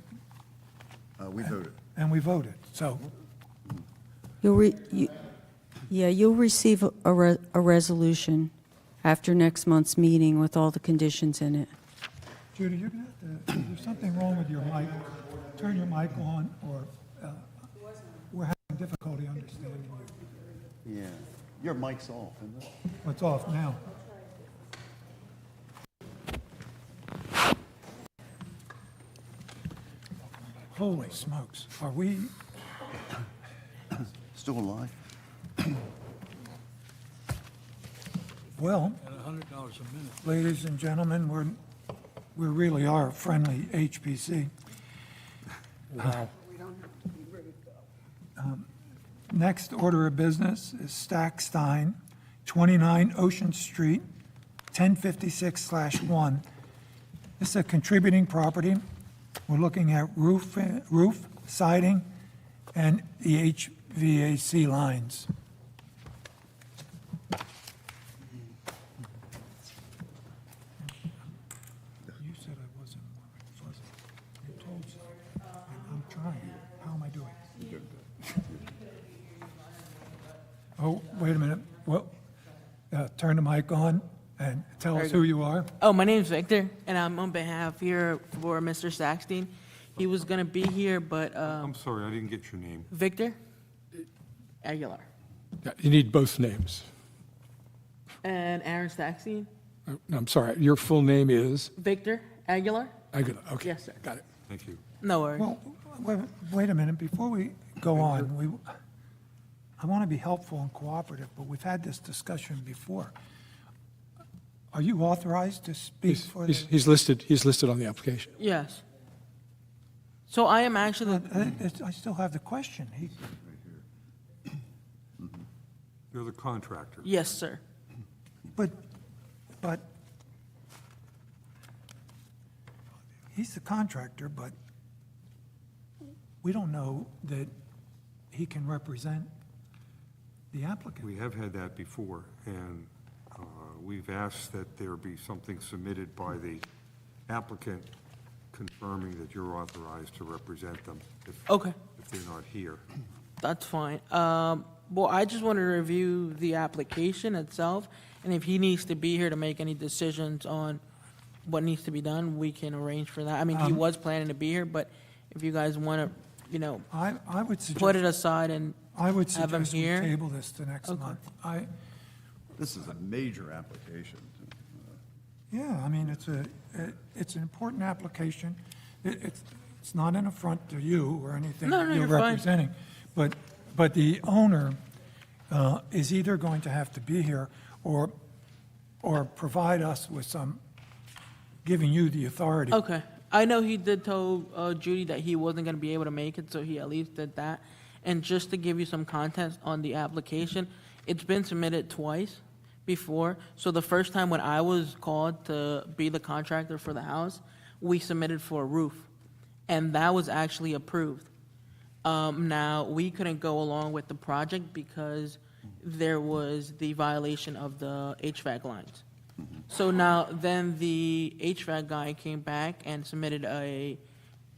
We voted. and we voted, so, You'll receive a resolution after next month's meeting with all the conditions in it. Judy, you're gonna have to, there's something wrong with your mic. Turn your mic on, or we're having difficulty understanding you. Yeah. Your mic's off, isn't it? It's off now. Holy smokes, are we, Still alive? well, At $100 a minute. ladies and gentlemen, we really are a friendly HPC. Wow. We don't have to be rude, though. Next order of business is Stack Stein, 29 Ocean Street, 1056/1. This is a contributing property. We're looking at roof, siding, and the HVAC lines. You said I wasn't fuzzy. You told so. And I'm trying. How am I doing? Oh, wait a minute. Well, turn the mic on and tell us who you are. Oh, my name's Victor, and I'm on behalf here for Mr. Saxton. He was gonna be here, but I'm sorry, I didn't get your name. Victor Aguilar Yeah, you need both names. and Aaron Saxton. No, I'm sorry, your full name is? Victor Aguilar. Okay. Yes, sir. Got it. Thank you. No worries. Well, wait a minute. Before we go on, I want to be helpful and cooperative, but we've had this discussion before. Are you authorized to speak for the? He's listed on the application. Yes. So I am actually. I still have the question. You're the contractor. Yes, sir. But he's the contractor, but we don't know that he can represent the applicant. We have had that before, and we've asked that there be something submitted by the applicant confirming that you're authorized to represent them if they're not here. That's fine. Well, I just wanted to review the application itself, and if he needs to be here to make any decisions on what needs to be done, we can arrange for that. I mean, he was planning to be here, but if you guys want to, I would suggest put it aside and I would have him suggest we here. table this to next month. This is a major application. Yeah, I mean, it's an important application. It's not an affront to you or anything No, that no, you're you're fine. representing. But the owner is either going to have to be here or provide us with some, giving you the authority. Okay. I know he did tell Judy that he wasn't going to be able to make it, so he at least did that. And just to give you some context on the application, it's been submitted twice before. So the first time when I was called to be the contractor for the house, we submitted for a roof, and that was actually approved. Now, we couldn't go along with the project because there was the violation of the HVAC lines. So now, then the HVAC guy came back and submitted a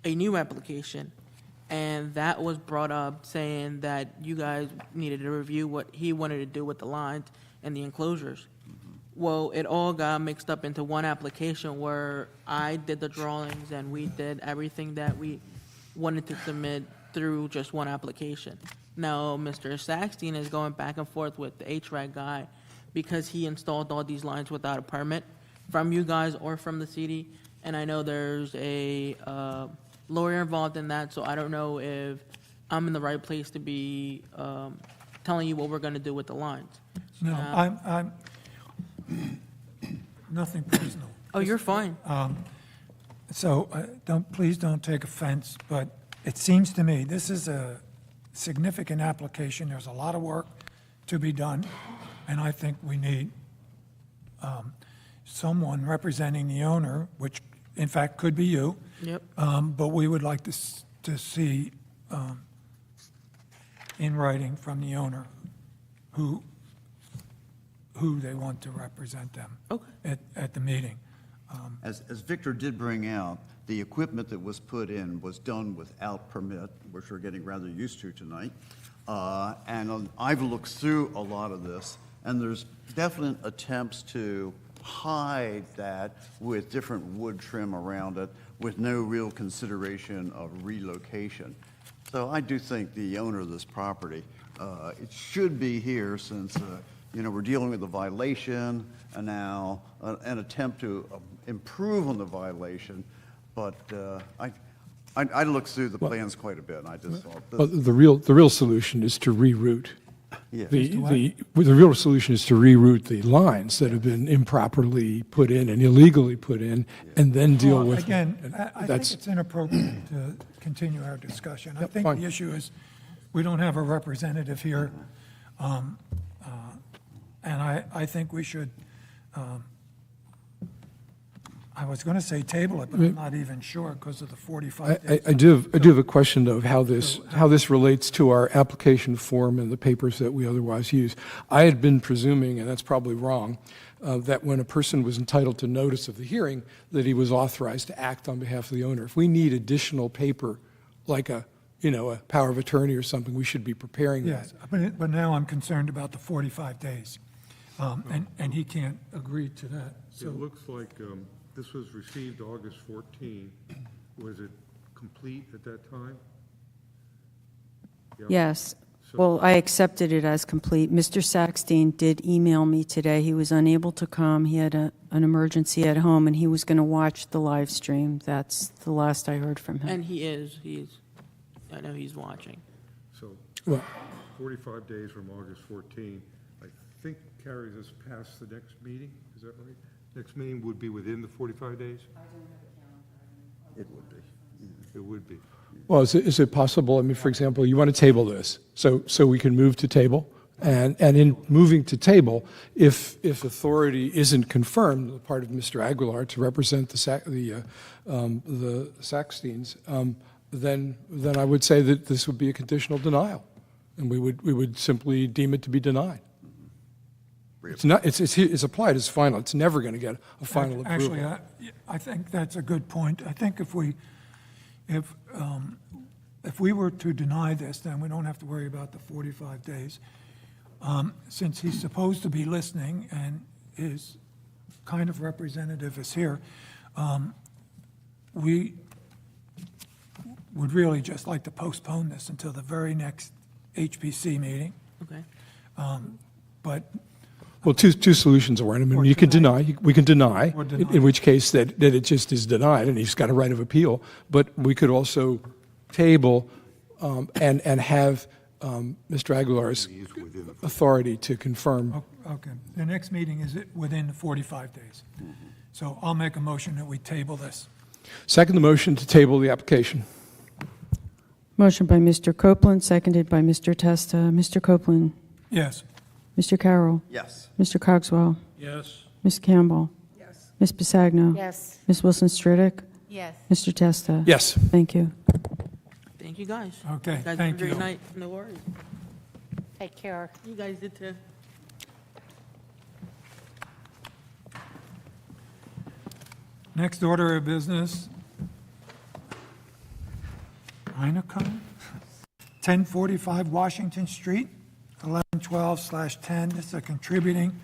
new application, and that was brought up saying that you guys needed to review what he wanted to do with the lines and the enclosures. Well, it all got mixed up into one application where I did the drawings and we did everything that we wanted to submit through just one application. Now, Mr. Saxton is going back and forth with the HVAC guy because he installed all these lines without a permit from you guys or from the city. And I know there's a lawyer involved in that, so I don't know if I'm in the right place to be telling you what we're going to do with the lines. No, I'm nothing personal. Oh, you're fine. So please don't take offense, but it seems to me this is a significant application. There's a lot of work to be done, and I think we need someone representing the owner, which in fact could be you. Yep. But we would like to see in writing from the owner who they want to represent them at the meeting. As Victor did bring out, the equipment that was put in was done without permit, which we're getting rather used to tonight. I've looked through a lot of this, and there's definite attempts to hide that with different wood trim around it, with no real consideration of relocation. So I do think the owner of this property, it should be here since, we're dealing with a violation and now an attempt to improve on the violation. But I looked through the plans quite a bit, and I just thought. Well, the real solution is to reroute. Yeah. The real solution is to reroute the lines that have been improperly put in and illegally put in, and then deal Well, with. again, And I think that's- it's inappropriate to continue our discussion. I Yep, think fine. the issue is, we don't have a representative here, and I think we should, I was going to say table it, but I'm not even sure because of the 45 days. I do have a question, though, of how this relates to our application form and the papers that we otherwise use. I had been presuming, and that's probably wrong, that when a person was entitled to notice of the hearing, that he was authorized to act on behalf of the owner. If we need additional paper, like a power of attorney or something, we should be preparing that. Yes, but now I'm concerned about the 45 days, and he can't agree to that. So It looks like this was received August 14. Was it complete at that time? Yep. Yes. So- Well, I accepted it as complete. Mr. Saxton did email me today. He was unable to come. He had an emergency at home, and he was going to watch the live stream. That's the last I heard from him. And he is. I know he's watching. So Well- 45 days from August 14, I think carries us past the next meeting, is that right? Next meeting would be within the 45 days? It would be. It would be. Well, is it possible, I mean, for example, you want to table this, so we can move to table? And in moving to table, if authority isn't confirmed, the part of Mr. Aguilar to represent the Saxtons, then I would say that this would be a conditional denial, and we would simply deem it to be denied. It's not, it's applied as final. It's never going to get a final approval. Actually, I think that's a good point. I think if we were to deny this, then we don't have to worry about the 45 days. Since he's supposed to be listening and his kind of representative is here, we would really just like to postpone this until the very next HPC meeting. Okay. But Well, two solutions are, I mean, you can deny, we can deny, Or deny. in which case that it just is denied and he's got a right of appeal, but we could also table and have Mr. Aguilar's authority to confirm. Okay, the next meeting is within the 45 days. So I'll make a motion that we table this. Second the motion to table the application. Motion by Mr. Copeland, seconded by Mr. Testa. Mr. Copeland? Yes. Mr. Carroll? Yes. Mr. Cogswell? Yes. Ms. Campbell? Yes. Ms. Bisagno? Yes. Ms. Wilson-Stritick? Yes. Mr. Testa? Yes. Thank you. Thank you, guys. Okay, You guys thank have a you. great night. No worries. Take care. You guys did too. Next order of business. Heineken, 1045 Washington Street, 1112/10. This is a contributing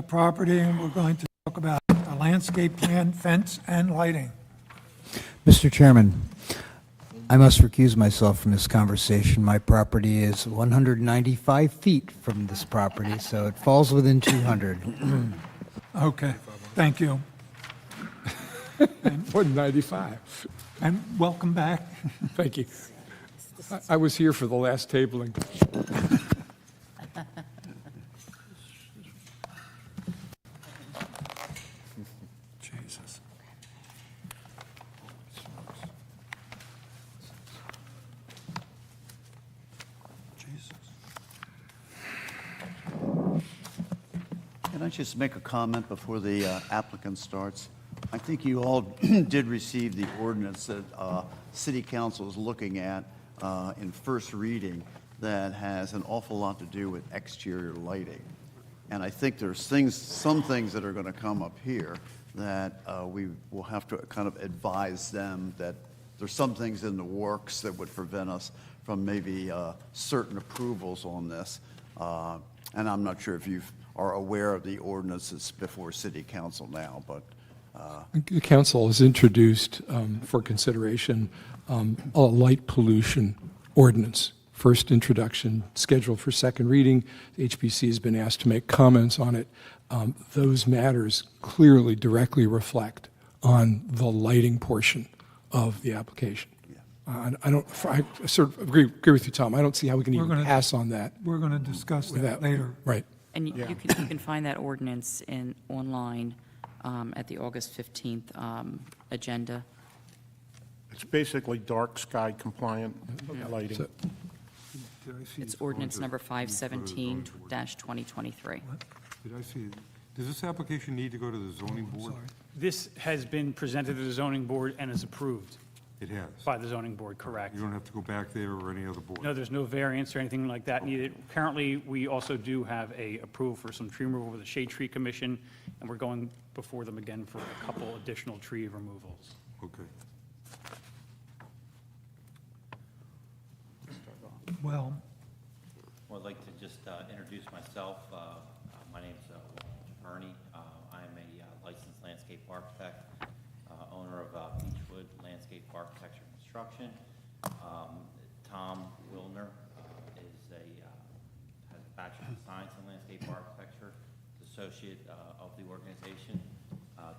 property, and we're going to talk about a landscape plan, fence, and lighting. Mr. Chairman, I must recuse myself from this conversation. My property is 195 feet from this property, so it falls within 200. Okay, thank you. 195. And welcome back. Thank you. I was here for the last tabling. Jesus. Can I just make a comment before the applicant starts? I think you all did receive the ordinance that City Council is looking at in first reading that has an awful lot to do with exterior lighting. And I think there's some things that are going to come up here that we will have to kind of advise them that there's some things in the works that would prevent us from maybe certain approvals on this. And I'm not sure if you are aware of the ordinances before City Council now, but The council has introduced for consideration a light pollution ordinance. First introduction, scheduled for second reading. The HPC has been asked to make comments on it. Those matters clearly directly reflect on the lighting portion of the application. I sort of agree with you, Tom. I don't see how we can We're even gonna- pass on that. We're going to discuss that without- later. Right. And you can find that ordinance online at the August 15th agenda. It's basically dark sky compliant lighting. Did I see It's it's ordinance going to- number needs to go to the zoning board? 517-2023. Did I see, does this application need to go to the zoning board? This has been presented to the zoning board and is approved It has. by the zoning board, correct? You don't have to go back there or any other board? No, there's no variance or anything like that needed. Currently, we also do have a approval for some tree removal with the Shade Tree Commission, and we're going before them again for a couple additional tree removals. Okay. Well, Well, I'd like to just introduce myself. My name's Walter Perney. I'm a licensed landscape architect, owner of Beechwood Landscape Architecture and Construction. Tom Wilner has a Bachelor of Science in Landscape Architecture, associate of the organization.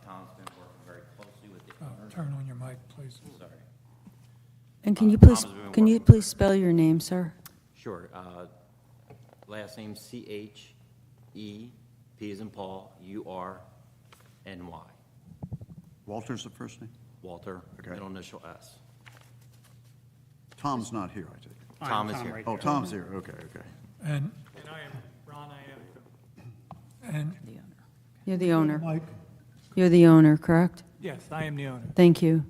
Tom's been working very closely with the owners. turn on your mic, please. Sorry. And can you Tom please, has been can you working- please spell your name, sir? Sure. Last name C-H-E, P as in Paul, U-R-N-Y. Walter's the first name? Walter, Okay. middle initial S. Tom's not here, I take it. Tom is here. Oh, Tom's here, okay, okay. And, And I am Ron Iannico. and You're the owner. Mike, You're the owner, correct? Yes, I am the owner. Thank you.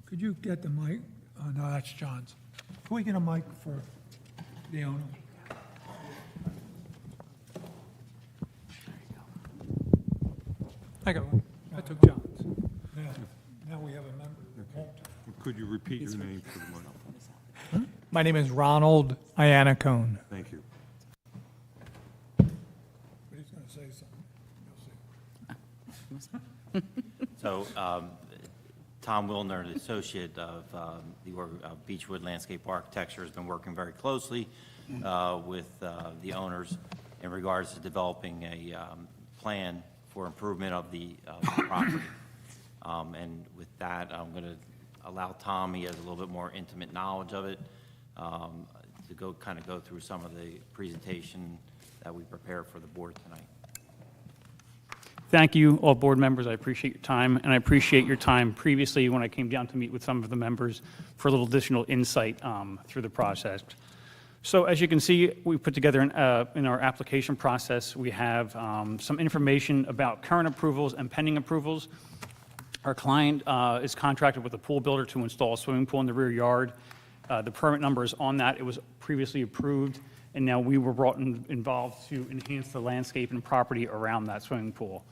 could you get the mic? Oh, no, that's John's. Can we get a mic for the owner? I got one. I took John's. Yeah, now we have a member that won't. Could you repeat your name for the mic? My name is Ronald Iannicone. Thank you. But he's going to say something. So Tom Wilner, the associate of Beechwood Landscape Architecture, has been working very closely with the owners in regards to developing a plan for improvement of the property. And with that, I'm going to allow Tom, he has a little bit more intimate knowledge of it, to kind of go through some of the presentation that we prepared for the board tonight. Thank you, all board members. I appreciate your time, and I appreciate your time previously when I came down to meet with some of the members for a little additional insight through the process. So as you can see, we put together in our application process, we have some information about current approvals and pending approvals. Our client is contracted with a pool builder to install a swimming pool in the rear yard. The permit number is on that. It was previously approved, and now we were brought involved to enhance the landscape and property around that swimming pool.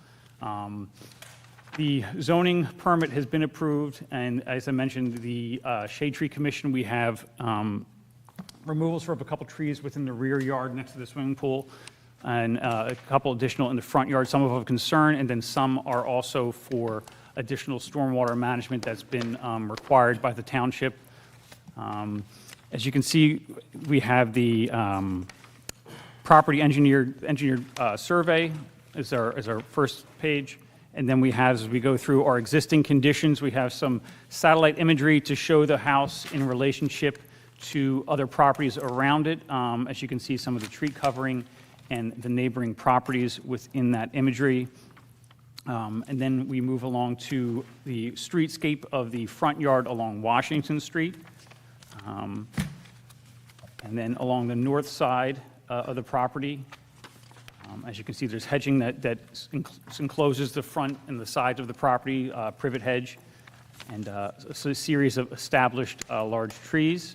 The zoning permit has been approved, and as I mentioned, the Shade Tree Commission, we have removals for a couple trees within the rear yard next to the swimming pool, and a couple additional in the front yard, some of concern, and then some are also for additional stormwater management that's been required by the township. As you can see, we have the property engineered survey is our first page. And then we have, as we go through our existing conditions, we have some satellite imagery to show the house in relationship to other properties around it. As you can see, some of the tree covering and the neighboring properties within that imagery. And then we move along to the streetscape of the front yard along Washington Street. And then along the north side of the property, as you can see, there's hedging that encloses the front and the sides of the property, privet hedge, and a series of established large trees.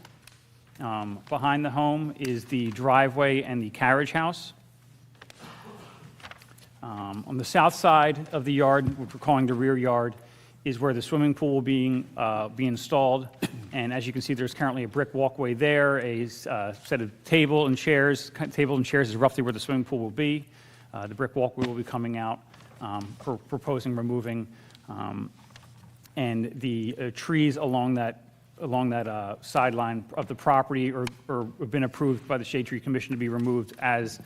Behind the home is the driveway and the carriage house. On the south side of the yard, which we're calling the rear yard, is where the swimming pool will be installed. And as you can see, there's currently a brick walkway there, a set of table and chairs. Table and chairs is roughly where the swimming pool will be. The brick walkway will be coming out, proposing removing. And the trees along that sideline of the property have been approved by the Shade Tree Commission to be removed, as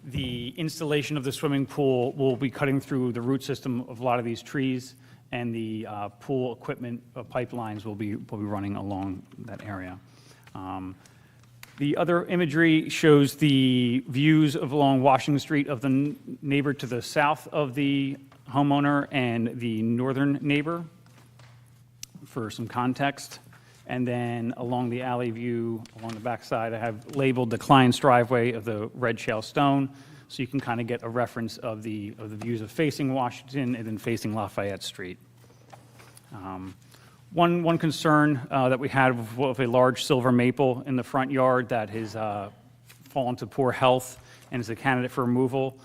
the installation of the swimming pool will be cutting through the root system of a lot of these trees, and the pool equipment pipelines will be running along that area. The other imagery shows the views of along Washington Street of the neighbor to the south of the homeowner and the northern neighbor, for some context. And then along the alley view, along the backside, I have labeled the Klein's driveway of the red shale stone, so you can kind of get a reference of the views of facing Washington and then facing Lafayette Street. One concern that we had of a large silver maple in the front yard that has fallen to poor health and is a candidate for removal.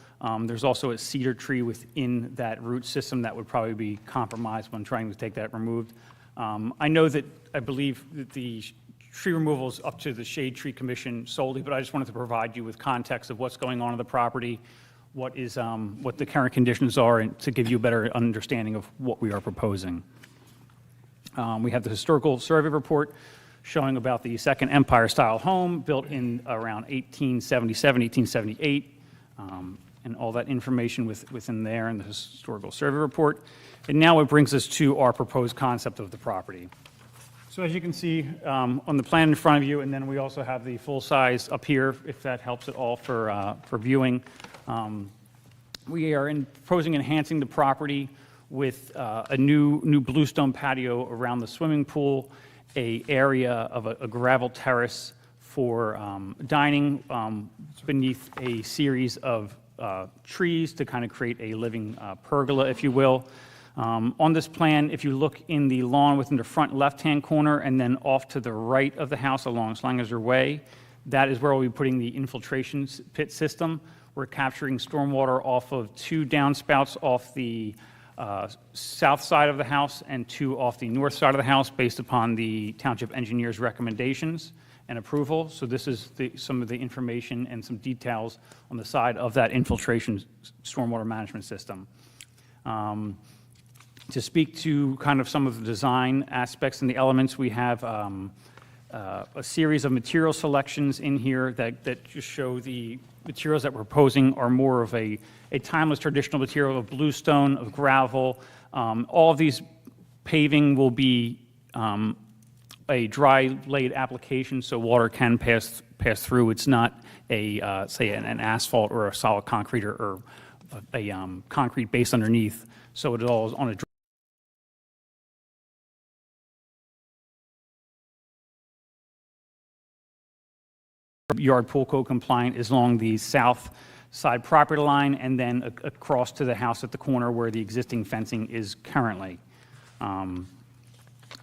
There's also a cedar tree within that root system that would probably be compromised when trying to take that removed. I believe that the tree removal is up to the Shade Tree Commission solely, but I just wanted to provide you with context of what's going on in the property, what the current conditions are, and to give you a better understanding of what we are proposing. We have the historical survey report showing about the second Empire-style home built in around 1877, 1878, and all that information within there in the historical survey report. And now it brings us to our proposed concept of the property. So as you can see on the plan in front of you, and then we also have the full size up here, if that helps at all for viewing. We are proposing enhancing the property with a new bluestone patio around the swimming pool, a area of a gravel terrace for dining beneath a series of trees to kind of create a living pergola, if you will. On this plan, if you look in the lawn within the front left-hand corner and then off to the right of the house along Slangeser Way, that is where we'll be putting the infiltration pit system. We're capturing stormwater off of 2 downspouts off the south side of the house and 2 off the north side of the house based upon the township engineer's recommendations and approval. So this is some of the information and some details on the side of that infiltration stormwater management system. To speak to kind of some of the design aspects and the elements, we have a series of material selections in here that just show the materials that we're proposing are more of a timeless traditional material of bluestone, of gravel. All of these paving will be a dry laid application, so water can pass through. It's not say an asphalt or a solid concrete or a concrete base underneath. So it all is on a yard pool code compliant is along the south side property line and then across to the house at the corner where the existing fencing is currently.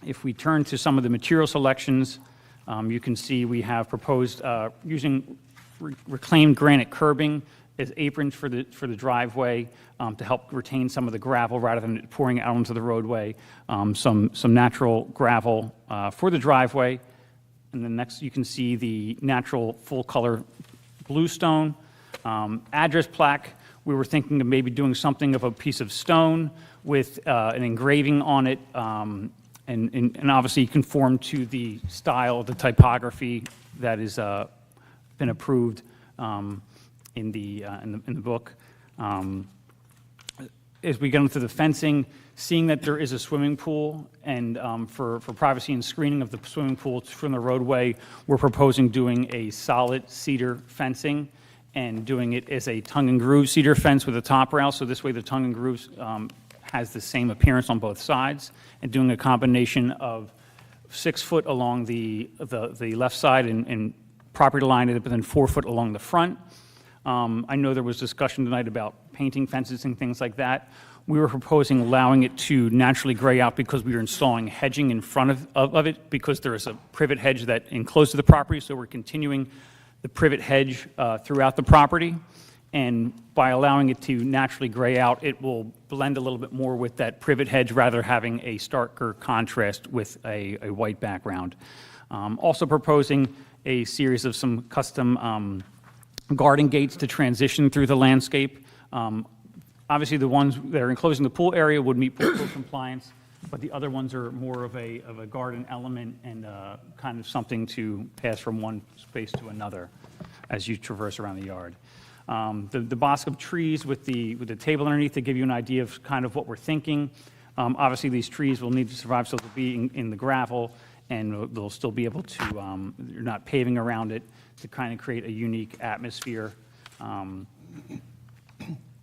If we turn to some of the material selections, you can see we have proposed using reclaimed granite curbing as aprons for the driveway to help retain some of the gravel rather than pouring out onto the roadway. Some natural gravel for the driveway. And then next you can see the natural full color bluestone. Address plaque, we were thinking of maybe doing something of a piece of stone with an engraving on it and obviously conform to the style of the typography that has been approved in the book. As we get into the fencing, seeing that there is a swimming pool and for privacy and screening of the swimming pool from the roadway, we're proposing doing a solid cedar fencing and doing it as a tongue and groove cedar fence with a top rail. So this way the tongue and grooves has the same appearance on both sides, and doing a combination of 6 foot along the left side and property line, but then 4 foot along the front. I know there was discussion tonight about painting fences and things like that. We were proposing allowing it to naturally gray out because we were installing hedging in front of it because there is a privet hedge that encloses the property, so we're continuing the privet hedge throughout the property. and by allowing it to naturally gray out, it will blend a little bit more with that privet hedge rather having a starker contrast with a white background. Also proposing a series of some custom garden gates to transition through the landscape. Obviously, the ones that are enclosing the pool area would meet pool compliance, but the other ones are more of a garden element and kind of something to pass from one space to another as you traverse around the yard. The bosque of trees with the table underneath to give you an idea of kind of what we're thinking. Obviously, these trees will need to survive, so they'll be in the gravel, and they'll still be able to, you're not paving around it, to kind of create a unique atmosphere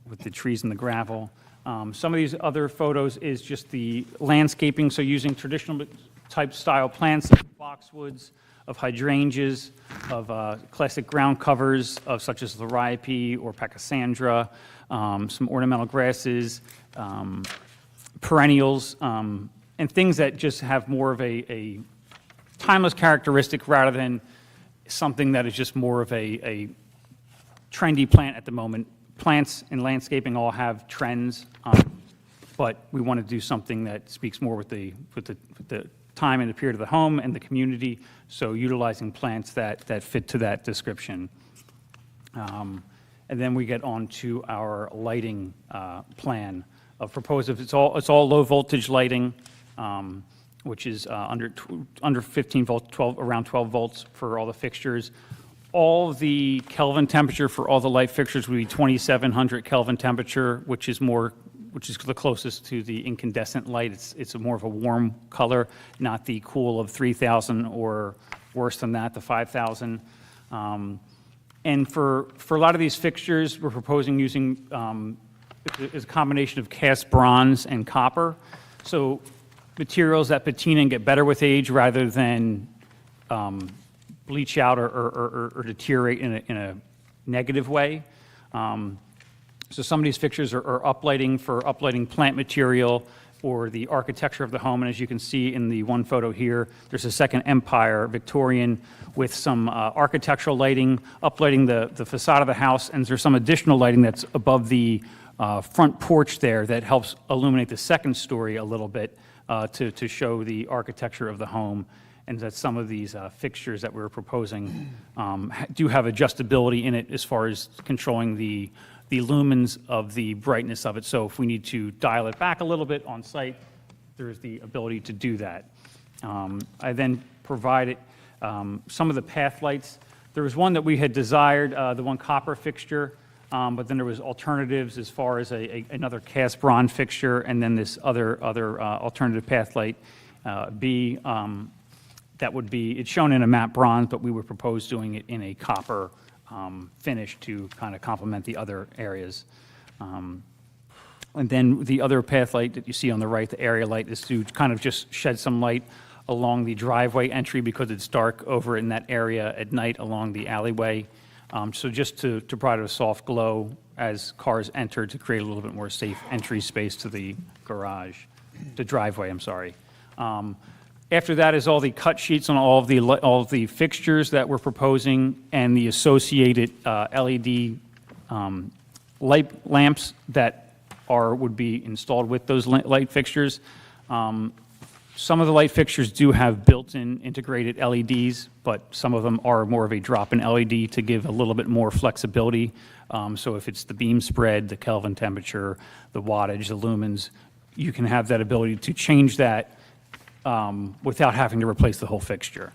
with the trees and the gravel. Some of these other photos is just the landscaping, so using traditional type style plants of boxwoods, of hydrangeas, of classic ground covers, of such as liriope or pachysandra, some ornamental grasses, perennials, and things that just have more of a timeless characteristic rather than something that is just more of a trendy plant at the moment. Plants and landscaping all have trends, but we want to do something that speaks more with the time and the period of the home and the community, so utilizing plants that fit to that description. And then we get on to our lighting plan of proposed. It's all low voltage lighting, which is under 15 volts, around 12 volts for all the fixtures. All the Kelvin temperature for all the light fixtures would be 2700 Kelvin temperature, which is the closest to the incandescent light. It's more of a warm color, not the cool of 3000 or worse than that, the 5000. And for a lot of these fixtures, we're proposing using is a combination of cast bronze and copper. So materials that patina and get better with age rather than bleach out or deteriorate in a negative way. So some of these fixtures are uplighting for uplighting plant material or the architecture of the home. And as you can see in the one photo here, there's a second Empire Victorian with some architectural lighting, uplighting the facade of the house. And there's some additional lighting that's above the front porch there that helps illuminate the second story a little bit to show the architecture of the home. And that some of these fixtures that we're proposing do have adjustability in it as far as controlling the lumens of the brightness of it. So if we need to dial it back a little bit on site, there's the ability to do that. I then provided some of the path lights. There was one that we had desired, the one copper fixture, but then there was alternatives as far as another cast bronze fixture, and then this other alternative path light B. That would be, it's shown in a matte bronze, but we would propose doing it in a copper finish to kind of complement the other areas. And then the other path light that you see on the right, the area light, is to kind of just shed some light along the driveway entry because it's dark over in that area at night along the alleyway. So just to provide a soft glow as cars enter to create a little bit more safe entry space to the garage, the driveway, I'm sorry. After that is all the cut sheets on all of the fixtures that we're proposing and the associated LED light lamps that would be installed with those light fixtures. Some of the light fixtures do have built-in integrated LEDs, but some of them are more of a drop-in LED to give a little bit more flexibility. So if it's the beam spread, the Kelvin temperature, the wattage, the lumens, you can have that ability to change that without having to replace the whole fixture.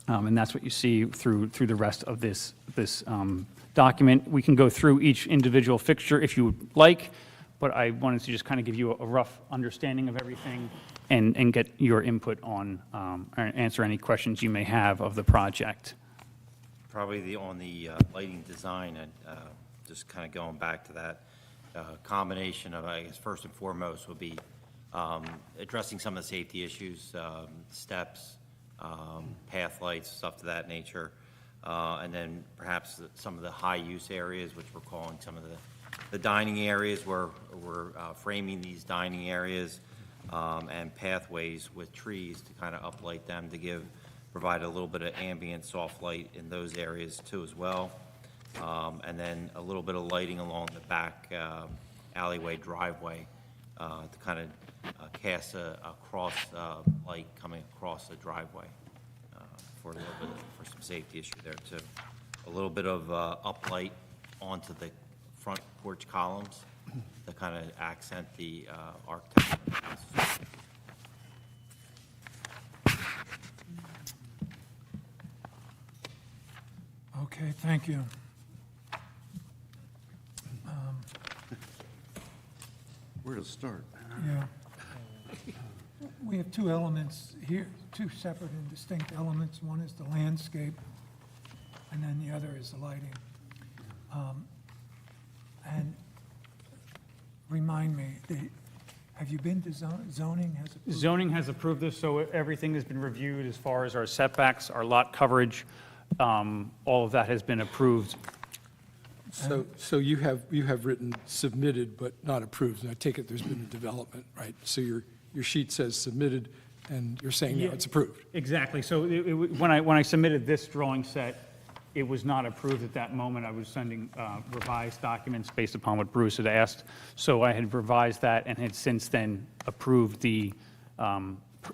And that's what you see through the rest of this document. We can go through each individual fixture if you would like, but I wanted to just kind of give you a rough understanding of everything and get your input on, or answer any questions you may have of the project. Probably on the lighting design, and just kind of going back to that combination of, I guess, first and foremost would be addressing some of the safety issues, steps, path lights, stuff to that nature, and then perhaps some of the high-use areas, which we're calling some of the dining areas, where we're framing these dining areas and pathways with trees to kind of uplight them to provide a little bit of ambient soft light in those areas too as well. and then a little bit of lighting along the back alleyway driveway to kind of cast a cross light coming across the driveway for a little bit, for some safety issue there too. A little bit of uplight onto the front porch columns to kind of accent the architecture of the house. Okay, thank you. Where to start? Yeah. We have two elements here, two separate and distinct elements. One is the landscape, and then the other is the lighting. And remind me, have you been to zoning? Has it- Zoning has approved this, so everything has been reviewed as far as our setbacks, our lot coverage. All of that has been approved. So you have written submitted but not approved, and I take it there's been a development, right? So your sheet says submitted, and you're saying now it's approved. Exactly. So when I submitted this drawing set, it was not approved at that moment. I was sending revised documents based upon what Bruce had asked. So I had revised that and had since then approved the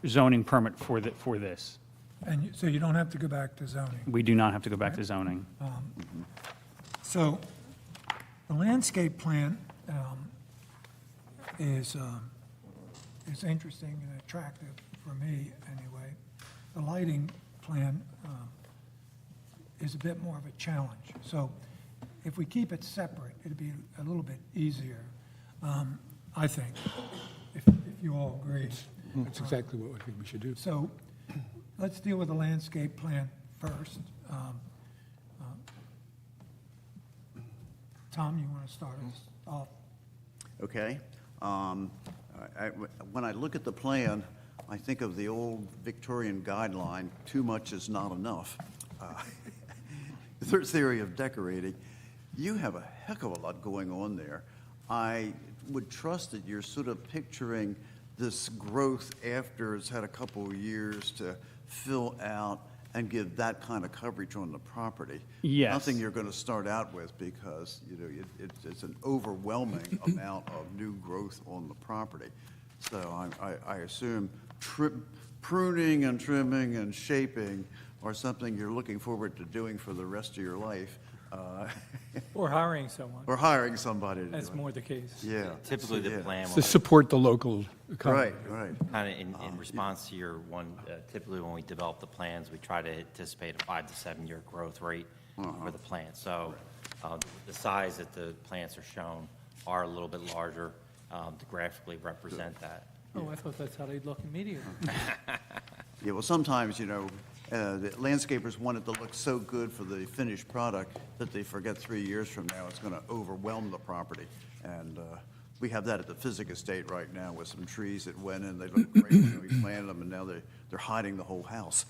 zoning permit for this. And so you don't have to go back to zoning. We do not have to go back to zoning. So the landscape plan is interesting and attractive for me, anyway. The lighting plan is a bit more of a challenge. So if we keep it separate, it'd be a little bit easier, I think, if you all agree. That's exactly what I think we should do. So let's deal with the landscape plan first. Tom, you want to start us off? Okay. When I look at the plan, I think of the old Victorian guideline, too much is not enough. Their theory of decorating. You have a heck of a lot going on there. I would trust that you're sort of picturing this growth after it's had a couple of years to fill out and give that kind of coverage on the property. Yes. Nothing you're going to start out with because, you know, it's an overwhelming amount of new growth on the property. So I assume pruning and trimming and shaping are something you're looking forward to doing for the rest of your life. Or hiring someone. Or hiring somebody to That's do it. more the case. Yeah. Typically, the Yeah. plan. To support the local economy. Right. Kind of in response to your one, typically when we develop the plans, we try to anticipate a 5 to 7 year growth rate for the plant. So the size that the plants are shown are a little bit larger to graphically represent that. Oh, I thought that's how they'd look immediately. Yeah, well, sometimes, you know, the landscapers want it to look so good for the finished product that they forget 3 years from now it's going to overwhelm the property. And we have that at the Physic Estate right now with some trees that went in, they look great, and we planted them, and now they're hiding the whole house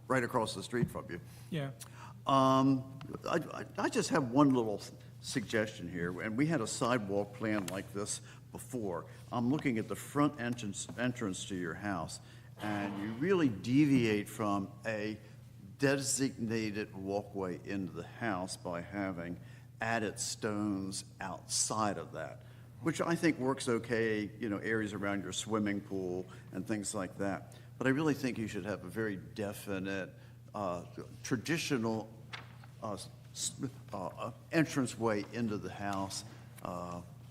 right across the street from you. Yeah. I just have one little suggestion here, and we had a sidewalk plan like this before. I'm looking at the front entrance to your house, and you really deviate from a designated walkway into the house by having added stones outside of that, which I think works okay, you know, areas around your swimming pool and things like that. But I really think you should have a very definite, traditional entranceway into the house,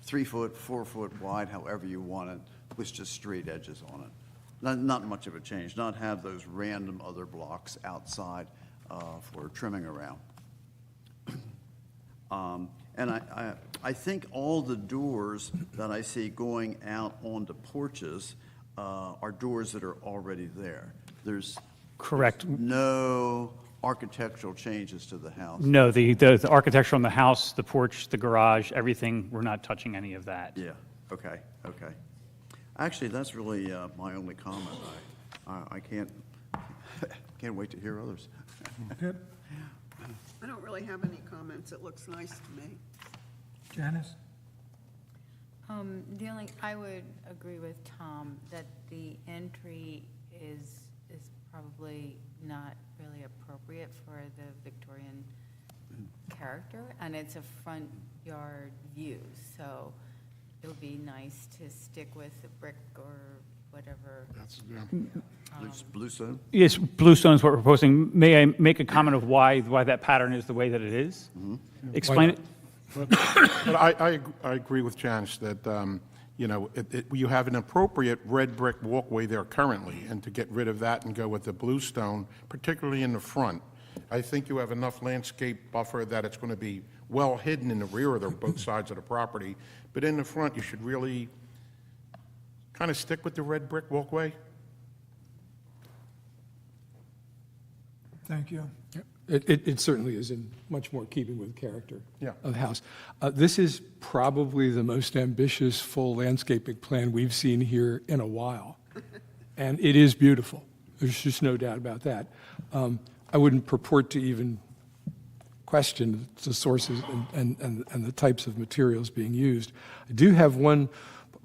3 foot, 4 foot wide, however you want it, with just straight edges on it. Not much of a change, not have those random other blocks outside for trimming around. And I think all the doors that I see going out onto porches are doors that are already there. There's Correct. no architectural changes to the house. No, the architecture on the house, the porch, the garage, everything, we're not touching any of that. Yeah, okay. Actually, that's really my only comment. I can't wait to hear others. Pip? I don't really have any comments. It looks nice to me. Janice? I would agree with Tom that the entry is probably not really appropriate for the Victorian character, and it's a front yard view, so it would be nice to stick with the brick or whatever. Bluestone? Yes, bluestone is what we're proposing. May I make a comment of why that pattern is the way that it is? Explain it. But I agree with Janice that, you know, you have an appropriate red brick walkway there currently, and to get rid of that and go with the bluestone, particularly in the front, I think you have enough landscape buffer that it's going to be well hidden in the rear of both sides of the property, but in the front, you should really kind of stick with the red brick walkway. Thank you. It certainly is in much more keeping with character Yeah. of the house. This is probably the most ambitious full landscaping plan we've seen here in a while, and it is beautiful. There's just no doubt about that. I wouldn't purport to even question the sources and the types of materials being used. I do have one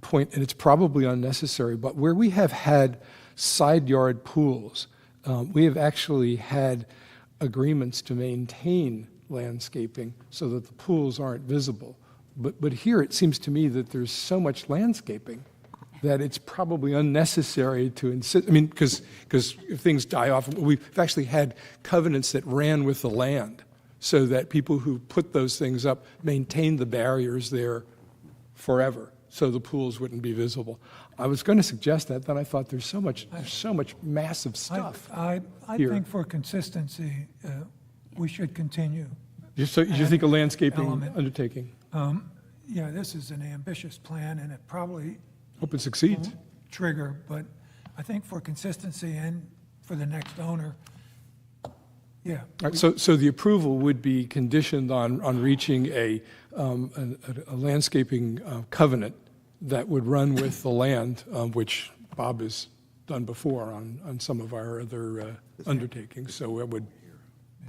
point, and it's probably unnecessary, but where we have had side yard pools, we have actually had agreements to maintain landscaping so that the pools aren't visible. But here it seems to me that there's so much landscaping that it's probably unnecessary to insist. I mean, because if things die off, we've actually had covenants that ran with the land so that people who put those things up maintained the barriers there forever so the pools wouldn't be visible. I was going to suggest that, then I thought there's so much massive stuff I here. think for consistency, we should continue. You think a landscaping Element. undertaking? Yeah, this is an ambitious plan, and it probably Hope it succeeds. won't trigger, but I think for consistency and for the next owner, yeah. All right, so the approval would be conditioned on reaching a landscaping covenant that would run with the land, which Bob has done before on some of our other undertakings. So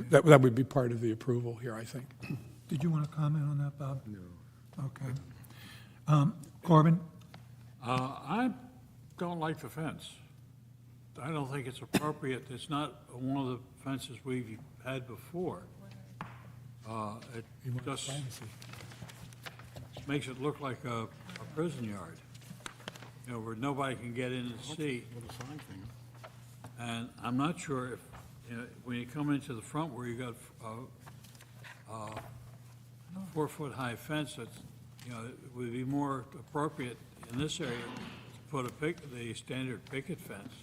that would be part of the approval here, I think. Did you want to comment on that, Bob? No. Okay. Corbin? I don't like the fence. I don't think it's appropriate. It's not one of the fences we've had before. It just makes it look like a prison yard, you know, where nobody can get in and see. And I'm not sure if, you know, when you come into the front where you got a 4-foot-high fence, that's, you know, it would be more appropriate in this area to put the standard picket fence.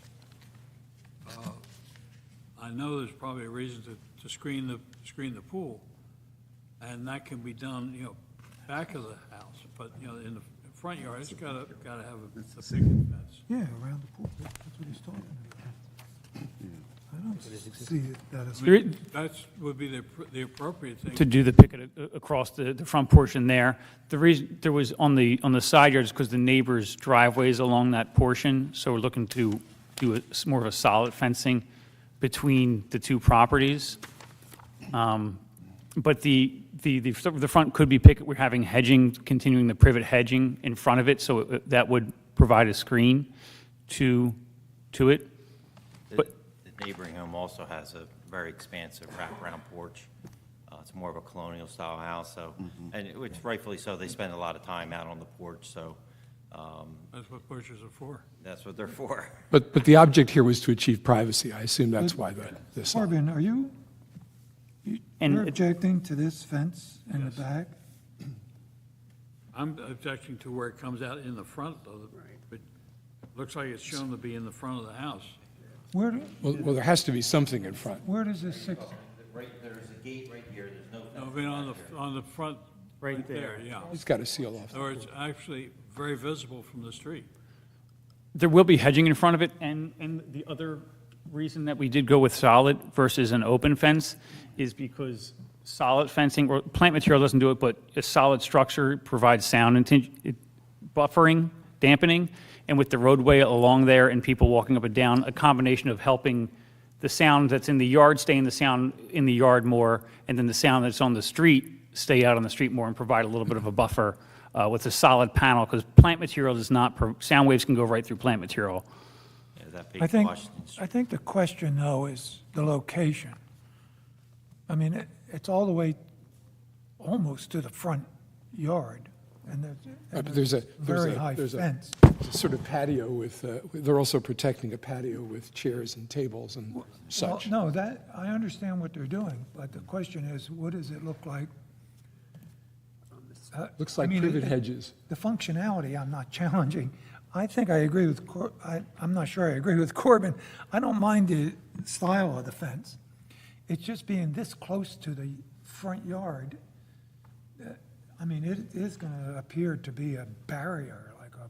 I know there's probably a reason to screen the pool, and that can be done, you know, back of the house, but, you know, in the front yard, it's gotta have a picket fence. Yeah, around the pool. That's what he's talking about. I don't see that as. I mean, that would be the appropriate thing. To do the picket across the front portion there. The reason there was on the side yards because the neighbors' driveways along that portion, so we're looking to do more of a solid fencing between the two properties. But the front could be picket. We're having hedging, continuing the privet hedging in front of it, so that would provide a screen to it. The neighboring home also has a very expansive wraparound porch. It's more of a colonial-style house, so, and which rightfully so, they spend a lot of time out on the porch, so. That's what porches are for. That's what they're for. But the object here was to achieve privacy. I assume that's why this. Corbin, are you're And objecting to this fence in the back? I'm objecting to where it comes out in the front, though. But it looks like it's shown to be in the front of the house. Where, Well, there has to be something in front. where does this There's a gate right here, there's no No, fence. I mean, on the front, right there, yeah. It's got to seal off. Or it's actually very visible from the street. there will be hedging in front of it, and the other reason that we did go with solid versus an open fence is because solid fencing, or plant material doesn't do it, but a solid structure provides sound and buffering, dampening, and with the roadway along there and people walking up and down, a combination of helping the sound that's in the yard stay in the sound in the yard more, and then the sound that's on the street stay out on the street more and provide a little bit of a buffer with a solid panel, because plant material does not, sound waves can go right through plant material. Yeah, that big I think, Washington Street. I think the question, though, is the location. I mean, it's all the way almost to the front yard, and But there's a very high there's fence. a sort of patio with, they're also protecting a patio with chairs and tables and Well, such. no, that, I understand what they're doing, but the question is, what does it look like? Looks I like mean, privet hedges. The functionality, I'm not challenging. I think I agree with, I'm not sure I agree with Corbin. I don't mind the style of the fence. It's just being this close to the front yard. I mean, it is going to appear to be a barrier, like a,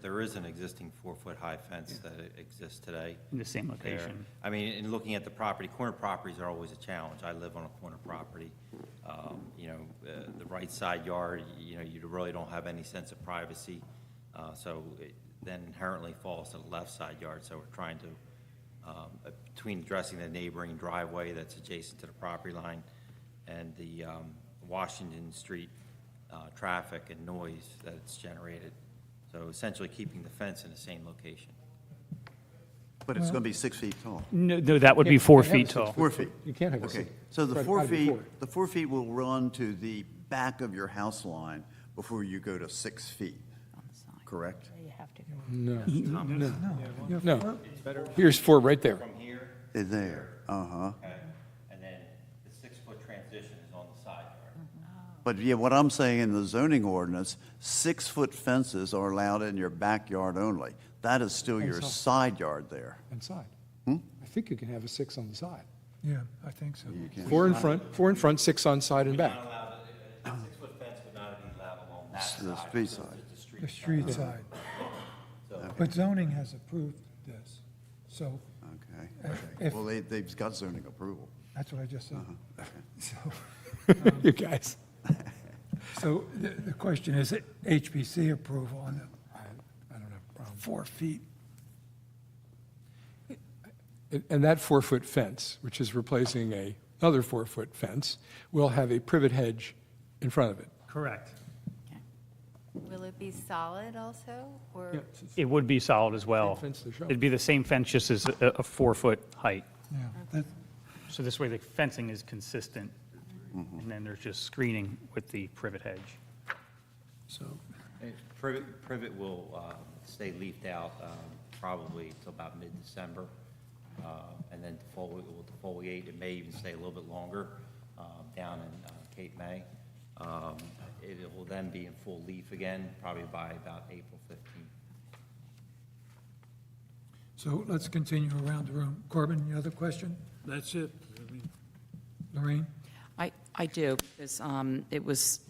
There is an existing 4-foot-high fence that exists today. In the same there. location. I mean, in looking at the property, corner properties are always a challenge. I live on a corner property. The right side yard, you really don't have any sense of privacy. So it then inherently falls to the left side yard. So we're trying to, between addressing the neighboring driveway that's adjacent to the property line and the Washington Street traffic and noise that it's generated. So essentially keeping the fence in the same location. But it's going to be 6 feet tall. No, that would be 4 feet tall. 4 feet. You can't have a Okay, six. so the Right, 4 right feet, before. the 4 feet will run to the back of your house line before you go to 6 feet, correct? You have to No, no. Here's 4 right there. From here, There, uh-huh. okay, and then the 6-foot transition is on the side yard. But yeah, what I'm saying in the zoning ordinance, 6-foot fences are allowed in your backyard only. That is still your Inside. side yard there. Inside. Hmm? I think you can have a 6 on the side. yeah, I think so. 4 in front, 6 on side and back. A 6-foot fence would not be allowed along that It's the side. street side. The street side. But zoning has approved this, so Okay. if- Well, they've got zoning approval. that's what I just said. Uh-huh. Okay. So, You guys. so the question is HPC approval on the I don't have a problem. 4 feet. And that 4-foot fence, which is replacing another 4-foot fence, will have a privet hedge in front of it. Correct. Will it be solid also, or? It would be solid as well. Same fence they show. It'd be the same fence, just as a 4-foot height. Yeah, that, So this way the fencing is consistent, and then there's just screening with the privet hedge. so, Privet will stay leafed out probably until about mid-December. And then defoliate, it may even stay a little bit longer down in Cape May. It will then be in full leaf again, probably by about April 15th. so let's continue around the room. Corbin, any other question? That's it. I mean, Lorraine? I do, because it was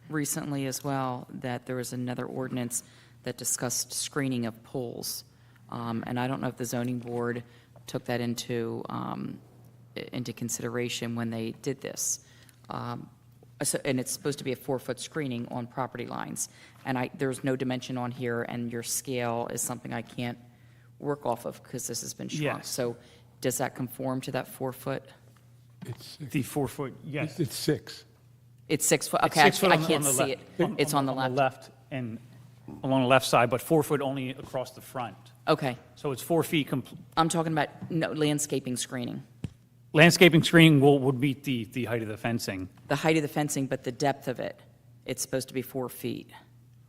recently as well that there was another ordinance that discussed screening of pools. And I don't know if the zoning board took that into consideration when they did this. And it's supposed to be a 4-foot screening on property lines. And there's no dimension on here, and your scale is something I can't work off of because this has been shrunk. Yes. So does that conform to that 4-foot? It's The 4-foot, yes. It's 6. It's 6 foot, It's okay, 6 foot I on the- can't on the see left. it. It's on the left. And along the left side, but 4 foot only across the front. Okay, So it's 4 feet. I'm talking about no landscaping screening. Landscaping screening would meet the height of the fencing. The height of the fencing, but the depth of it, it's supposed to be 4 feet.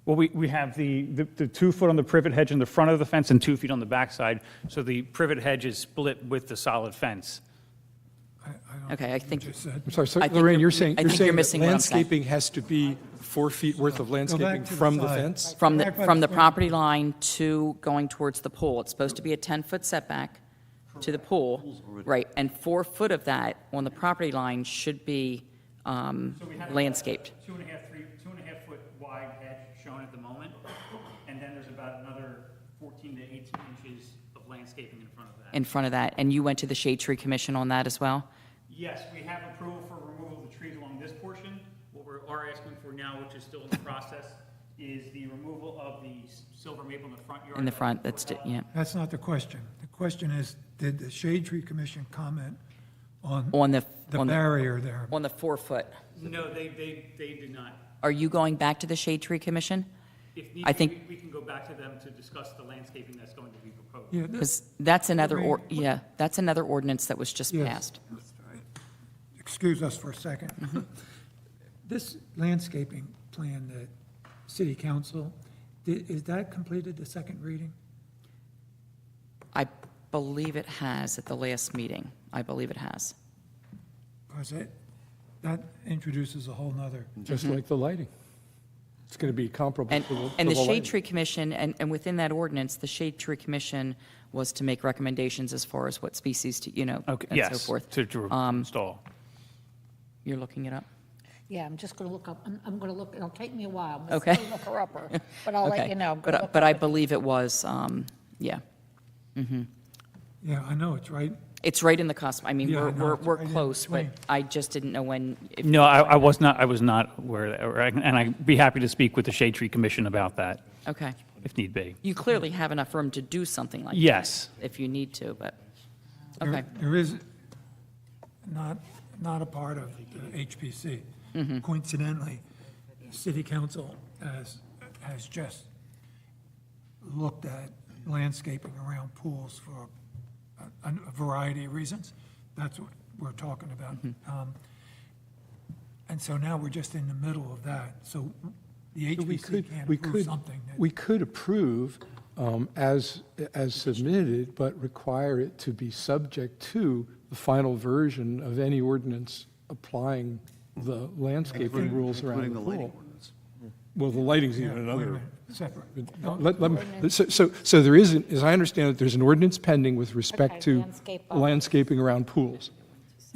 Well, we have the 2 foot on the privet hedge in the front of the fence and 2 feet on the back side. So the privet hedge is split with the solid fence. Okay, I think, I'm sorry, so I think Lorraine, you're- you're saying, I you're think you're saying that missing what I'm saying. landscaping has to be 4 feet worth of landscaping to the from the side. fence? from the, Back by from the the fence. property line to going towards the pool, it's supposed to be a 10-foot setback to the pool, right? And 4 foot of that on the property line should be landscaped. 2.5 foot wide hedge shown at the moment, and then there's about another 14 to 18 inches of landscaping in front of that. In front of that, and you went to the Shade Tree Commission on that as well? Yes, we have approval for removal of the trees along this portion. What we are asking for now, which is still in the process, is the removal of the silver maple in the front yard. In the front, yeah. That's not the question. The question is, did the Shade Tree Commission comment on On the barrier there? On the 4 foot. No, they did not. Are you going back to the Shade Tree Commission? If I need think- be, we can go back to them to discuss the landscaping that's going to be proposed. Yeah, Because that's another, Lorraine, that's another ordinance that was just Yes. passed. Excuse us for a second. This landscaping plan that city council, is that completed the second reading? I believe it has at the last meeting. I believe it has. Because that introduces a whole nother. Just like the lighting. It's going to be comparable And, to the and the lighting. Shade Tree Commission, and within that ordinance, the Shade Tree Commission was to make recommendations as far as what species to, and so Yes, forth. to install. You're looking it up? Yeah, I'm just going to look up, I'm going to look, it'll take me a while. I'm Okay. gonna look her up, but I'll let Okay. you know. I'm gonna look But up I it. believe it was, yeah. Yeah, I know, it's right. It's right in the cusp. I mean, Yeah, I know, we're it's right in close, but between. I just didn't know when. if- No, I was not aware of that, and I'd be happy to speak with the Shade Tree Commission about that, Okay. if need be. You clearly have enough room to do something like that. Yes. If you need to, but, There- okay. There is not a part of the HPC. Mm-hmm. Coincidentally, city council has just looked at landscaping around pools for a variety of reasons. That's what we're talking about. Mm-hmm. And so now we're just in the middle of that. So the So HPC can't approve something that. We could approve as submitted, but require it to be subject to the final version of any ordinance applying the landscaping rules around Including the the lighting pool. ordinance. Well, the lighting's Yeah, even wait a another. minute, Separate. So there is, as I understand it, there's an ordinance pending with respect Okay, to landscape. landscaping around pools.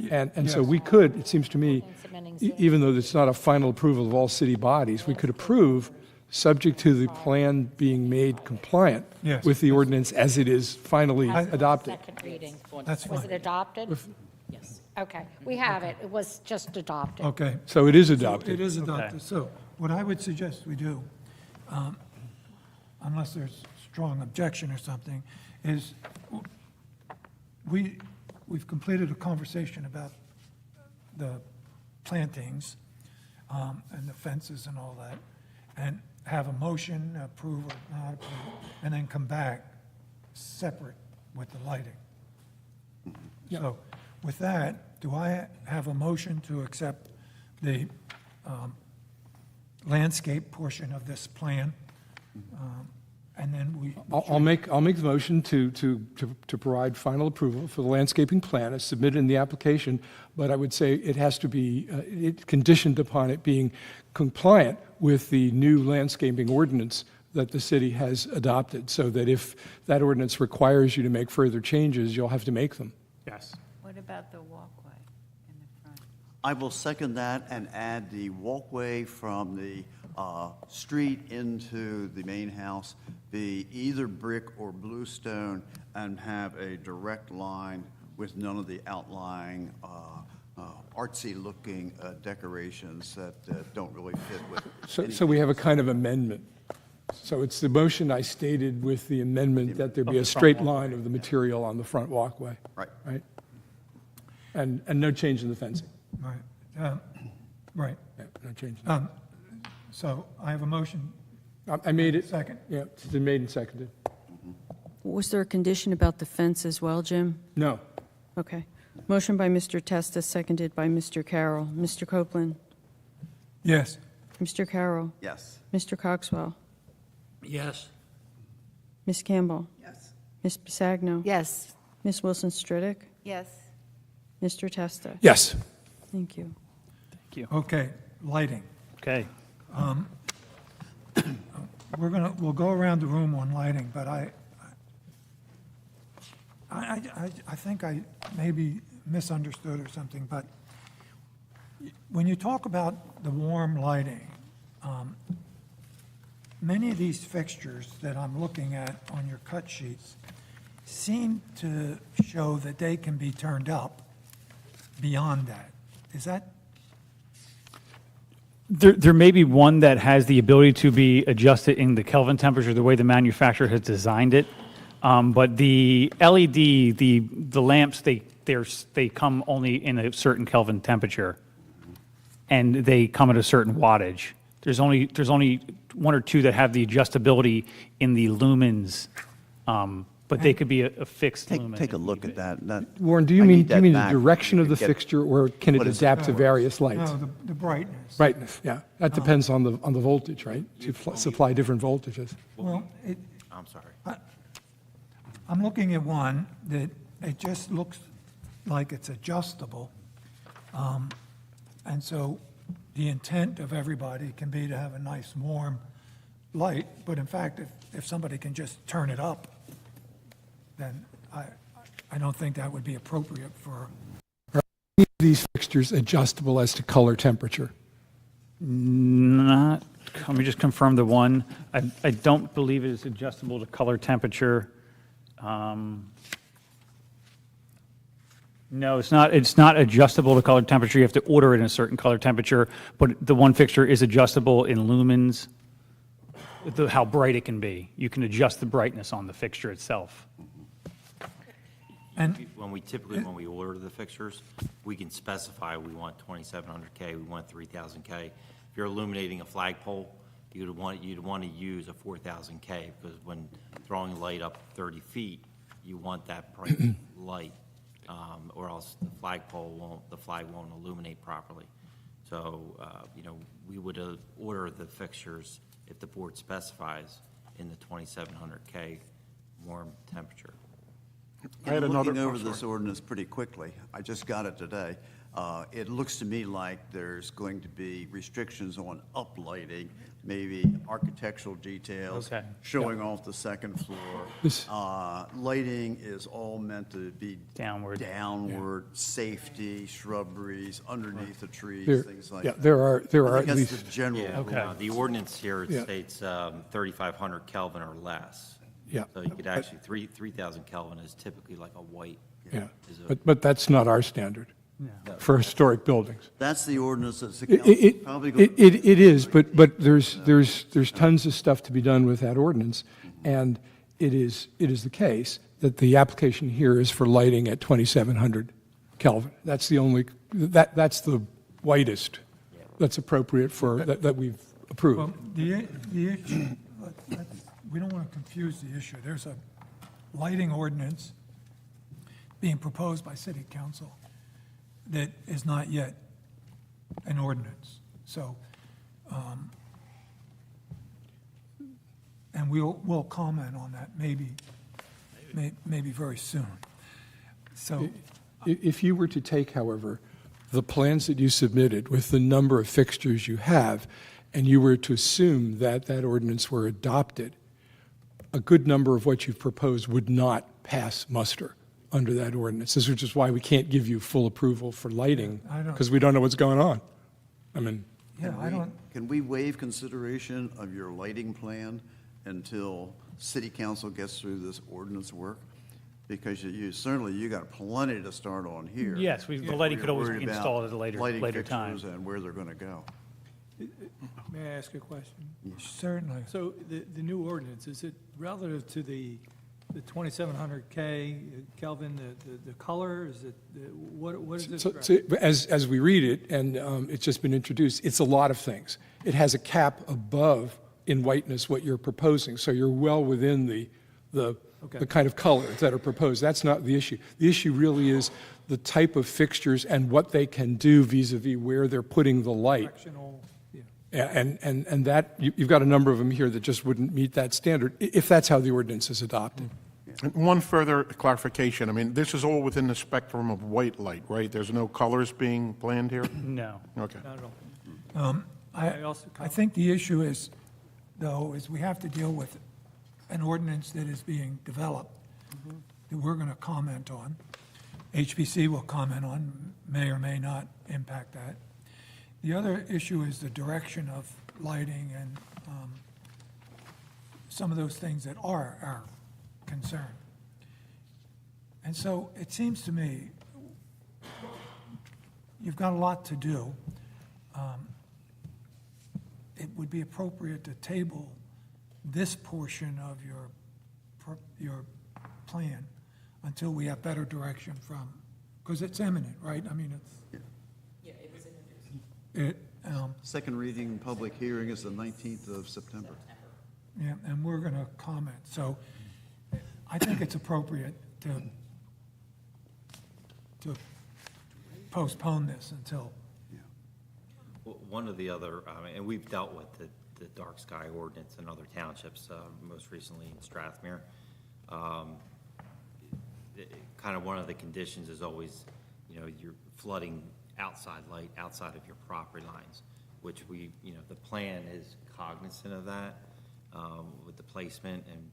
And so Yes. we could, it seems to me, Submitting even though it's not a final approval of all city bodies, we could approve, subject to the plan being made compliant Yes. with the ordinance as it is finally As of the adopted. Second reading. That's Was fine. it adopted? Yes. Okay, we have it. It was just adopted. Okay. So it is So adopted. It is adopted. So what I would suggest we do, unless there's strong objection or something, is we've completed a conversation about the plantings and the fences and all that, and have a motion, approve or not approve, and then come back separate with the lighting. So with that, do I have a motion to accept the landscape portion of this plan? And then we. I'll make the motion to provide final approval for the landscaping plan as submitted in the application, but I would say it has to be, it conditioned upon it being compliant with the new landscaping ordinance that the city has adopted, so that if that ordinance requires you to make further changes, you'll have to make them. Yes. What about the walkway in the front? I will second that and add the walkway from the street into the main house be either brick or bluestone and have a direct line with none of the outlying artsy-looking decorations that don't really fit with. So we have a kind of amendment. So it's the motion I stated with the amendment that there be a straight line of the material on the front walkway. Right. Right? And no change in the fencing. Right. Right. Yeah, no change. So I have a motion. I made it. Second. Yeah, it's been made and seconded. Was there a condition about the fence as well, Jim? No. Okay. Motion by Mr. Testa, seconded by Mr. Carroll. Mr. Copeland? Yes. Mr. Carroll? Yes. Mr. Coxwell? Yes. Ms. Campbell? Yes. Ms. Bisagno? Yes. Ms. Wilson Stridick? Yes. Mr. Testa? Yes. Thank you. Thank you. Okay, lighting. Okay. We'll go around the room on lighting, but I think I maybe misunderstood or something, but when you talk about the warm lighting, many of these fixtures that I'm looking at on your cut sheets seem to show that they can be turned up beyond that. Is that? There may be one that has the ability to be adjusted in the Kelvin temperature, the way the manufacturer has designed it. But the LED, the lamps, they come only in a certain Kelvin temperature, and they come at a certain wattage. There's only one or two that have the adjustability in the lumens but they could be a fixed lumen. Take a look at that. Warren, do you mean the direction of the fixture, or can it adapt to various lights? No, the brightness. Brightness, yeah. That depends on the voltage, right? To supply different voltages. Well, I'm sorry. I'm looking at one that it just looks like it's adjustable. And so the intent of everybody can be to have a nice warm light, but in fact, if somebody can just turn it up, then I don't think that would be appropriate for. Are any of these fixtures adjustable as to color temperature? Not, let me just confirm the one. I don't believe it is adjustable to color temperature. No, it's not adjustable to color temperature. You have to order it in a certain color temperature, but the one fixture is adjustable in lumens, how bright it can be. You can adjust the brightness on the fixture itself. And When we order the fixtures, we can specify we want 2700K, we want 3000K. If you're illuminating a flagpole, you'd want to use a 4000K, because when throwing light up 30 feet, you want that bright light, or else the flag won't illuminate properly. So, we would order the fixtures if the board specifies in the 2700K warm temperature. I had another- Looking over oh, sorry. this ordinance pretty quickly, I just got it today. It looks to me like there's going to be restrictions on uplighting, maybe architectural details, Okay. showing off the second floor. This- Lighting is all meant to be Downward. safety, shrubberies, underneath the trees, There- things like yeah, that. there are I think at that's least- the general. Yeah, Okay. The ordinance here, it Yeah. states 3,500 Kelvin or less. Yeah. So you could actually, 3,000 Kelvin is typically like a white. Yeah, is a- but that's not our standard for historic buildings. That's the ordinance that's It probably going. is, but there's tons of stuff to be done with that ordinance, and it is the case that the application here is for lighting at 2,700 Kelvin. That's the only, that's the whitest that's appropriate for, that we've Well, approved. the issue, we don't want to confuse the issue. There's a lighting ordinance being proposed by city council that is not yet an ordinance. So, and we'll comment on that maybe very soon. So, If you were to take, however, the plans that you submitted with the number of fixtures you have, and you were to assume that that ordinance were adopted, a good number of what you've proposed would not pass muster under that ordinance. This is just why we can't give you full approval for lighting, I don't- because we don't know what's going on. I mean, yeah, I don't, Can we waive consideration of your lighting plan until city council gets through this ordinance work? Because you certainly, you got plenty to start on here. Yes, the lighting could always Worried be about installed at a lighting later time. fixtures and where they're going to go. May I ask a question? certainly. So the new ordinance, is it relative to the 2700K Kelvin, the color, is it, what is this? so as we read it, and it's just been introduced, it's a lot of things. It has a cap above in whiteness what you're proposing, so you're well within the kind of colors that are proposed. That's not the issue. The issue really is the type of fixtures and what they can do vis-à-vis where they're putting the light. Directional, yeah. And that, you've got a number of them here that just wouldn't meet that standard, if that's how the ordinance is adopted. And one further clarification, I mean, this is all within the spectrum of white light, right? There's no colors being planned here? No. Okay. Not at all. I think the issue is, though, is we have to deal with an ordinance that is being developed that we're going to comment on. HPC will comment on, may or may not impact that. The other issue is the direction of lighting and some of those things that are our concern. And so it seems to me you've got a lot to do. It would be appropriate to table this portion of your plan until we have better direction from, because it's imminent, right? I mean, it's. Yeah, it was introduced. Second reading, public hearing is the 19th of September. Yeah, and we're going to comment. So I think it's appropriate to postpone this until, One of the other, and we've dealt with the dark sky ordinance in other townships, most recently in Strathmere. Kind of one of the conditions is always, you're flooding outside light outside of your property lines, which the plan is cognizant of that with the placement, and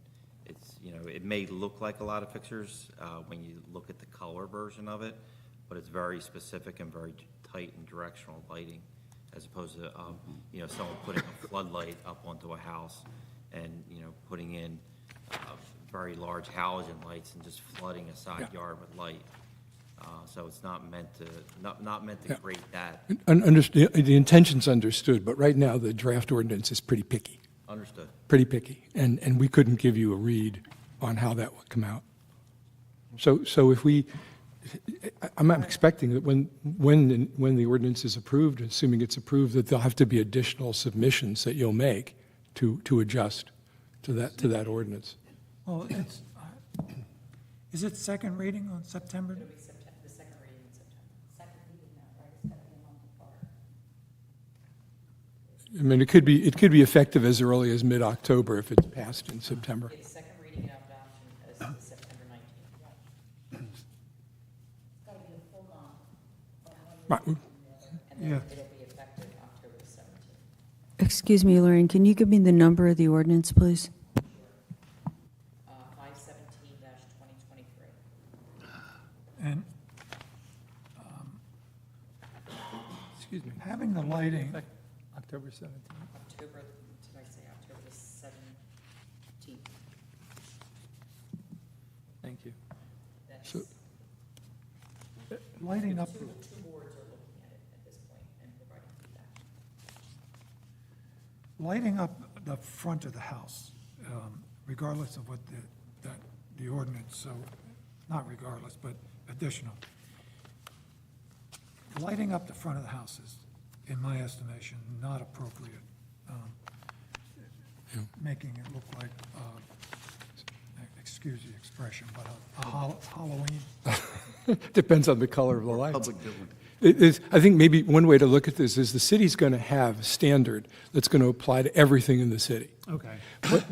it's, it may look like a lot of fixtures when you look at the color version of it, but it's very specific and very tight and directional lighting, as opposed to, someone putting a floodlight up onto a house and, putting in very large halogen lights and just flooding a side yard with light. So it's not meant to create that. Understand, the intention's understood, but right now, the draft ordinance is pretty picky. Understood. Pretty picky, and we couldn't give you a read on how that would come out. So if I'm expecting that when the ordinance is approved, assuming it's approved, that there'll have to be additional submissions that you'll make to adjust to that ordinance. well, is it second reading on September? It'll be the second reading in September. Second reading now, right? It's got to be a month apart. I mean, it could be effective as early as mid-October if it's passed in September. It's second reading and adoption as September 19th. It's got to be a full month. Right. And then Yeah. it'll be effective October 17th. Excuse me, Lorraine, can you give me the number of the ordinance, please? 517-2023. And, excuse me, having the lighting, October 17th. October, did I say October 17th? Thank you. That's, So- lighting up, two boards are looking at it at this point and providing feedback. lighting up the front of the house, regardless of what the ordinance, so, not regardless, but additional. Lighting up the front of the house is, in my estimation, not appropriate. Making it look like, excuse the expression, but a Halloween. Depends on the color of the lights. Public building. I think maybe one way to look at this is the city's going to have a standard that's going to apply to everything in the city. Okay.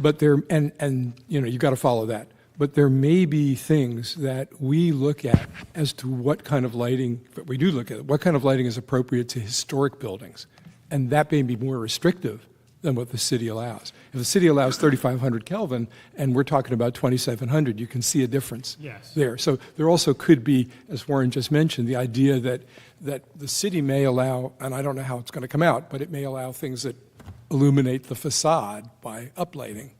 But there, and you've got to follow that. But there may be things that we look at as to what kind of lighting, but we do look at what kind of lighting is appropriate to historic buildings. And that may be more restrictive than what the city allows. If the city allows 3,500 Kelvin and we're talking about 2,700, you can see a difference there. So there also could be, as Warren just mentioned, the idea that the city may allow, and I don't know how it's going to come out, but it may allow things that illuminate the facade by uplighting.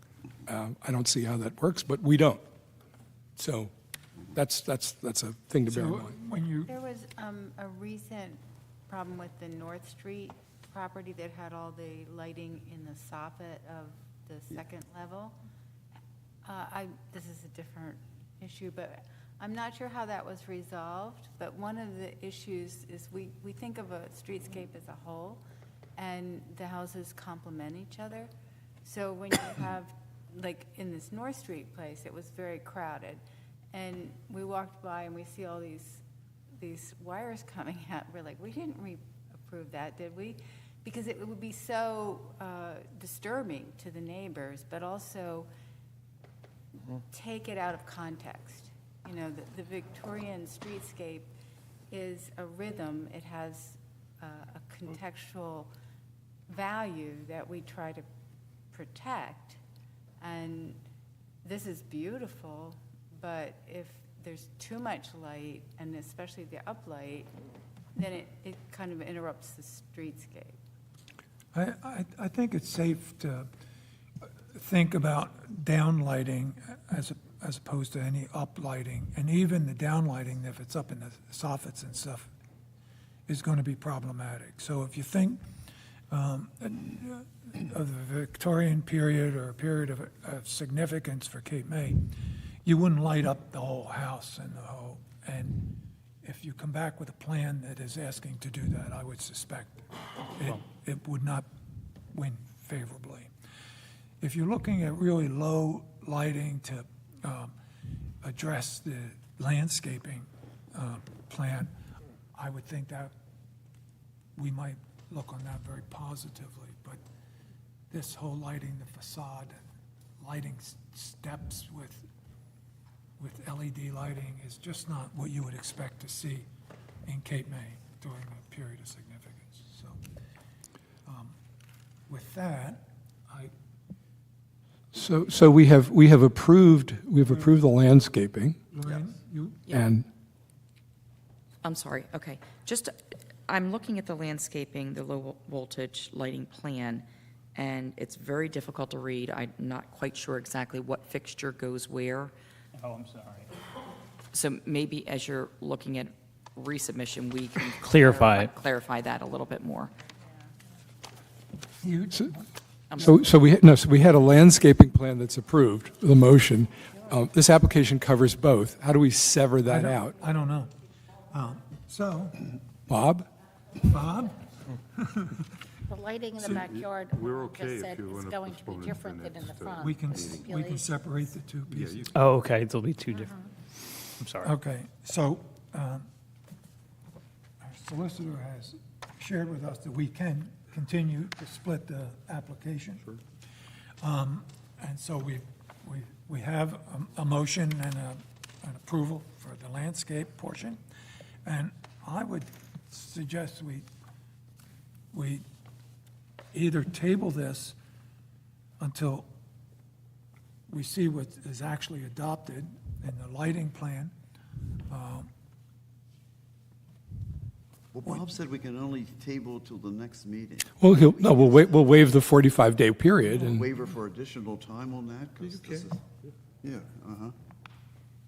I don't see how that works, but we don't. So that's a thing to bear in So mind. when you, There was a recent problem with the North Street property that had all the lighting in the soffit of the second level. This is a different issue, but I'm not sure how that was resolved. But one of the issues is we think of a streetscape as a whole, and the houses complement each other. So when you have, like in this North Street place, it was very crowded. And we walked by and we see all these wires coming out. We're like, we didn't approve that, did we? Because it would be so disturbing to the neighbors, but also take it out of context. You know, the Victorian streetscape is a rhythm. It has a contextual value that we try to protect. And this is beautiful, but if there's too much light, and especially the uplight, then it kind of interrupts the streetscape. I think it's safe to think about downlighting as opposed to any uplighting. And even the downlighting, if it's up in the soffits and stuff, is going to be problematic. So if you think of the Victorian period or a period of significance for Cape May, you wouldn't light up the whole house and if you come back with a plan that is asking to do that, I would suspect it would not win favorably. If you're looking at really low lighting to address the landscaping plan, I would think that we might look on that very positively. But this whole lighting the facade, lighting steps with LED lighting is just not what you would expect to see in Cape May during a period of significance. So with that, So we have approved the landscaping, Lorraine, you, and I'm sorry, okay. Just, I'm looking at the landscaping, the low voltage lighting plan, and it's very difficult to read. I'm not quite sure exactly what fixture goes where. Oh, I'm sorry. So maybe as you're looking at resubmission, we can clarify that a little bit more. so we had a landscaping plan that's approved, the motion. This application covers both. How do we sever that out? I don't know. So, Bob? Bob? The lighting in the backyard, we're like I okay if said, you is wanna going to be postpone it different for than in the next, front. We can separate the two pieces. Oh, okay, there'll be two different. I'm sorry. Okay, so our solicitor has shared with us that we can continue to split the application. Sure. And so we have a motion and an approval for the landscape portion. And I would suggest we either table this until we see what is actually adopted in the lighting plan. Well, Bob said we can only table till the next meeting. Well, we'll waive the 45-day period, and Waiver for additional time on that? 'Cause this is- Yeah, uh-huh.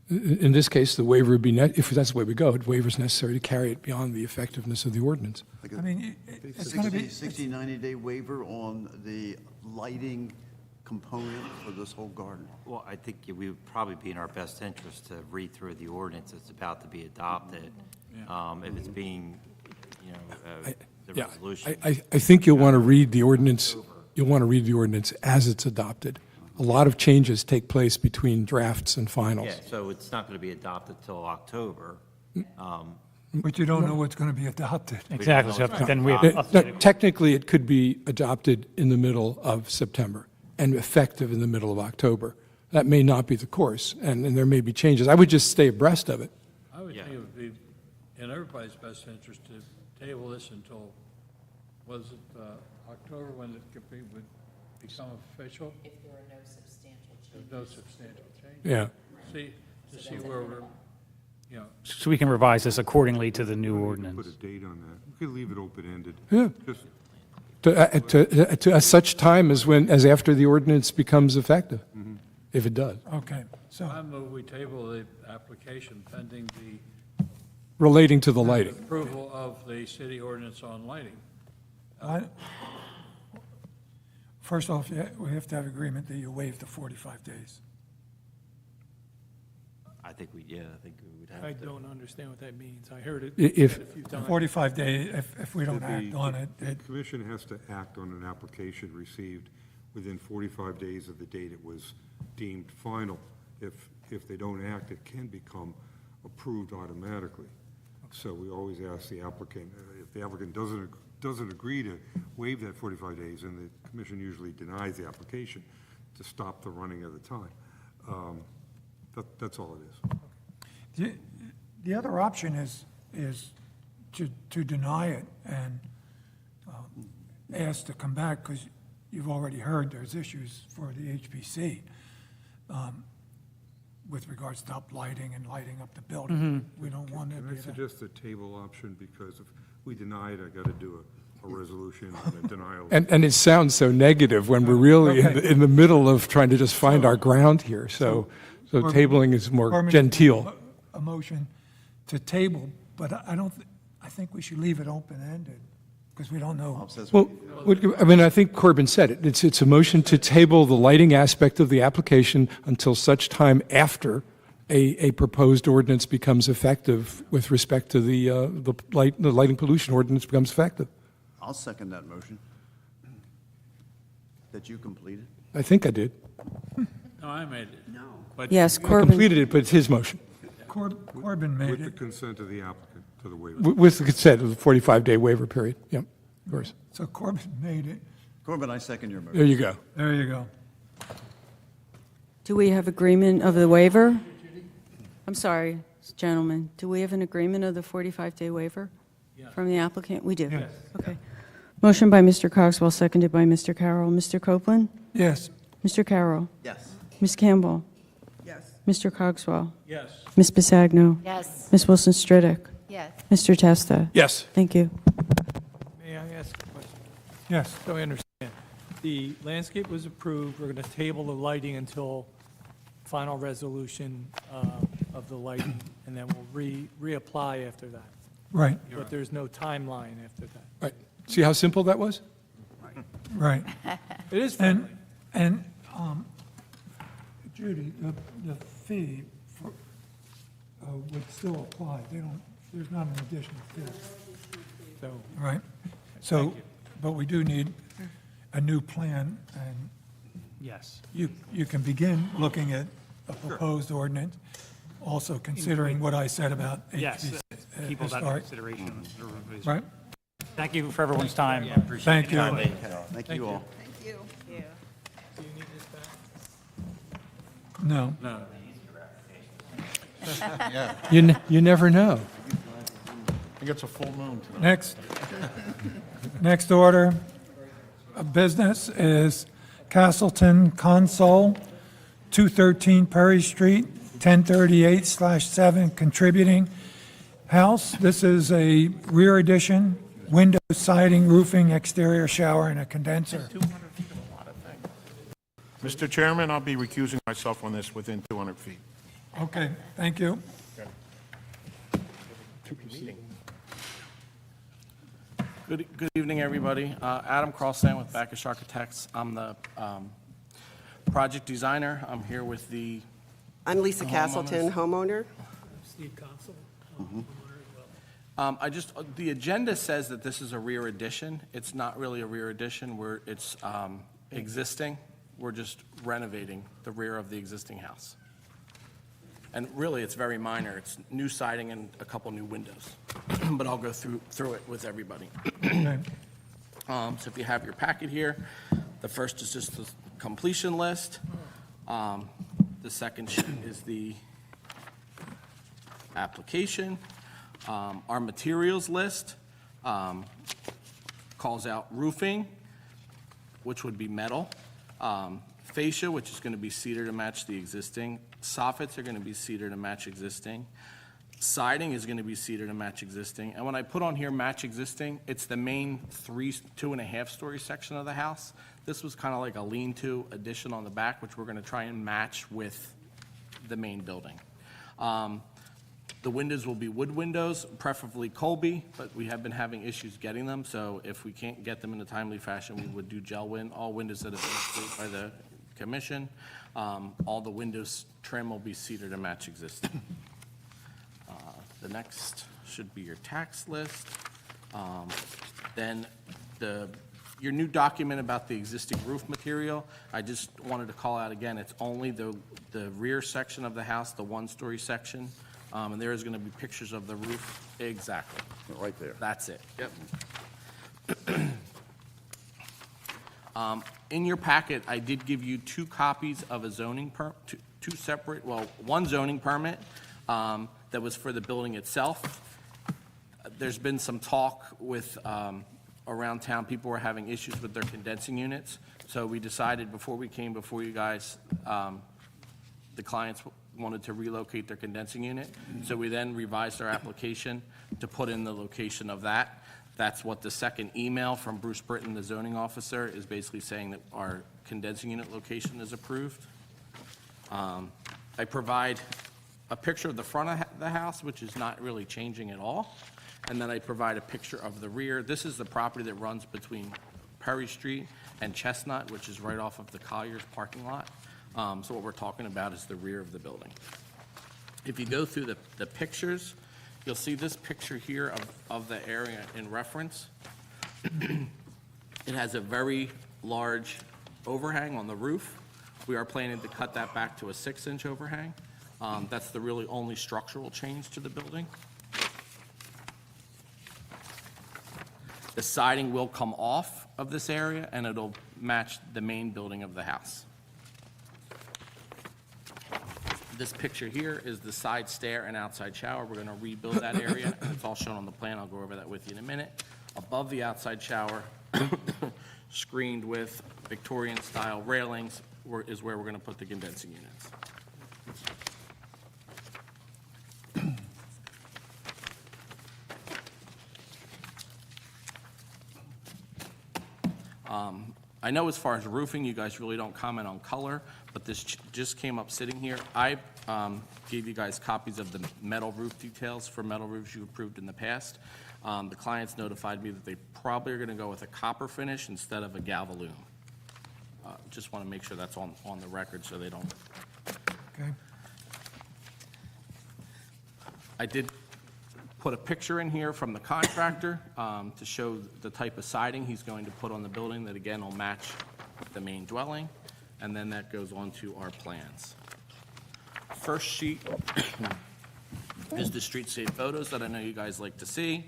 in this case, the waiver would be, if that's the way we go, the waiver is necessary to carry it beyond the effectiveness of the ordinance. I mean, it's going to be, 60, 90-day waiver on the lighting component for this whole garden. Well, I think we would probably be in our best interest to read through the ordinance that's about to be adopted. If it's being, the Yeah, resolution. I think you'll want to read the ordinance, as it's adopted. A lot of changes take place between drafts and finals. Yeah, so it's not going to be adopted till October. but you don't know what's going to be adopted. Exactly, so then we have to update it. Technically, it could be adopted in the middle of September and effective in the middle of October. That may not be the course, and there may be changes. I would just stay abreast of it. I would think it would be in everybody's best interest to table this until, was it October when it would become official? If there are no substantial changes. No substantial changes. Yeah. To see where we're, So we can revise this accordingly to the new Put a ordinance. date on that. We could leave it open-ended. Yeah. Just To such time as after the ordinance becomes effective, if it does. Okay, so, I move we table the application pending the Relating to the lighting. approval of the city ordinance on lighting. first off, we have to have agreement that you waive the 45 days. I think we would have to. I don't understand what that means. I heard it If- a few times. 45 days, if we don't act on The it, commission has to act on an application received within 45 days of the date it was deemed final. If they don't act, it can become approved automatically. So we always ask the applicant, if the applicant doesn't agree to waive that 45 days, and the commission usually denies the application to stop the running of the time. That's all it is. the other option is to deny it and ask to come back, because you've already heard there's issues for the HPC with regards to uplighting and lighting up the building. We don't want to Can do I that. suggest the table option, because if we deny it, I got to do a resolution and a denial. And it sounds so negative when we're really Okay. in the middle of trying to just find our ground here. So tabling is more Or maybe genteel. A motion to table, but I think we should leave it open-ended, because we don't know. Well, I think Corbin said it. It's a motion to table the lighting aspect of the application until such time after a proposed ordinance becomes effective with respect to the lighting pollution ordinance becomes effective. I'll second that motion. That you completed. I think I did. No, I made it. No, But Yes, I Corbin. completed it, but it's his motion. Corbin made With the it. consent of the applicant to the waiver. With the consent of the 45-day waiver period. Yep, of course. So Corbin made it. Corbin, I second your motion. There you go. There you go. Do we have agreement of the waiver? I'm sorry, gentlemen. Do we have an agreement of the 45-day waiver from the applicant? We do? Yes. Okay. Motion by Mr. Cogswell, seconded by Mr. Carroll. Mr. Copeland? Yes. Mr. Carroll? Yes. Ms. Campbell? Yes. Mr. Cogswell? Yes. Ms. Bisagno? Yes. Ms. Wilson Stridick? Yes. Mr. Testa? Yes. Thank you. May I ask a question? Yes. So I understand. The landscape was approved. We're going to table the lighting until final resolution of the lighting, and then we'll reapply after that. Right, But there's no timeline after that. Right. See how simple that was? right. It is friendly. And Judy, the fee for, would still apply. They don't, there's not an additional fee. So Right? So, but we do need a new plan, and Yes. you can begin looking at a proposed ordinance, also considering what I said about Yes, HBC, keep all that in historic. consideration. Right? Thank you for everyone's time. Thank you. Thank you all. Thank you. do you need this back? No. Yeah, You never know. I think it's a full moon tonight. Next order of business is Castleton Console, 213 Perry Street, 1038/7, contributing house. This is a rear addition, window, siding, roofing, exterior shower, and a condenser. Mr. Chairman, I'll be recusing myself on this within 200 feet. Okay, thank you. Good evening, everybody. Adam Carlson with Backus Architects. I'm the project designer. I'm here with the I'm Lisa Castleton, homeowner. Steve Consul. the agenda says that this is a rear addition. It's not really a rear addition. It's existing. We're just renovating the rear of the existing house. And really, it's very minor. It's new siding and a couple new windows. But I'll go through it with everybody. So if you have your packet here, the first is just the completion list. The second sheet is the application. Our materials list calls out roofing, which would be metal. Fascia, which is going to be cedar to match the existing. Soffits are going to be cedar to match existing. Siding is going to be cedar to match existing. And when I put on here match existing, it's the main 2.5 story section of the house. This was kind of like a lean-to addition on the back, which we're going to try and match with the main building. The windows will be wood windows, preferably Colby, but we have been having issues getting them, so if we can't get them in a timely fashion, we would do gel win. All windows that have been approved by the commission, all the windows trim will be cedar to match existing. The next should be your tax list. Then your new document about the existing roof material, I just wanted to call out again, it's only the rear section of the house, the one-story section, and there is going to be pictures of the roof. Exactly. Right there. That's it. Yep. In your packet, I did give you 2 copies of a zoning two separate, one zoning permit that was for the building itself. There's been some talk with around town, people were having issues with their condensing units. So we decided before we came before you guys, the clients wanted to relocate their condensing unit. So we then revised our application to put in the location of that. That's what the second email from Bruce Britton, the zoning officer, is basically saying that our condensing unit location is approved. I provide a picture of the front of the house, which is not really changing at all. And then I provide a picture of the rear. This is the property that runs between Perry Street and Chestnut, which is right off of the Colliers parking lot. So what we're talking about is the rear of the building. If you go through the pictures, you'll see this picture here of the area in reference. It has a very large overhang on the roof. We are planning to cut that back to a 6-inch overhang. That's the really only structural change to the building. The siding will come off of this area, and it'll match the main building of the house. This picture here is the side stair and outside shower. We're going to rebuild that area, and it's all shown on the plan. I'll go over that with you in a minute. Above the outside shower, screened with Victorian-style railings, is where we're going to put the condensing units. I know as far as roofing, you guys really don't comment on color, but this just came up sitting here. I gave you guys copies of the metal roof details for metal roofs you approved in the past. The clients notified me that they probably are going to go with a copper finish instead of a Galvalume. Just want to make sure that's on the record so they don't. Okay. I did put a picture in here from the contractor to show the type of siding he's going to put on the building that, again, will match the main dwelling, and then that goes on to our plans. First sheet is the street-safe photos that I know you guys like to see.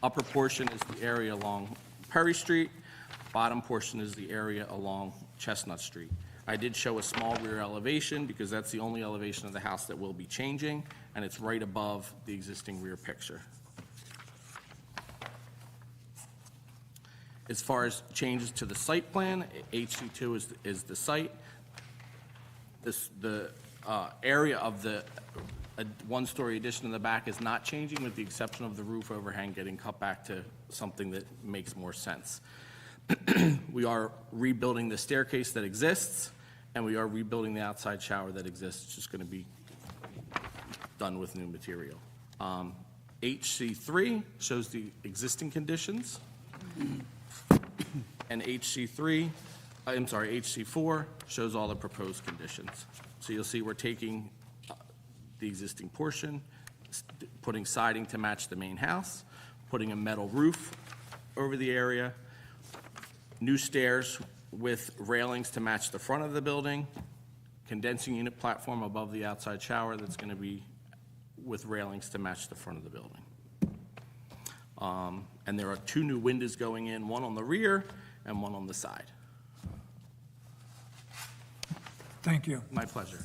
Upper portion is the area along Perry Street. Bottom portion is the area along Chestnut Street. I did show a small rear elevation because that's the only elevation of the house that will be changing, and it's right above the existing rear picture. As far as changes to the site plan, HC2 is the site. The area of the one-story addition in the back is not changing, with the exception of the roof overhang getting cut back to something that makes more sense. We are rebuilding the staircase that exists, and we are rebuilding the outside shower that exists. It's just going to be done with new material. HC3 shows the existing conditions, and HC4 shows all the proposed conditions. So you'll see we're taking the existing portion, putting siding to match the main house, putting a metal roof over the area, new stairs with railings to match the front of the building, condensing unit platform above the outside shower that's going to be with railings to match the front of the building. And there are 2 new windows going in, one on the rear and one on the side. Thank you. My pleasure.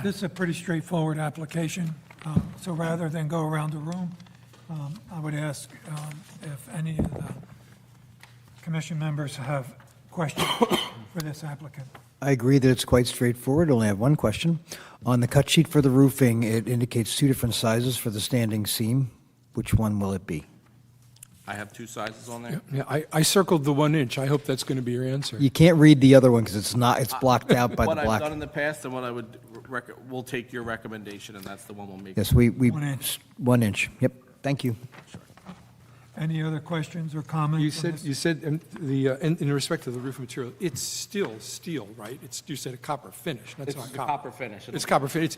This is a pretty straightforward application, so rather than go around the room, I would ask if any of the commission members have questions for this applicant. I agree that it's quite straightforward. I only have one question. On the cut sheet for the roofing, it indicates 2 different sizes for the standing seam. Which one will it be? I have 2 sizes on there. Yeah, I circled the 1 inch. I hope that's going to be your answer. You can't read the other one because it's blocked out by the What I've black. done in the past and what I would, we'll take your recommendation, and that's the one we'll make. Yes, we 1 inch. 1 inch. Yep. Thank you. Any other questions or comments? You said in respect to the roof material, it's still steel, right? You said a copper finish. That's It's not a copper. copper finish. It's copper finish.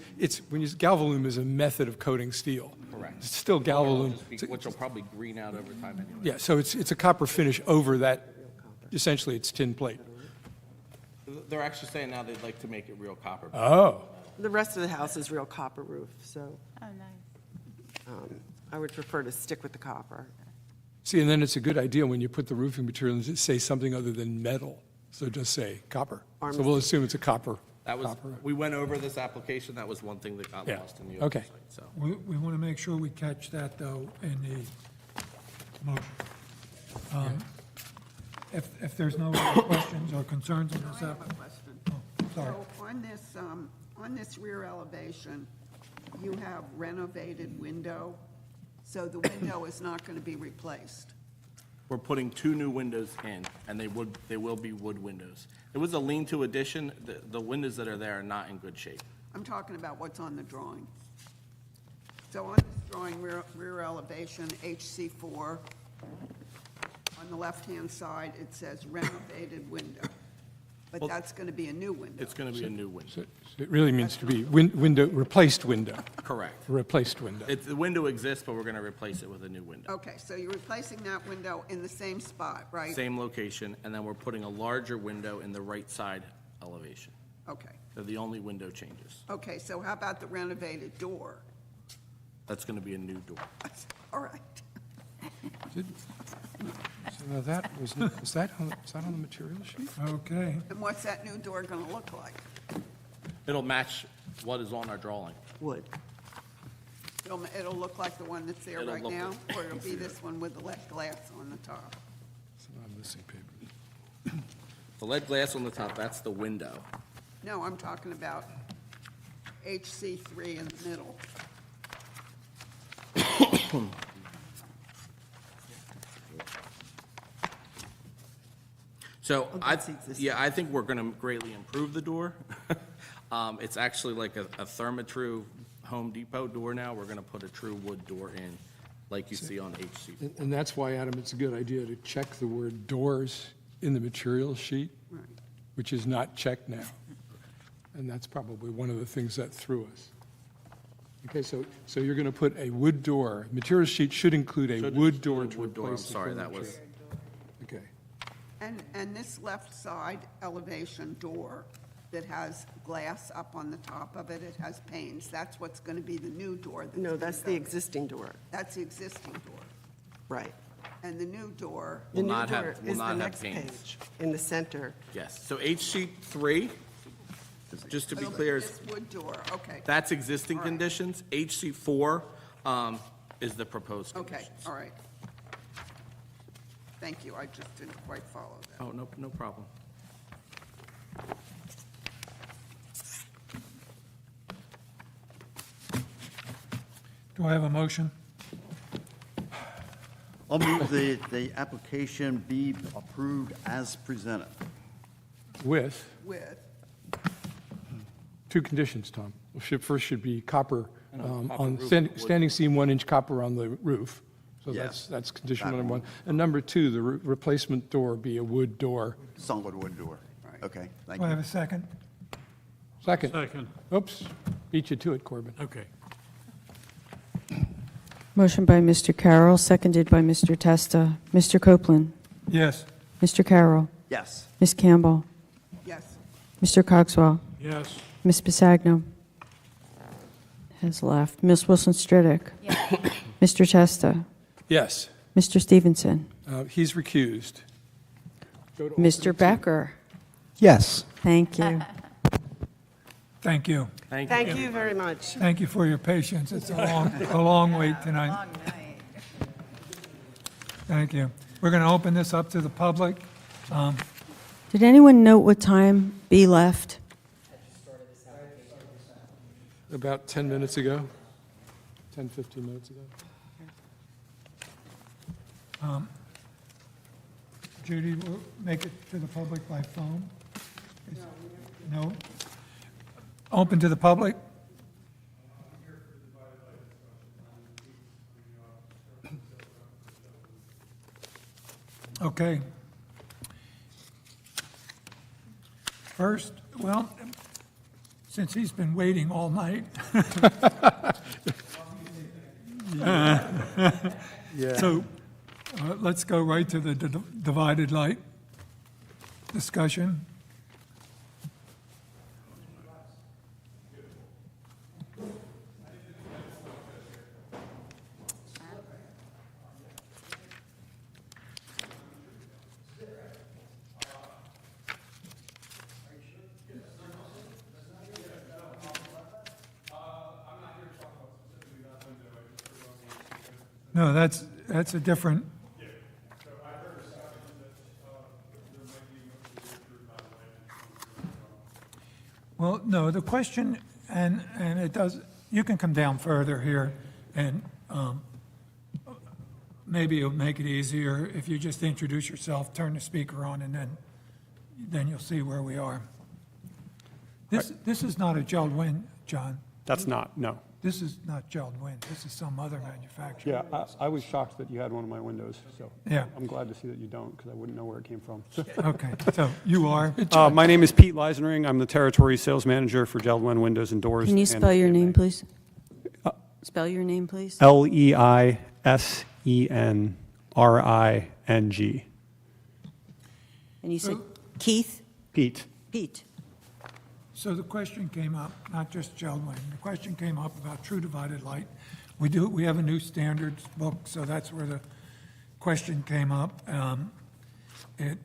When you Galvalume is a method of coating steel. Correct. It's still Galvalume. Which will probably green out over time anyway. Yeah, so it's a copper finish over that. Essentially, it's tin plate. They're actually saying now they'd like to make it real copper. Oh. The rest of the house is real copper roof, so Oh, nice. I would prefer to stick with the copper. See, and then it's a good idea when you put the roofing material and say something other than metal. So just say copper. So we'll assume it's a copper. That was, copper. we went over this application. That was one thing that got Yeah. lost in the Okay. oversight, so. We want to make sure we catch that, though, in the motion. If there's no other questions or concerns on this I have a application. question. Sorry. So on this rear elevation, you have renovated window, so the window is not going to be replaced. We're putting 2 new windows in, and they will be wood windows. It was a lean-to addition. The windows that are there are not in good shape. I'm talking about what's on the drawing. So on this drawing, rear elevation, HC4, on the left-hand side, it says renovated window. But that's going to be a new window. It's going to be a new window. So it really means to be replaced window, Correct. replaced window. The window exists, but we're going to replace it with a new window. Okay, so you're replacing that window in the same spot, right? Same location, and then we're putting a larger window in the right side elevation. Okay. They're the only window changes. Okay, so how about the renovated door? That's going to be a new door. All right. So now that was, is that on the material sheet? Okay. And what's that new door going to look like? It'll match what is on our drawing. Wood. It'll look like the one that's there It'll right look now? like- Or it'll be this one with the lead glass on the top? So I'm missing paper. The lead glass on the top, that's the window. No, I'm talking about HC3 in the middle. So I think we're going to greatly improve the door. It's actually like a Therma-Tru Home Depot door now. We're going to put a true wood door in, like you see on HC. And that's why, Adam, it's a good idea to check the word doors in the material sheet, which is not checked now. And that's probably one of the things that threw us. Okay, so you're going to put a wood door. Material sheet should include a wood door to Wood door, I'm replace the sorry, that furniture. was, Okay. And this left side elevation door that has glass up on the top of it, it has panes, that's what's going to be the new door? No, that's the existing door. That's the existing door. Right. And the new door, The Will new not have- door will is not the have next panes. page, in the center. yes. So HC3, just to be it'll clear, this wood door, okay. that's existing All right. conditions. HC4 is the proposed Okay, conditions. all right. Thank you, I just didn't quite follow that. Oh, no problem. Do I have a motion? I'll move the application be approved as presented. With With, two conditions, Tom. First should be copper copper on roof, standing seam, 1-inch copper on the roof. So Yes. that's condition That number one. one. And number two, the replacement door be a wood door. Solid wood door. Right. Okay, thank Do I have you. a second? Second. Second. Oops, beat you to it, Corbin. Okay. Motion by Mr. Carroll, seconded by Mr. Testa. Mr. Copeland? Yes. Mr. Carroll? Yes. Ms. Campbell? yes, Mr. Cogswell? Yes. Ms. Bisagno? Has left. Ms. Wilson-Stridick? Mr. Testa? Yes, Mr. Stevenson? he's recused. Mr. Becker? Yes. Thank you. Thank you. Thank you very much. Thank you for your patience. It's a long wait tonight. Long night. Thank you. We're going to open this up to the public. Did anyone note what time B left? About 10 minutes ago, 10, 15 minutes ago. Judy, will make it to the public by phone? No? Open to the public? Okay. First, well, since he's been waiting all night. So let's go right to the divided light discussion. No, that's a different. Well, no, the question, and it does, you can come down further here, and maybe it'll make it easier if you just introduce yourself, turn the speaker on, and then you'll see where we are. This is not a JELD-WEN, John. That's not, no. This is not Jeld-Wen, this is some other manufacturer. Yeah, I was shocked that you had one of my windows, so. Yeah. I'm glad to see that you don't, because I wouldn't know where it came from. Okay, so you are? My name is Pete Leisenring. I'm the territory sales manager for Jeld-Wen Windows and Doors. Can you and spell your name, please? Spell your name, please. Leisenring. And you said Keith? Pete. Pete. So the question came up, not just Jeld-Wen, the question came up about true divided light. We have a new standards book, so that's where the question came up. It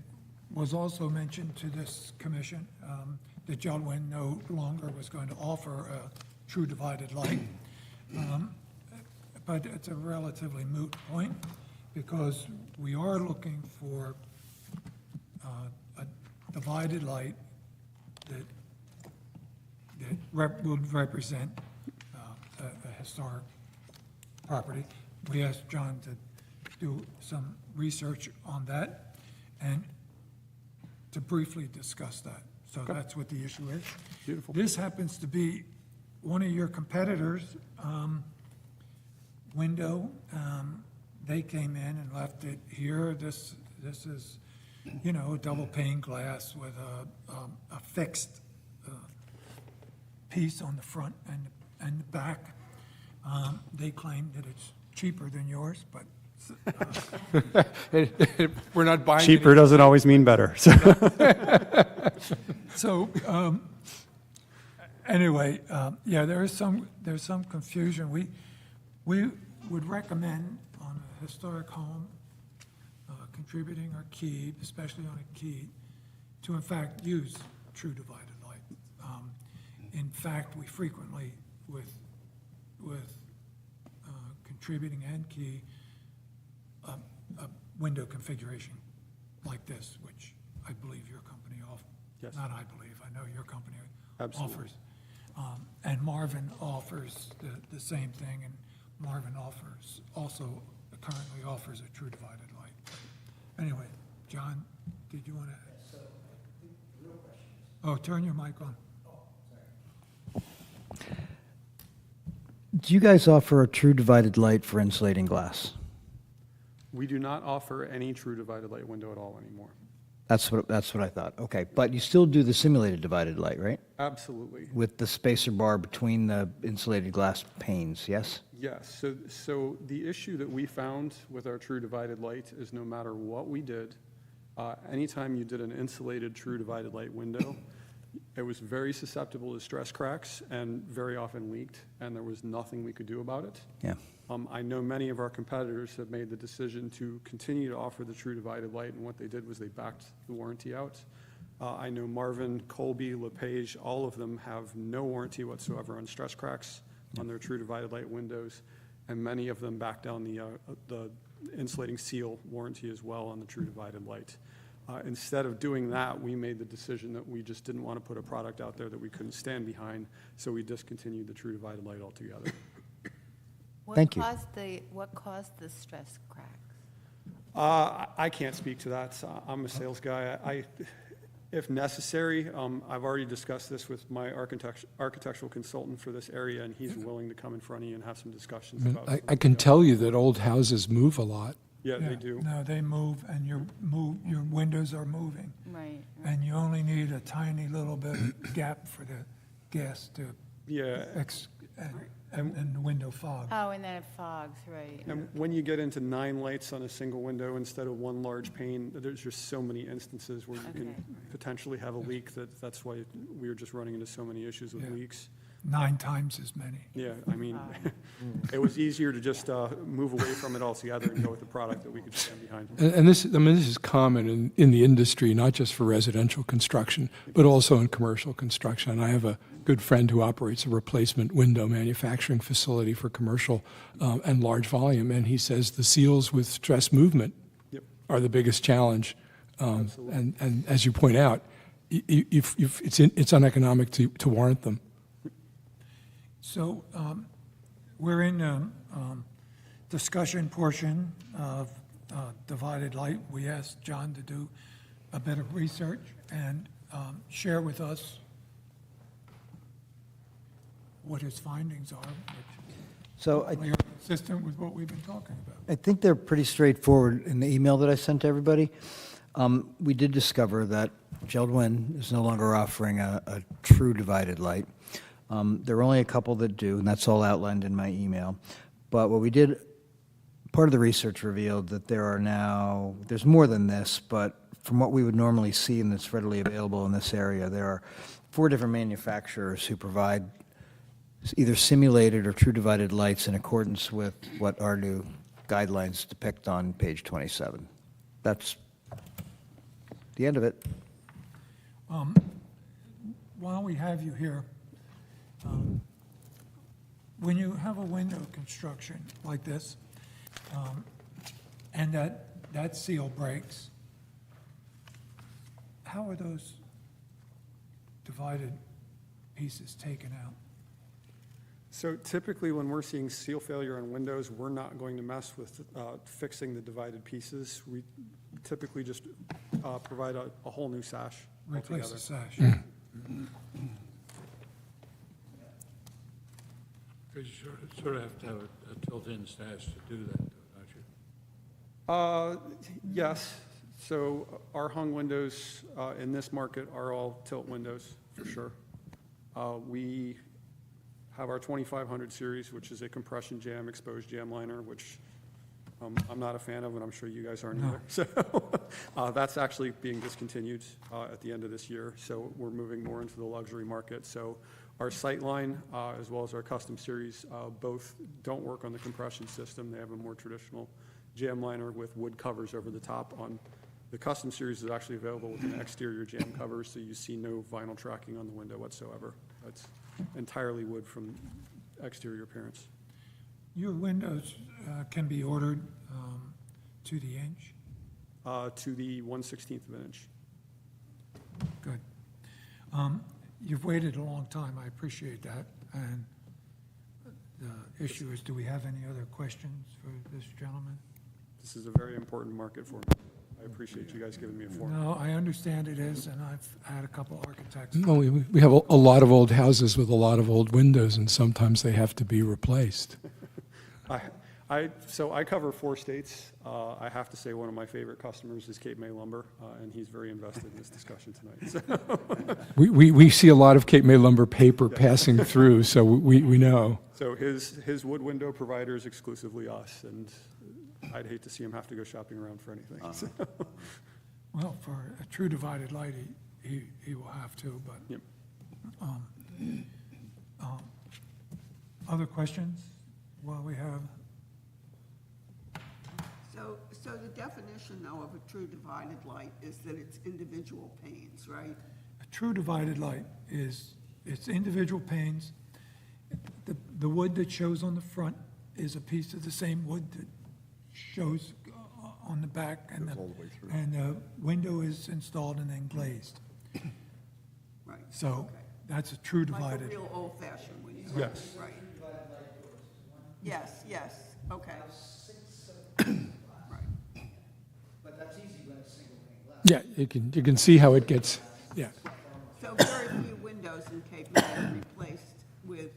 was also mentioned to this commission that Jeld-Wen no longer was going to offer a true divided light. But it's a relatively moot point because we are looking for a divided light that would represent a historic property. We asked John to do some research on that and to briefly discuss that. So that's what the issue is. Beautiful. This happens to be one of your competitors' window. They came in and left it here. This is, you know, a double pane glass with a fixed piece on the front and the back. They claim that it's cheaper than yours, but We're not buying. Cheaper doesn't always mean better. So, anyway, yeah, there's some confusion. We would recommend on a historic home contributing or keyed, especially on a key, to in fact use true divided light. In fact, we frequently with contributing and key a window configuration like this, which I believe your company offers. Yes. Not I believe, I know your company Absolutely. offers. And Marvin offers the same thing, and Marvin also currently offers a true divided light. Anyway, John, did you want to? Oh, turn your mic on. Do you guys offer a true divided light for insulating glass? We do not offer any true divided light window at all anymore. That's what I thought. Okay, but you still do the simulated divided light, right? Absolutely. With the spacer bar between the insulated glass panes, yes? Yes, so the issue that we found with our true divided light is no matter what we did, anytime you did an insulated true divided light window, it was very susceptible to stress cracks and very often leaked, and there was nothing we could do about it. Yeah. I know many of our competitors have made the decision to continue to offer the true divided light, and what they did was they backed the warranty out. I know Marvin, Colby, LePage, all of them have no warranty whatsoever on stress cracks on their true divided light windows, and many of them back down the insulating seal warranty as well on the true divided light. Instead of doing that, we made the decision that we just didn't want to put a product out there that we couldn't stand behind, so we discontinued the true divided light altogether. Thank you. What caused the stress cracks? I can't speak to that. I'm a sales guy. If necessary, I've already discussed this with my architectural consultant for this area, and he's willing to come in front of you and have some discussions about it. I can tell you that old houses move a lot. Yeah, they do. No, they move, and your windows are moving. Right. And you only need a tiny little bit of gap for the gas to, Yeah. and the window fog. Oh, and then it fogs, right. And when you get into 9 lights on a single window instead of one large pane, there's just so many instances where you can potentially have a leak that's why we were just running into so many issues with leaks. 9 times as many. Yeah, I mean, it was easier to just move away from it altogether and go with the product that we could stand behind. And this is common in the industry, not just for residential construction, but also in commercial construction. I have a good friend who operates a replacement window manufacturing facility for commercial and large volume, and he says the seals with stress movement are the biggest challenge. And as you point out, it's uneconomic to warrant them. So we're in the discussion portion of divided light. We asked John to do a bit of research and share with us what his findings are, So which are consistent with what we've been talking about. I think they're pretty straightforward in the email that I sent to everybody. We did discover that Jeld-Wen is no longer offering a true divided light. There are only a couple that do, and that's all outlined in my email. But what we did, part of the research revealed that there's more than this, but from what we would normally see and that's readily available in this area, there are 4 different manufacturers who provide either simulated or true divided lights in accordance with what our new guidelines depict on page 27. That's the end of it. While we have you here, when you have a window construction like this, and that seal breaks, how are those divided pieces taken out? So typically, when we're seeing seal failure on windows, we're not going to mess with fixing the divided pieces. We typically just provide a whole new sash Replace altogether. the sash. Because you sort of have to have a tilt-in sash to do that, don't you? Yes. So our hung windows in this market are all tilt windows, for sure. We have our 2500 series, which is a compression jam, exposed jam liner, which I'm not a fan of, and I'm sure you guys aren't either. So that's actually being discontinued at the end of this year. So we're moving more into the luxury market. So our Sightline, as well as our custom series, both don't work on the compression system. They have a more traditional jam liner with wood covers over the top. On the custom series is actually available with an exterior jam cover, so you see no vinyl tracking on the window whatsoever. It's entirely wood from exterior appearance. Your windows can be ordered to the inch? To the 1/16 of an inch. Good. You've waited a long time, I appreciate that. And the issue is, do we have any other questions for this gentleman? This is a very important market for me. I appreciate you guys giving me a forum. No, I understand it is, and I've had a couple architects. No, we have a lot of old houses with a lot of old windows, and sometimes they have to be replaced. So I cover 4 states. I have to say one of my favorite customers is Cape May Lumber, and he's very invested in this discussion tonight. So. We see a lot of Cape May lumber paper passing through, so we know. So his wood window provider is exclusively us, and I'd hate to see him have to go shopping around for anything. So. Well, for a true divided light, he will have to, but. Yep. Other questions while we have? So the definition, though, of a true divided light is that it's individual panes, right? A true divided light is, it's individual panes. The wood that shows on the front is a piece of the same wood that shows on the back, and the window is installed and then glazed. Right. So that's a true divided. Like a real old-fashioned window. Yes. Right. Yes, okay. But that's easy when it's single pane glass. Yeah, you can see how it gets, yeah. So very few windows in Cape May are replaced with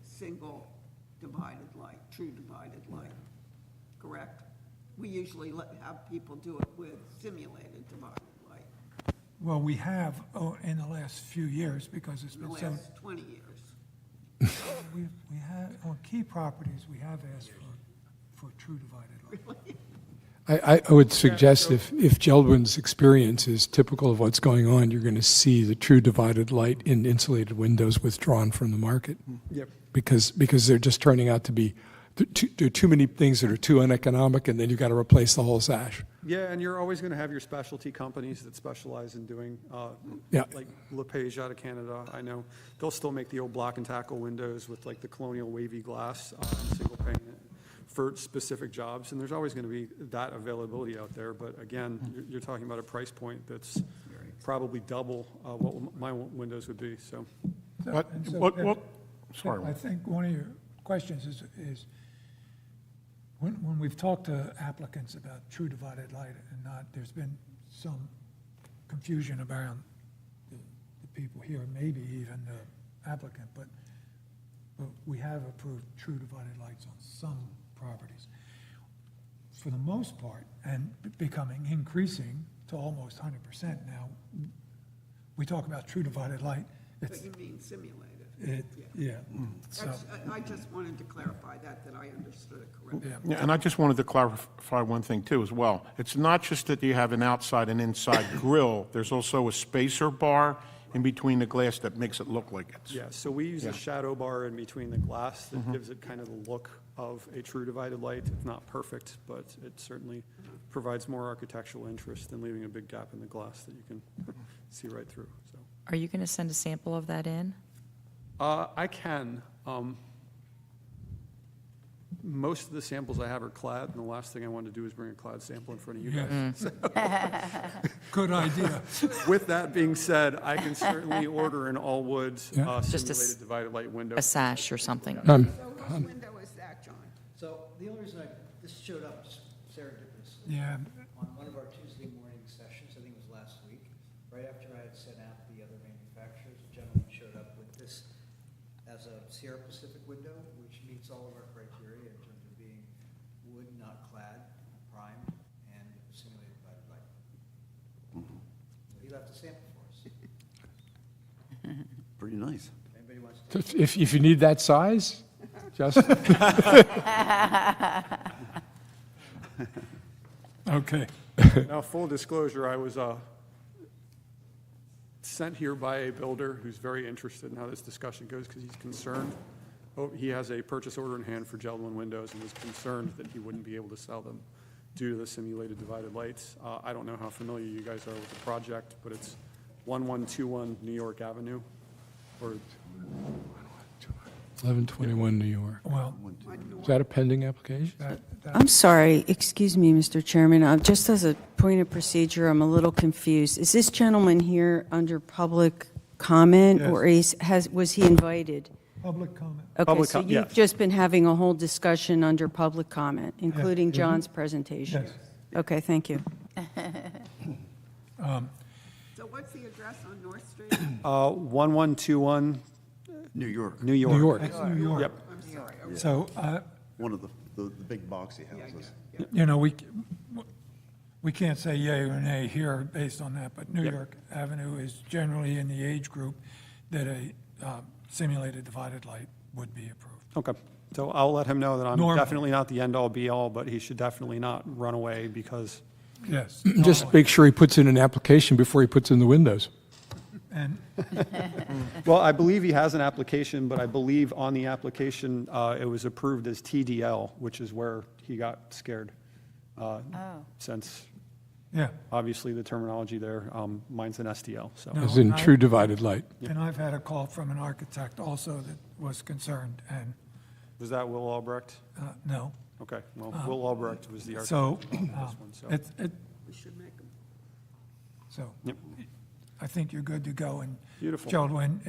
single divided light, true divided light, correct? We usually have people do it with simulated divided light. Well, we have, in the last few years, because it's In the been so. last 20 years. We have, on key properties, we have asked for true divided light. I would suggest if Jeld-Wen's experience is typical of what's going on, you're going to see the true divided light in insulated windows withdrawn from the market. Yep. Because they're just turning out to be, there are too many things that are too uneconomic, and then you've got to replace the whole sash. Yeah, and you're always going to have your specialty companies that specialize in doing, like LePage out of Canada. I know they'll still make the old block and tackle windows with like the colonial wavy glass, single pane for specific jobs. And there's always going to be that availability out there. But again, you're talking about a price point that's probably double what my windows would be. So, Sorry. I think one of your questions is when we've talked to applicants about true divided light and not, there's been some confusion around the people here, maybe even the applicant, but but we have approved true divided lights on some properties. For the most part, and increasing to almost 100% now, we talk about true divided light. But you mean simulated? Yeah. So, That's- I just wanted to clarify that I understood it correctly. Yeah, and I just wanted to clarify one thing too as well. It's not just that you have an outside and inside grill, there's also a spacer bar in between the glass that makes it look like it's. Yeah, so we use a shadow bar in between the glass that gives it kind of the look of a true divided light. It's not perfect, but it certainly provides more architectural interest than leaving a big gap in the glass that you can see right through, so. Are you going to send a sample of that in? I can. Most of the samples I have are clad, and the last thing I want to do is bring a clad sample in front of you guys. So- good idea. With that being said, I can certainly order an all-wood Just a simulated divided light window. A sash or something? So whose window is that, John? So the only reason this showed up serendipitously. Yeah. On one of our Tuesday morning sessions, I think it was last week, right after I had sent out the other manufacturers, a gentleman showed up with this as a Sierra Pacific window, which meets all of our criteria in terms of being wood, not clad, primed, and simulated divided light. So he left a sample for us. Pretty nice. Anybody wants to? If you need that size, just, Okay. Now, full disclosure, I was sent here by a builder who's very interested in how this discussion goes because he's concerned. Oh, he has a purchase order in hand for Gentleman Windows and was concerned that he wouldn't be able to sell them due to the simulated divided lights. I don't know how familiar you guys are with the project, but it's 1121 New York Avenue, or 1121 New York. Well, Is that a pending application? I'm sorry, excuse me, Mr. Chairman, just as a point of procedure, I'm a little confused. Is this gentleman here under public comment, or was he invited? public comment. Okay, Public so com- you've yes. just been having a whole discussion under public comment, including John's presentation? Yes. Okay, thank you. So what's the address on North Street? 1121 New York. New York. New York. That's New York. Yep. I'm sorry. Okay. So, One of the big boxy houses. you know, we can't say yay or nay here based on that, but New York Avenue is generally in the age group that a simulated divided light would be approved. Okay, so I'll let him know that I'm Normally. definitely not the end-all, be-all, but he should definitely not run away because, Yes. Just normally. make sure he puts in an application before he puts in the windows. And well, I believe he has an application, but I believe on the application, it was approved as TDL, which is where he got scared. Since, yeah. obviously, the terminology there, mine's an SDL, so. No. As in I- true divided light. And I've had a call from an architect also that was concerned, and Was that Will Albrecht? no. Okay, well, Will Albrecht was the So, architect on this one, so. We should make them. so Yep. I think you're good to go, and Beautiful. Jeld-Wen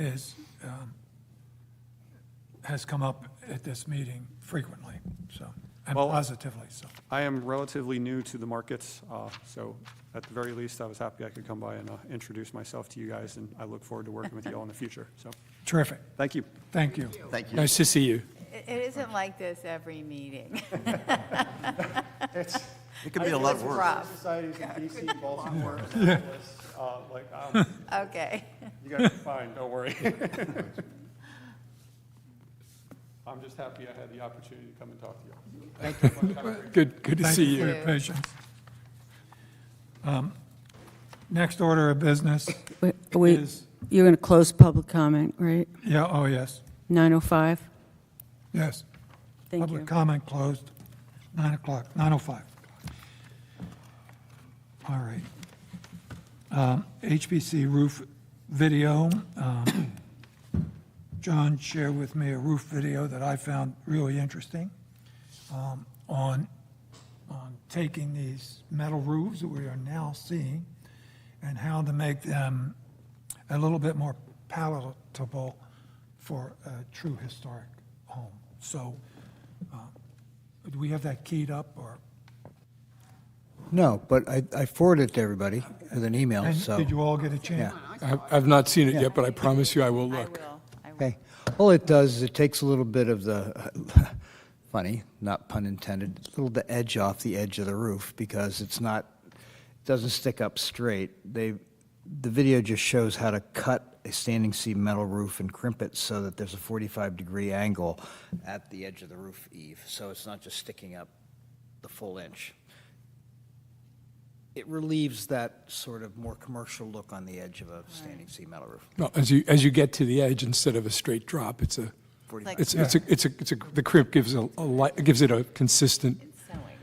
has come up at this meeting frequently, so, and Well, positively, so. I am relatively new to the markets, so at the very least, I was happy I could come by and introduce myself to you guys, and I look forward to working with you all in the future, so. Terrific. Thank you. Thank you. Thank you. Nice to see you. It isn't like this every meeting. It could be a lot It's worse. rough. Societies in DC, Baltimore, Okay. you guys are fine, don't worry. I'm just happy I had the opportunity to come and talk to you. Thank you. Good to Thank see you for you. your patience. Next order of business is, You're going to close public comment, right? yeah, oh, yes, 9:05? yes. Thank Public you. comment closed, 9 o'clock, 9:05. All right. HPC roof video. John shared with me a roof video that I found really interesting on taking these metal roofs that we are now seeing and how to make them a little bit more palatable for a true historic home. So, do we have that keyed up, or? No, but I forwarded it to everybody as an email, And so. did you all get a chance? Yeah. I've not seen it yet, but I promise you I will look. I will. Okay. All it does is it takes a little bit of the, funny, not pun intended, a little the edge off the edge of the roof because it doesn't stick up straight. The video just shows how to cut a standing seam metal roof and crimp it so that there's a 45-degree angle at the edge of the roof eave, so it's not just sticking up the full inch. It relieves that sort of more commercial look on the edge of a standing seam metal roof. No, as you get to the edge, instead of a straight drop, the crimp gives gives it a consistent.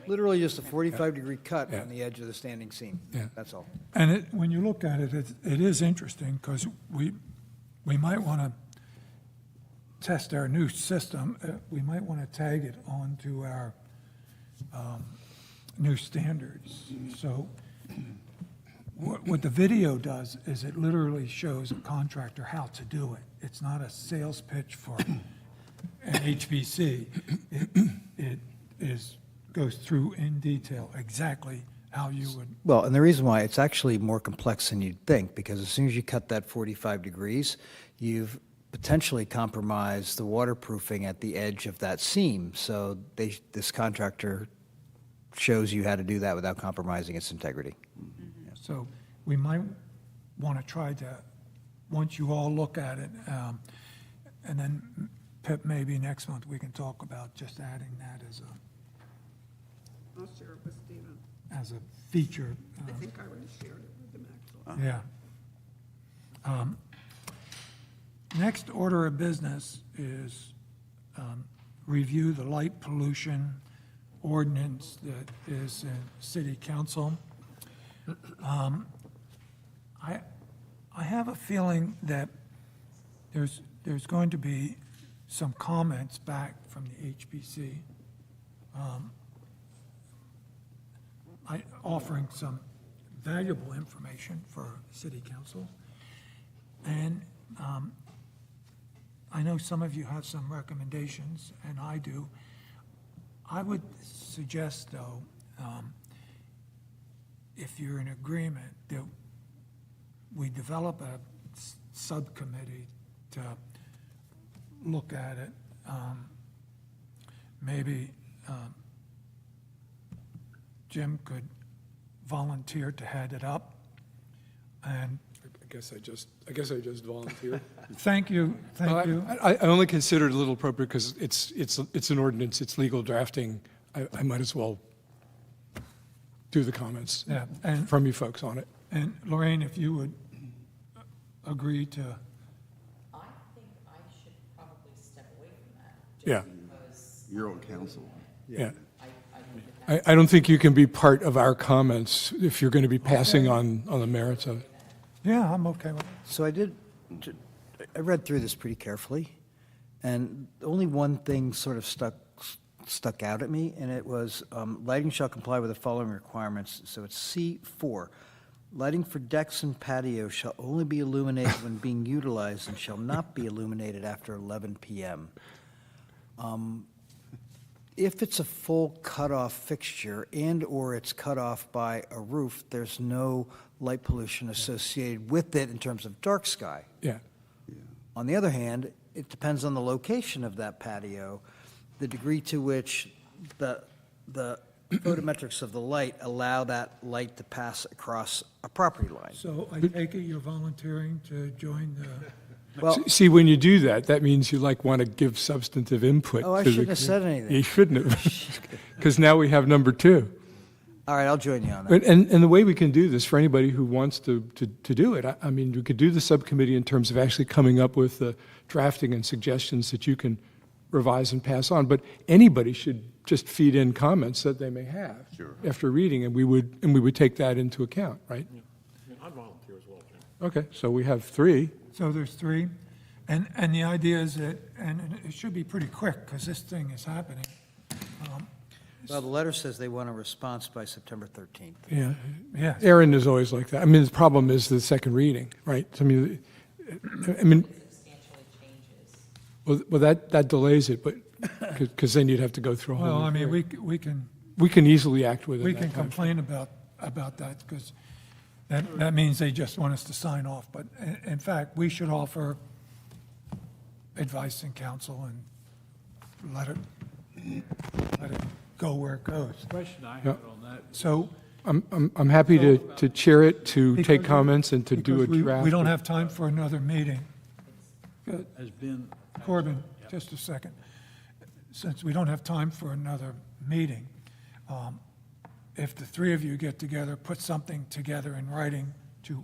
Literally just a 45-degree cut on the edge of the standing seam. Yeah. That's all. And when you look at it, it is interesting because we might want to test our new system. We might want to tag it onto our new standards. So what the video does is it literally shows a contractor how to do it. It's not a sales pitch for an HPC. It goes through in detail exactly how you would. Well, and the reason why it's actually more complex than you'd think, because as soon as you cut that 45 degrees, you've potentially compromised the waterproofing at the edge of that seam. So this contractor shows you how to do that without compromising its integrity. So we might want to try to, once you all look at it, and then Pip, maybe next month we can talk about just adding that as I'll share it with Stephen. a feature. I think I already shared it with him, actually. Yeah. Next order of business is review the light pollution ordinance that is in City Council. I have a feeling that there's going to be some comments back from the HPC, offering some valuable information for City Council. And I know some of you have some recommendations, and I do. I would suggest, though, if you're in agreement, that we develop a subcommittee to look at it. Maybe Jim could volunteer to head it up. And I guess I just volunteered. thank you. I only considered it a little appropriate because it's an ordinance, it's legal drafting. I might as well do the comments from you folks on it. And Lorraine, if you would agree to. I think I should probably step away from that. Yeah. You're on council. Yeah. I don't think you can be part of our comments if you're going to be passing on the merits of it. Yeah, I'm okay with it. So I read through this pretty carefully, and only one thing sort of stuck out at me, and it was lighting shall comply with the following requirements. So it's C4. Lighting for decks and patios shall only be illuminated when being utilized and shall not be illuminated after 11 p.m. If it's a full cutoff fixture and/or it's cut off by a roof, there's no light pollution associated with it in terms of dark sky. Yeah. On the other hand, it depends on the location of that patio, the degree to which the photometrics of the light allow that light to pass across a property line. So I take it you're volunteering to join the. Well, See, when you do that, that means you want to give substantive input. Oh, I to shouldn't have said anything. You shouldn't have, because now we have number two. all right, I'll join you on that. And the way we can do this, for anybody who wants to do it, I mean, we could do the subcommittee in terms of actually coming up with the drafting and suggestions that you can revise and pass on, but anybody should just feed in comments that they may have after reading, and we would take that into account, right? I'd volunteer as well, Jim. Okay, so we have three. So there's three, and the idea is that, and it should be pretty quick, because this thing is happening. Well, the letter says they want a response by September 13th. Yeah. Aaron is always like that. I mean, the problem is the second reading, right? I mean, well, that delays it, but, because then you'd have to go through a whole. Well, new I mean, hearing. we can can easily act within we that can time. complain about that, because that means they just want us to sign off. But in fact, we should offer advice and counsel and let it go where it goes. Question I Yeah. have on that. So. I'm happy to chair it, to take because comments, and to do a because draft. we don't have time for another meeting. Has been. Corbin, just a second. Since we don't have time for another meeting, if the three of you get together, put something together in writing to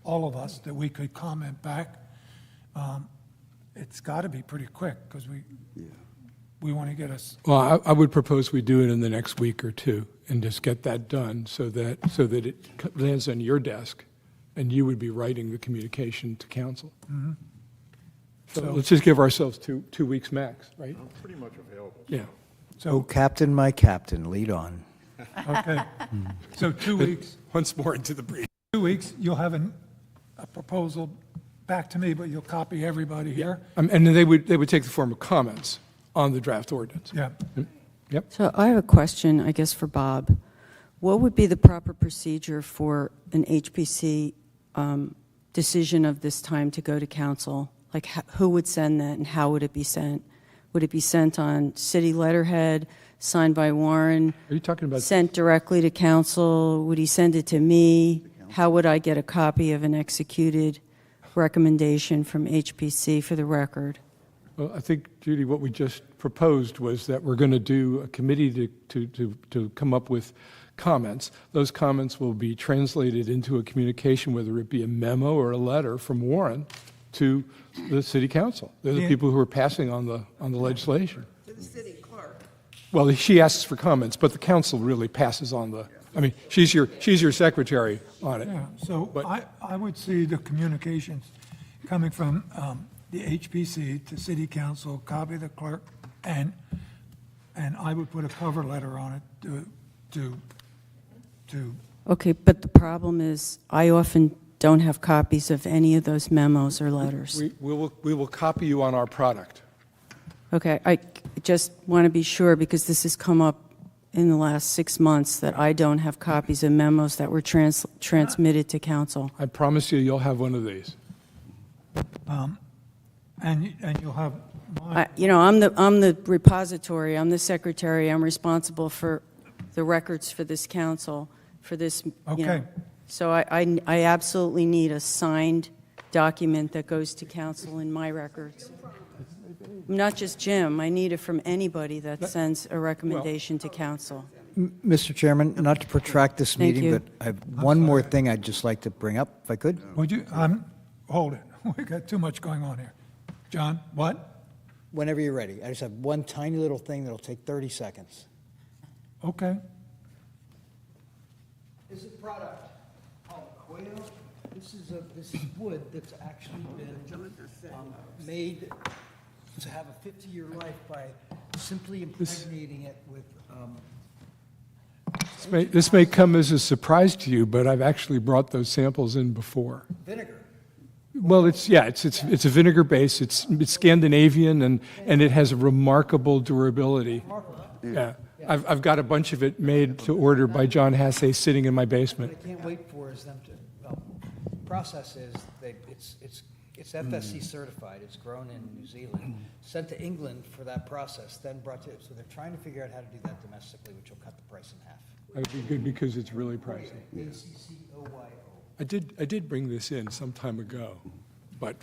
all of us that we could comment back, it's got to be pretty quick, because we want to get us, Well, I would propose we do it in the next week or two and just get that done so that it lands on your desk and you would be writing the communication to council. So let's just give ourselves two weeks max, right? I'm pretty much available. Yeah. Oh, Captain, my captain, lead on. okay. So 2 weeks, Once more into the brief. 2 weeks, you'll have a proposal back to me, but you'll copy everybody here? And then they would take the form of comments on the draft ordinance. Yeah. Yep. So I have a question, I guess, for Bob. What would be the proper procedure for an HPC decision of this time to go to council? Like, who would send that, and how would it be sent? Would it be sent on city letterhead, signed by Warren? Are you talking about? Sent directly to council? Would he send it to me? How would I get a copy of an executed recommendation from HPC for the record? Well, I think, Judy, what we just proposed was that we're going to do a committee to come up with comments. Those comments will be translated into a communication, whether it be a memo or a letter from Warren to the city council. They're the Yeah. people who are passing on the legislation. To the city clerk. Well, she asks for comments, but the council really passes on she's your secretary on it. Yeah, so I would see the communications coming from the HPC to city council, copy the clerk, and I would put a cover letter on it to Okay, but the problem is, I often don't have copies of any of those memos or letters. We will copy you on our product. Okay, I just want to be sure, because this has come up in the last 6 months, that I don't have copies of memos that were transmitted to council. I promise you, you'll have one of these. and you'll have mine. I'm the repository, I'm the secretary, I'm responsible for the records for this council, for this, Okay. So I absolutely need a signed document that goes to council in my records. Not just Jim, I need it from anybody that sends a recommendation to council. Mr. Chairman, not to protract this Thank meeting, you. but I have one more thing I'd just like to bring up, if I could. Would you, hold it, we got too much going on here. John, what? Whenever you're ready. I just have one tiny little thing that'll take 30 seconds. Okay. This is a product called quail. This is wood that's actually been made to have a 50-year life by simply impregnating it with This may come as a surprise to you, but I've actually brought those samples in before. vinegar. Well, it's a vinegar base. It's Scandinavian, and it has a remarkable durability. Yeah, I've got a bunch of it made to order by John Hasse sitting in my basement. What I can't wait for is them to, well, the process is, it's FSC certified, it's grown in New Zealand, sent to England for that process, then brought to, so they're trying to figure out how to do that domestically, which will cut the price in half. That would be good because it's really pricey. ACCOYO. I did bring this in some time ago, but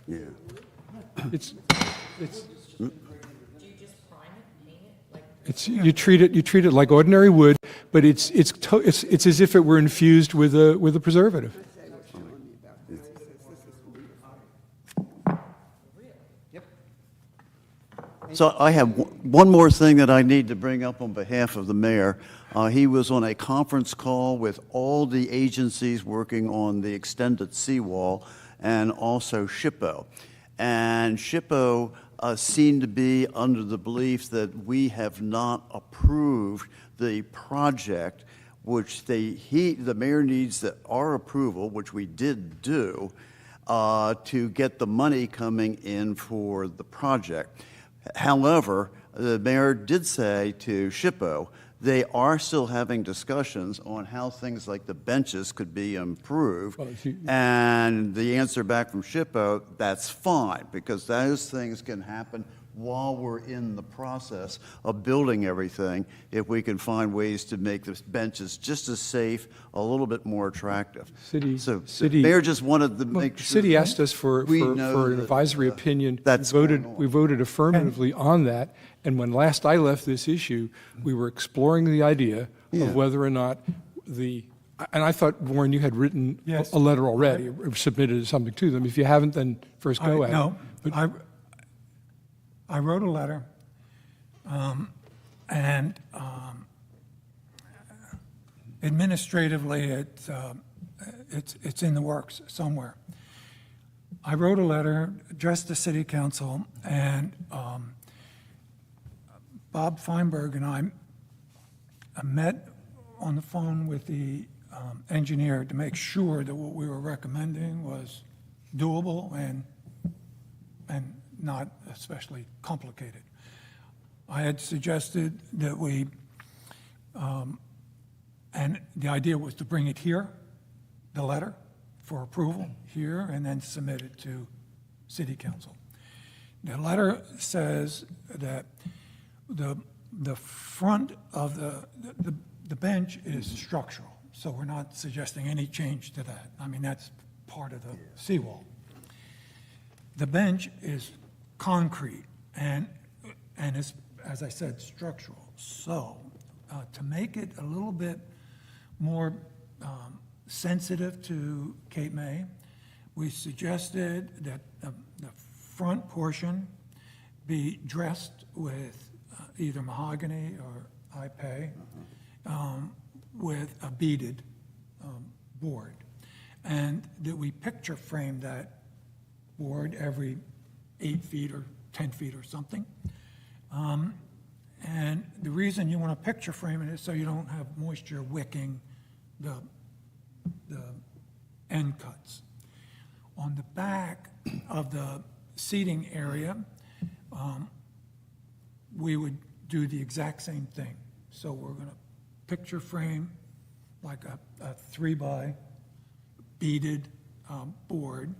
it's you treat it like ordinary wood, but it's as if it were infused with a preservative. So I have one more thing that I need to bring up on behalf of the mayor. He was on a conference call with all the agencies working on the extended seawall and also SHPO. And SHPO seemed to be under the belief that we have not approved the project, which the mayor needs our approval, which we did do, to get the money coming in for the project. However, the mayor did say to SHPO they are still having discussions on how things like the benches could be improved. Well, if you- And the answer back from SHPO, that's fine, because those things can happen while we're in the process of building everything, if we can find ways to make the benches just as safe, a little bit more attractive. City- So city- Mayor just wanted to Well, make the sure. city asked us for we know an that, advisory opinion. that's We voted affirmatively on that, and when last I left this issue, we were exploring the idea Yeah. of whether or not and I thought, Warren, you had written Yes. a letter already, or submitted something to them. If you haven't, then first go at it. No, But- I wrote a letter, and administratively, it's in the works somewhere. I wrote a letter addressed to City Council, and Bob Feinberg and I met on the phone with the engineer to make sure that what we were recommending was doable and not especially complicated. I had suggested that and the idea was to bring it here, the letter, for approval here, and then submit it to City Council. The letter says that the front of the bench is structural, so we're not suggesting any change to that. I mean, that's part of the seawall. The bench is concrete and is, as I said, structural. So to make it a little bit more sensitive to Cape May, we suggested that the front portion be dressed with either mahogany or ipe with a beaded board, and that we picture frame that board every 8 feet or 10 feet or something. And the reason you want to picture frame it is so you don't have moisture wicking the end cuts. On the back of the seating area, we would do the exact same thing. So we're going to picture frame like a 3x beaded board,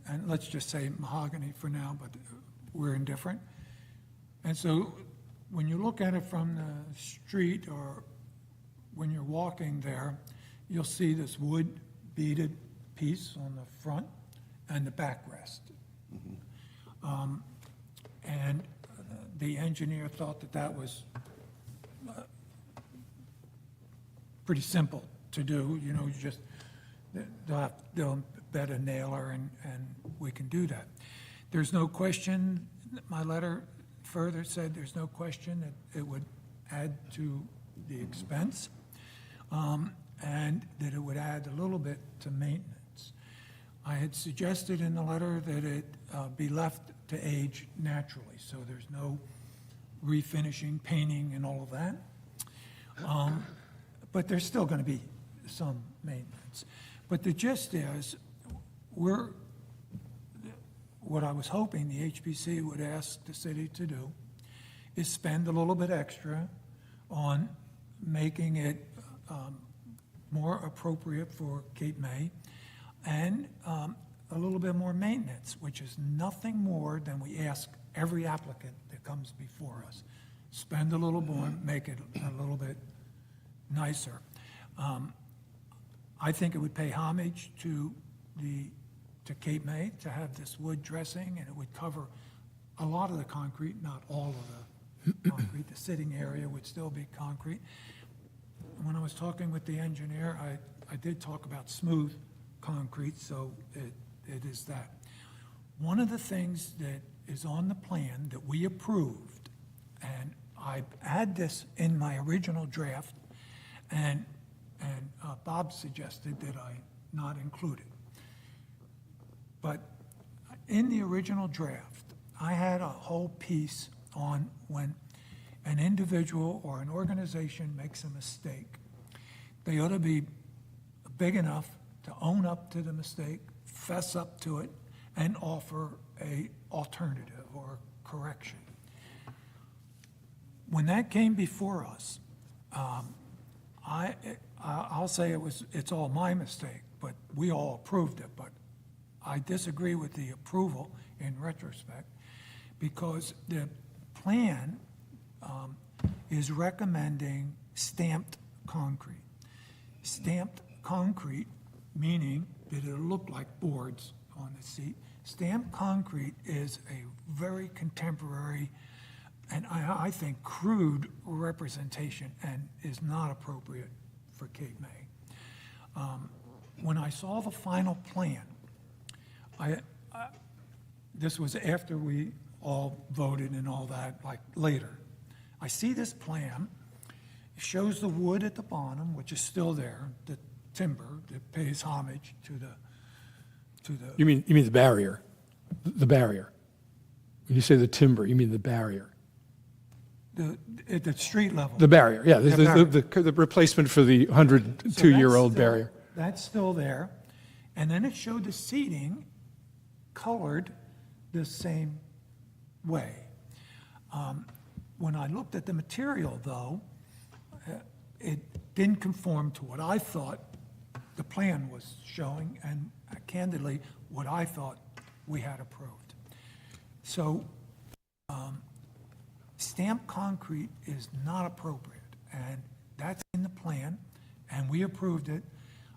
and let's just say mahogany for now, but we're indifferent. And so when you look at it from the street or when you're walking there, you'll see this wood beaded piece on the front and the backrest. And the engineer thought that that was pretty simple to do. You know, you just, they'll bed a nailer and we can do that. There's no question, my letter further said there's no question that it would add to the expense, and that it would add a little bit to maintenance. I had suggested in the letter that it be left to age naturally, so there's no refinishing, painting, and all of that. But there's still going to be some maintenance. But the gist is, what I was hoping the HPC would ask the city to do is spend a little bit extra on making it more appropriate for Cape May, and a little bit more maintenance, which is nothing more than we ask every applicant that comes before us. Spend a little more, make it a little bit nicer. I think it would pay homage to Cape May to have this wood dressing, and it would cover a lot of the concrete, not all of the concrete. The sitting area would still be concrete. When I was talking with the engineer, I did talk about smooth concrete, so it is that. One of the things that is on the plan that we approved, and I had this in my original draft, and Bob suggested that I not include it. But in the original draft, I had a whole piece on when an individual or an organization makes a mistake, they ought to be big enough to own up to the mistake, fess up to it, and offer a alternative or correction. when that came before us, I'll say it's all my mistake, but we all approved it, but I disagree with the approval in retrospect, because the plan is recommending stamped concrete. Stamped concrete, meaning that it'll look like boards on the seat. Stamped concrete is a very contemporary and I think crude representation and is not appropriate for Cape May. When I saw the final plan, this was after we all voted and all that, like later. I see this plan, it shows the wood at the bottom, which is still there, the timber that pays homage to the. You mean the barrier? The barrier. When you say the timber, you mean the barrier? At the street level. The barrier, yeah, The barrier. the replacement for the 102-year-old barrier. That's still there. And then it showed the seating colored the same way. When I looked at the material, though, it didn't conform to what I thought the plan was showing, and candidly, what I thought we had approved. So, stamped concrete is not appropriate, and that's in the plan, and we approved it.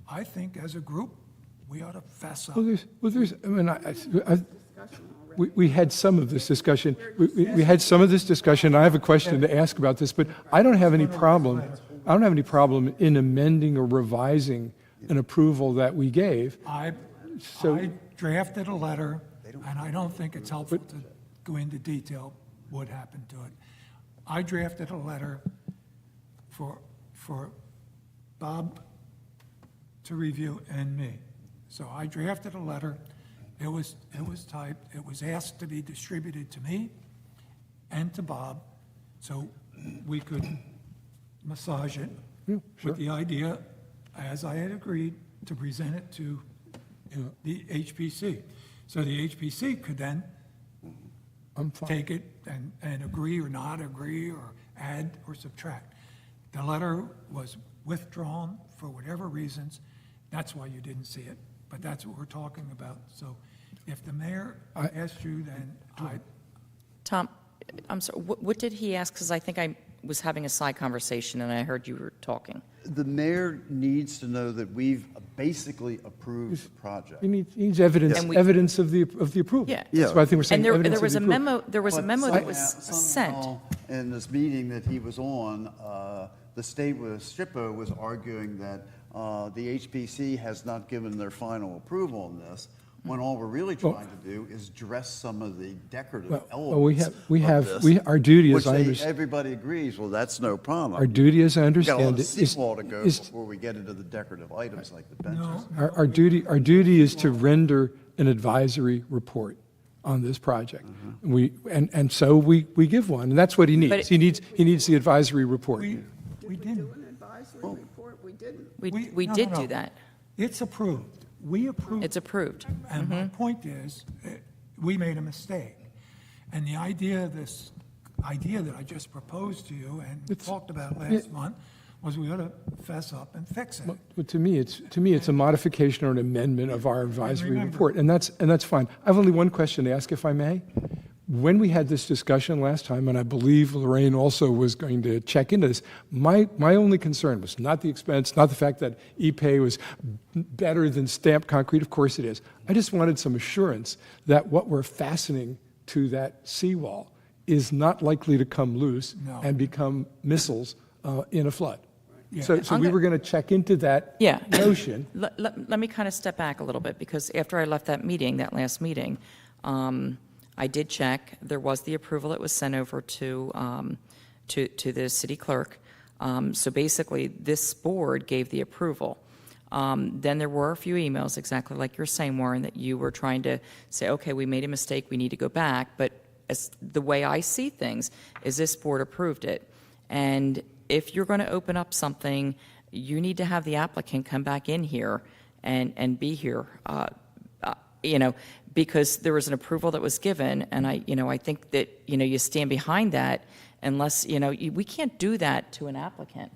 I think as a group, we ought to fess up. We had some of this discussion. We had some of this discussion. I have a question to ask about this, but I don't have any problem. I don't have any problem in amending or revising an approval that we gave. I drafted a letter, and I don't think it's helpful to go into detail what happened to it. I drafted a letter for Bob to review and me. So I drafted a letter. It was typed. It was asked to be distributed to me and to Bob, so we could massage it with the idea, as I had agreed, to present it to the HPC. So the HPC could then take it and agree or not agree or add or subtract. The letter was withdrawn for whatever reasons. That's why you didn't see it, but that's what we're talking about. So if the mayor asked you, then Tom, I'm sorry, what did he ask? Because I think I was having a side conversation and I heard you were talking. The mayor needs to know that we've basically approved the project. He needs evidence, evidence of the approval. Yeah. That's why I think we're saying And evidence there was of a the approval. memo, that was sent. Somehow, in this meeting that he was on, the state SHPO was arguing that the HPC has not given their final approval on this, when all we're really trying to do is dress some of the decorative elements our duty, as which I understand. everybody agrees, well, that's no problem. Our duty, as I We've got a lot understand of it, seawall to go before we get into the decorative items like the benches. our duty is to render an advisory report on this project. And so we give one, and that's what he needs. He needs the advisory report. we didn't. Do an advisory report, we didn't. We did do that. It's approved. We approved. It's approved. And my point is, we made a mistake. And the idea that I just proposed to you and talked about last month was we ought to fess up and fix it. But to me, it's a modification or an amendment of our advisory report, and that's fine. I have only one question to ask, if I may. When we had this discussion last time, and I believe Lorraine also was going to check into this, my only concern was not the expense, not the fact that ePay was better than stamped concrete. Of course it is. I just wanted some assurance that what we're fastening to that seawall is not likely to come loose and become missiles in a flood. Yeah. So we were going to check into that notion. Let me kind of step back a little bit, because after I left that last meeting, I did check. There was the approval that was sent over to the city clerk. So basically, this board gave the approval. Then there were a few emails, exactly like you're saying, Warren, that you were trying to say, okay, we made a mistake, we need to go back. But as the way I see things is this board approved it. And if you're going to open up something, you need to have the applicant come back in here and be here, because there was an approval that was given, and I think that, you stand behind that, unless, we can't do that to an applicant.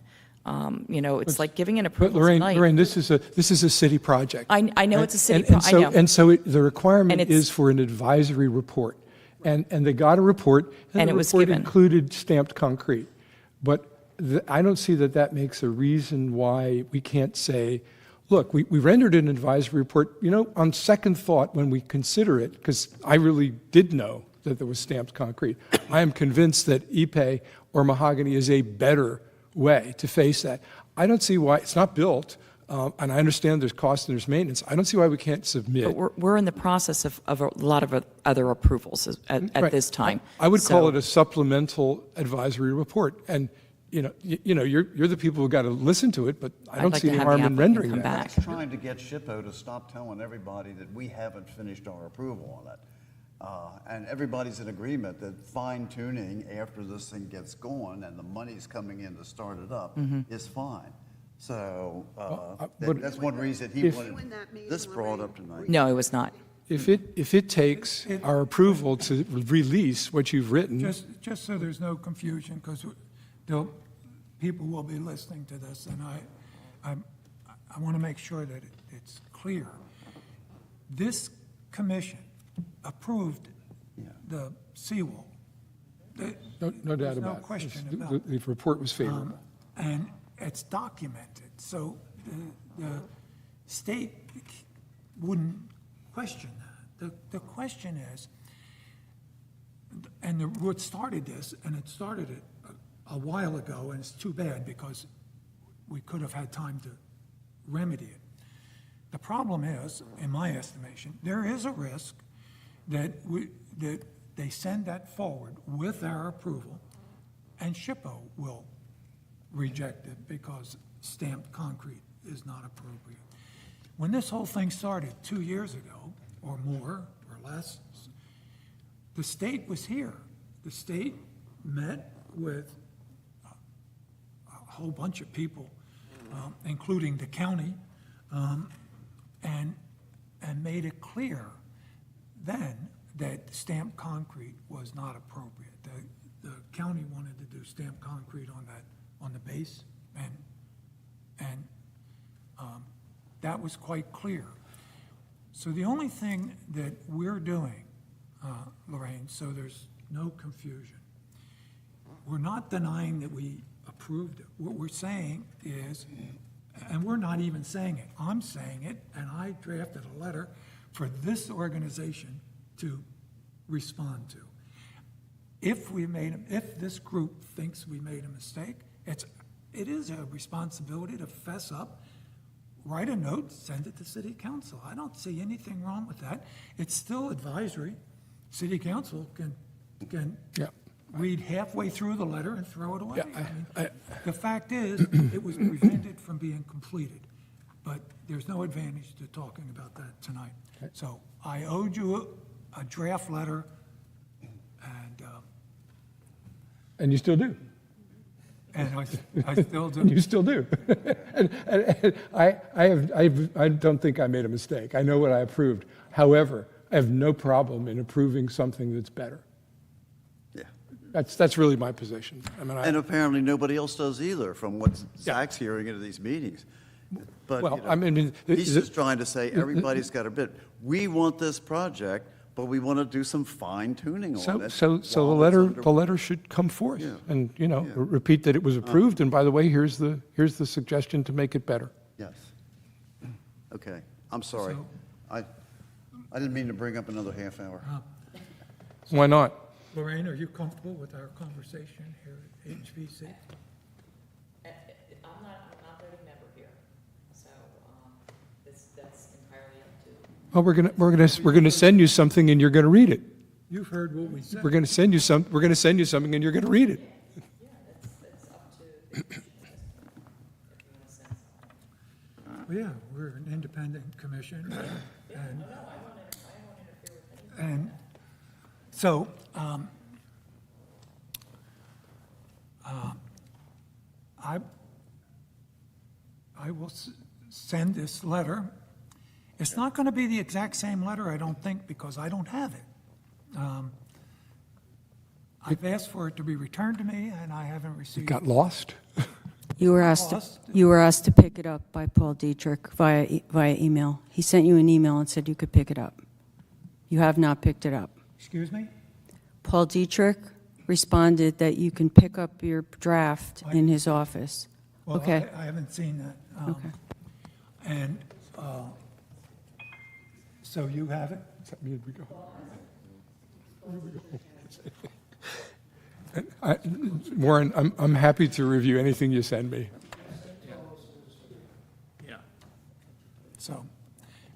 It's like giving an But approval Lorraine, tonight. this is a city project. I know it's a city, And I know. so the requirement And it's- is for an advisory report. And they got a report. And the it was report given. included stamped concrete. But I don't see that that makes a reason why we can't say, look, we rendered an advisory report, on second thought, when we consider it, because I really did know that there was stamped concrete. I am convinced that Ipe or mahogany is a better way to face that. I don't see why, it's not built, and I understand there's cost and there's maintenance. I don't see why we can't submit. But we're in the process of a lot of other approvals at Right. this time. I would call So- it a supplemental advisory report. And, you're the people who got to listen to it, but I I'd don't like see to the have harm the in applicant rendering come that. back. Trying to get SHPO to stop telling everybody that we haven't finished our approval on it. And everybody's in agreement that fine tuning after this thing gets going and the money's coming in to start it up is fine. So but that's one reason he if- wanted this brought up tonight. No, it was not. If it takes our approval to release what you've written, Just so there's no confusion, because people will be listening to this, and I want to make sure that it's clear. This commission approved the seawall. no doubt There's about no it. question The- about it. The report was favorable. And it's documented, so the state wouldn't question that. The question is, and what started this, and it started it a while ago, and it's too bad because we could have had time to remedy it. The problem is, in my estimation, there is a risk that they send that forward with our approval, and SHPO will reject it because stamped concrete is not appropriate. When this whole thing started 2 years ago, or more, or less, the state was here. The state met with a whole bunch of people, including the county, and made it clear then that stamped concrete was not appropriate. The county wanted to do stamped concrete on the base, and that was quite clear. So the only thing that we're doing, Lorraine, so there's no confusion, we're not denying that we approved it. What we're saying is, and we're not even saying it, I'm saying it, and I drafted a letter for this organization to respond to. If this group thinks we made a mistake, it is a responsibility to fess up, write a note, send it to city council. I don't see anything wrong with that. It's still advisory. City council can read halfway through the letter and throw it away. The fact is, it was prevented from being completed, but there's no advantage to talking about that tonight. So I owed you a draft letter, And you still do. and I still do. You still do. And I don't think I made a mistake. I know what I approved. However, I have no problem in approving something that's better. Yeah. That's really my position. And apparently nobody else does either, from what Zach's hearing into these meetings. But, Well, I mean, he's just trying to say, everybody's got a bit. We want this project, but we want to do some fine tuning on it. So the letter should come forth and, repeat that it was approved, and by the way, here's the suggestion to make it better. Yes. Okay, I'm sorry. I didn't mean to bring up another half hour. Why not? Lorraine, are you comfortable with our conversation here at HVC? I'm not voting member here, so that's entirely up to. Well, we're gonna send you something and you're gonna read it. You've heard what we said. We're gonna send you something and you're gonna read it. That's up to the commission if you want to send something. Well, yeah, we're an independent commission, and so, I will send this letter. It's not going to be the exact same letter, I don't think, because I don't have it. I've asked for it to be returned to me, and I haven't It received. got lost? You were asked, to pick it up by Paul Dietrich via email. He sent you an email and said you could pick it up. You have not picked it up. Excuse me? Paul Dietrich responded that you can pick up your draft in his office. Well, Okay. I haven't seen that. Okay. And so you have it? Here we go. Warren, I'm happy to review anything you send me. Yeah. So,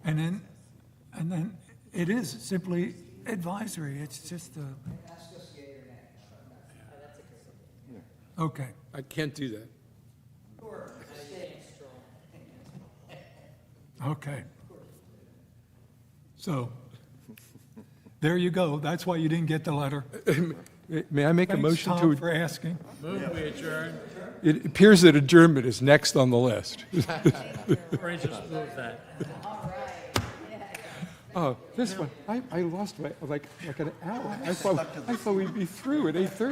and then it is simply advisory. It's just a. Okay. I can't do that. Okay. So, there you go. That's why you didn't get the letter. May I make a Thanks, motion Tom, to? for asking. Move, we adjourn. It appears that adjournment is next on the list. Or just move that. Oh, this one, I lost my, like an hour. I thought we'd be through at 8:30.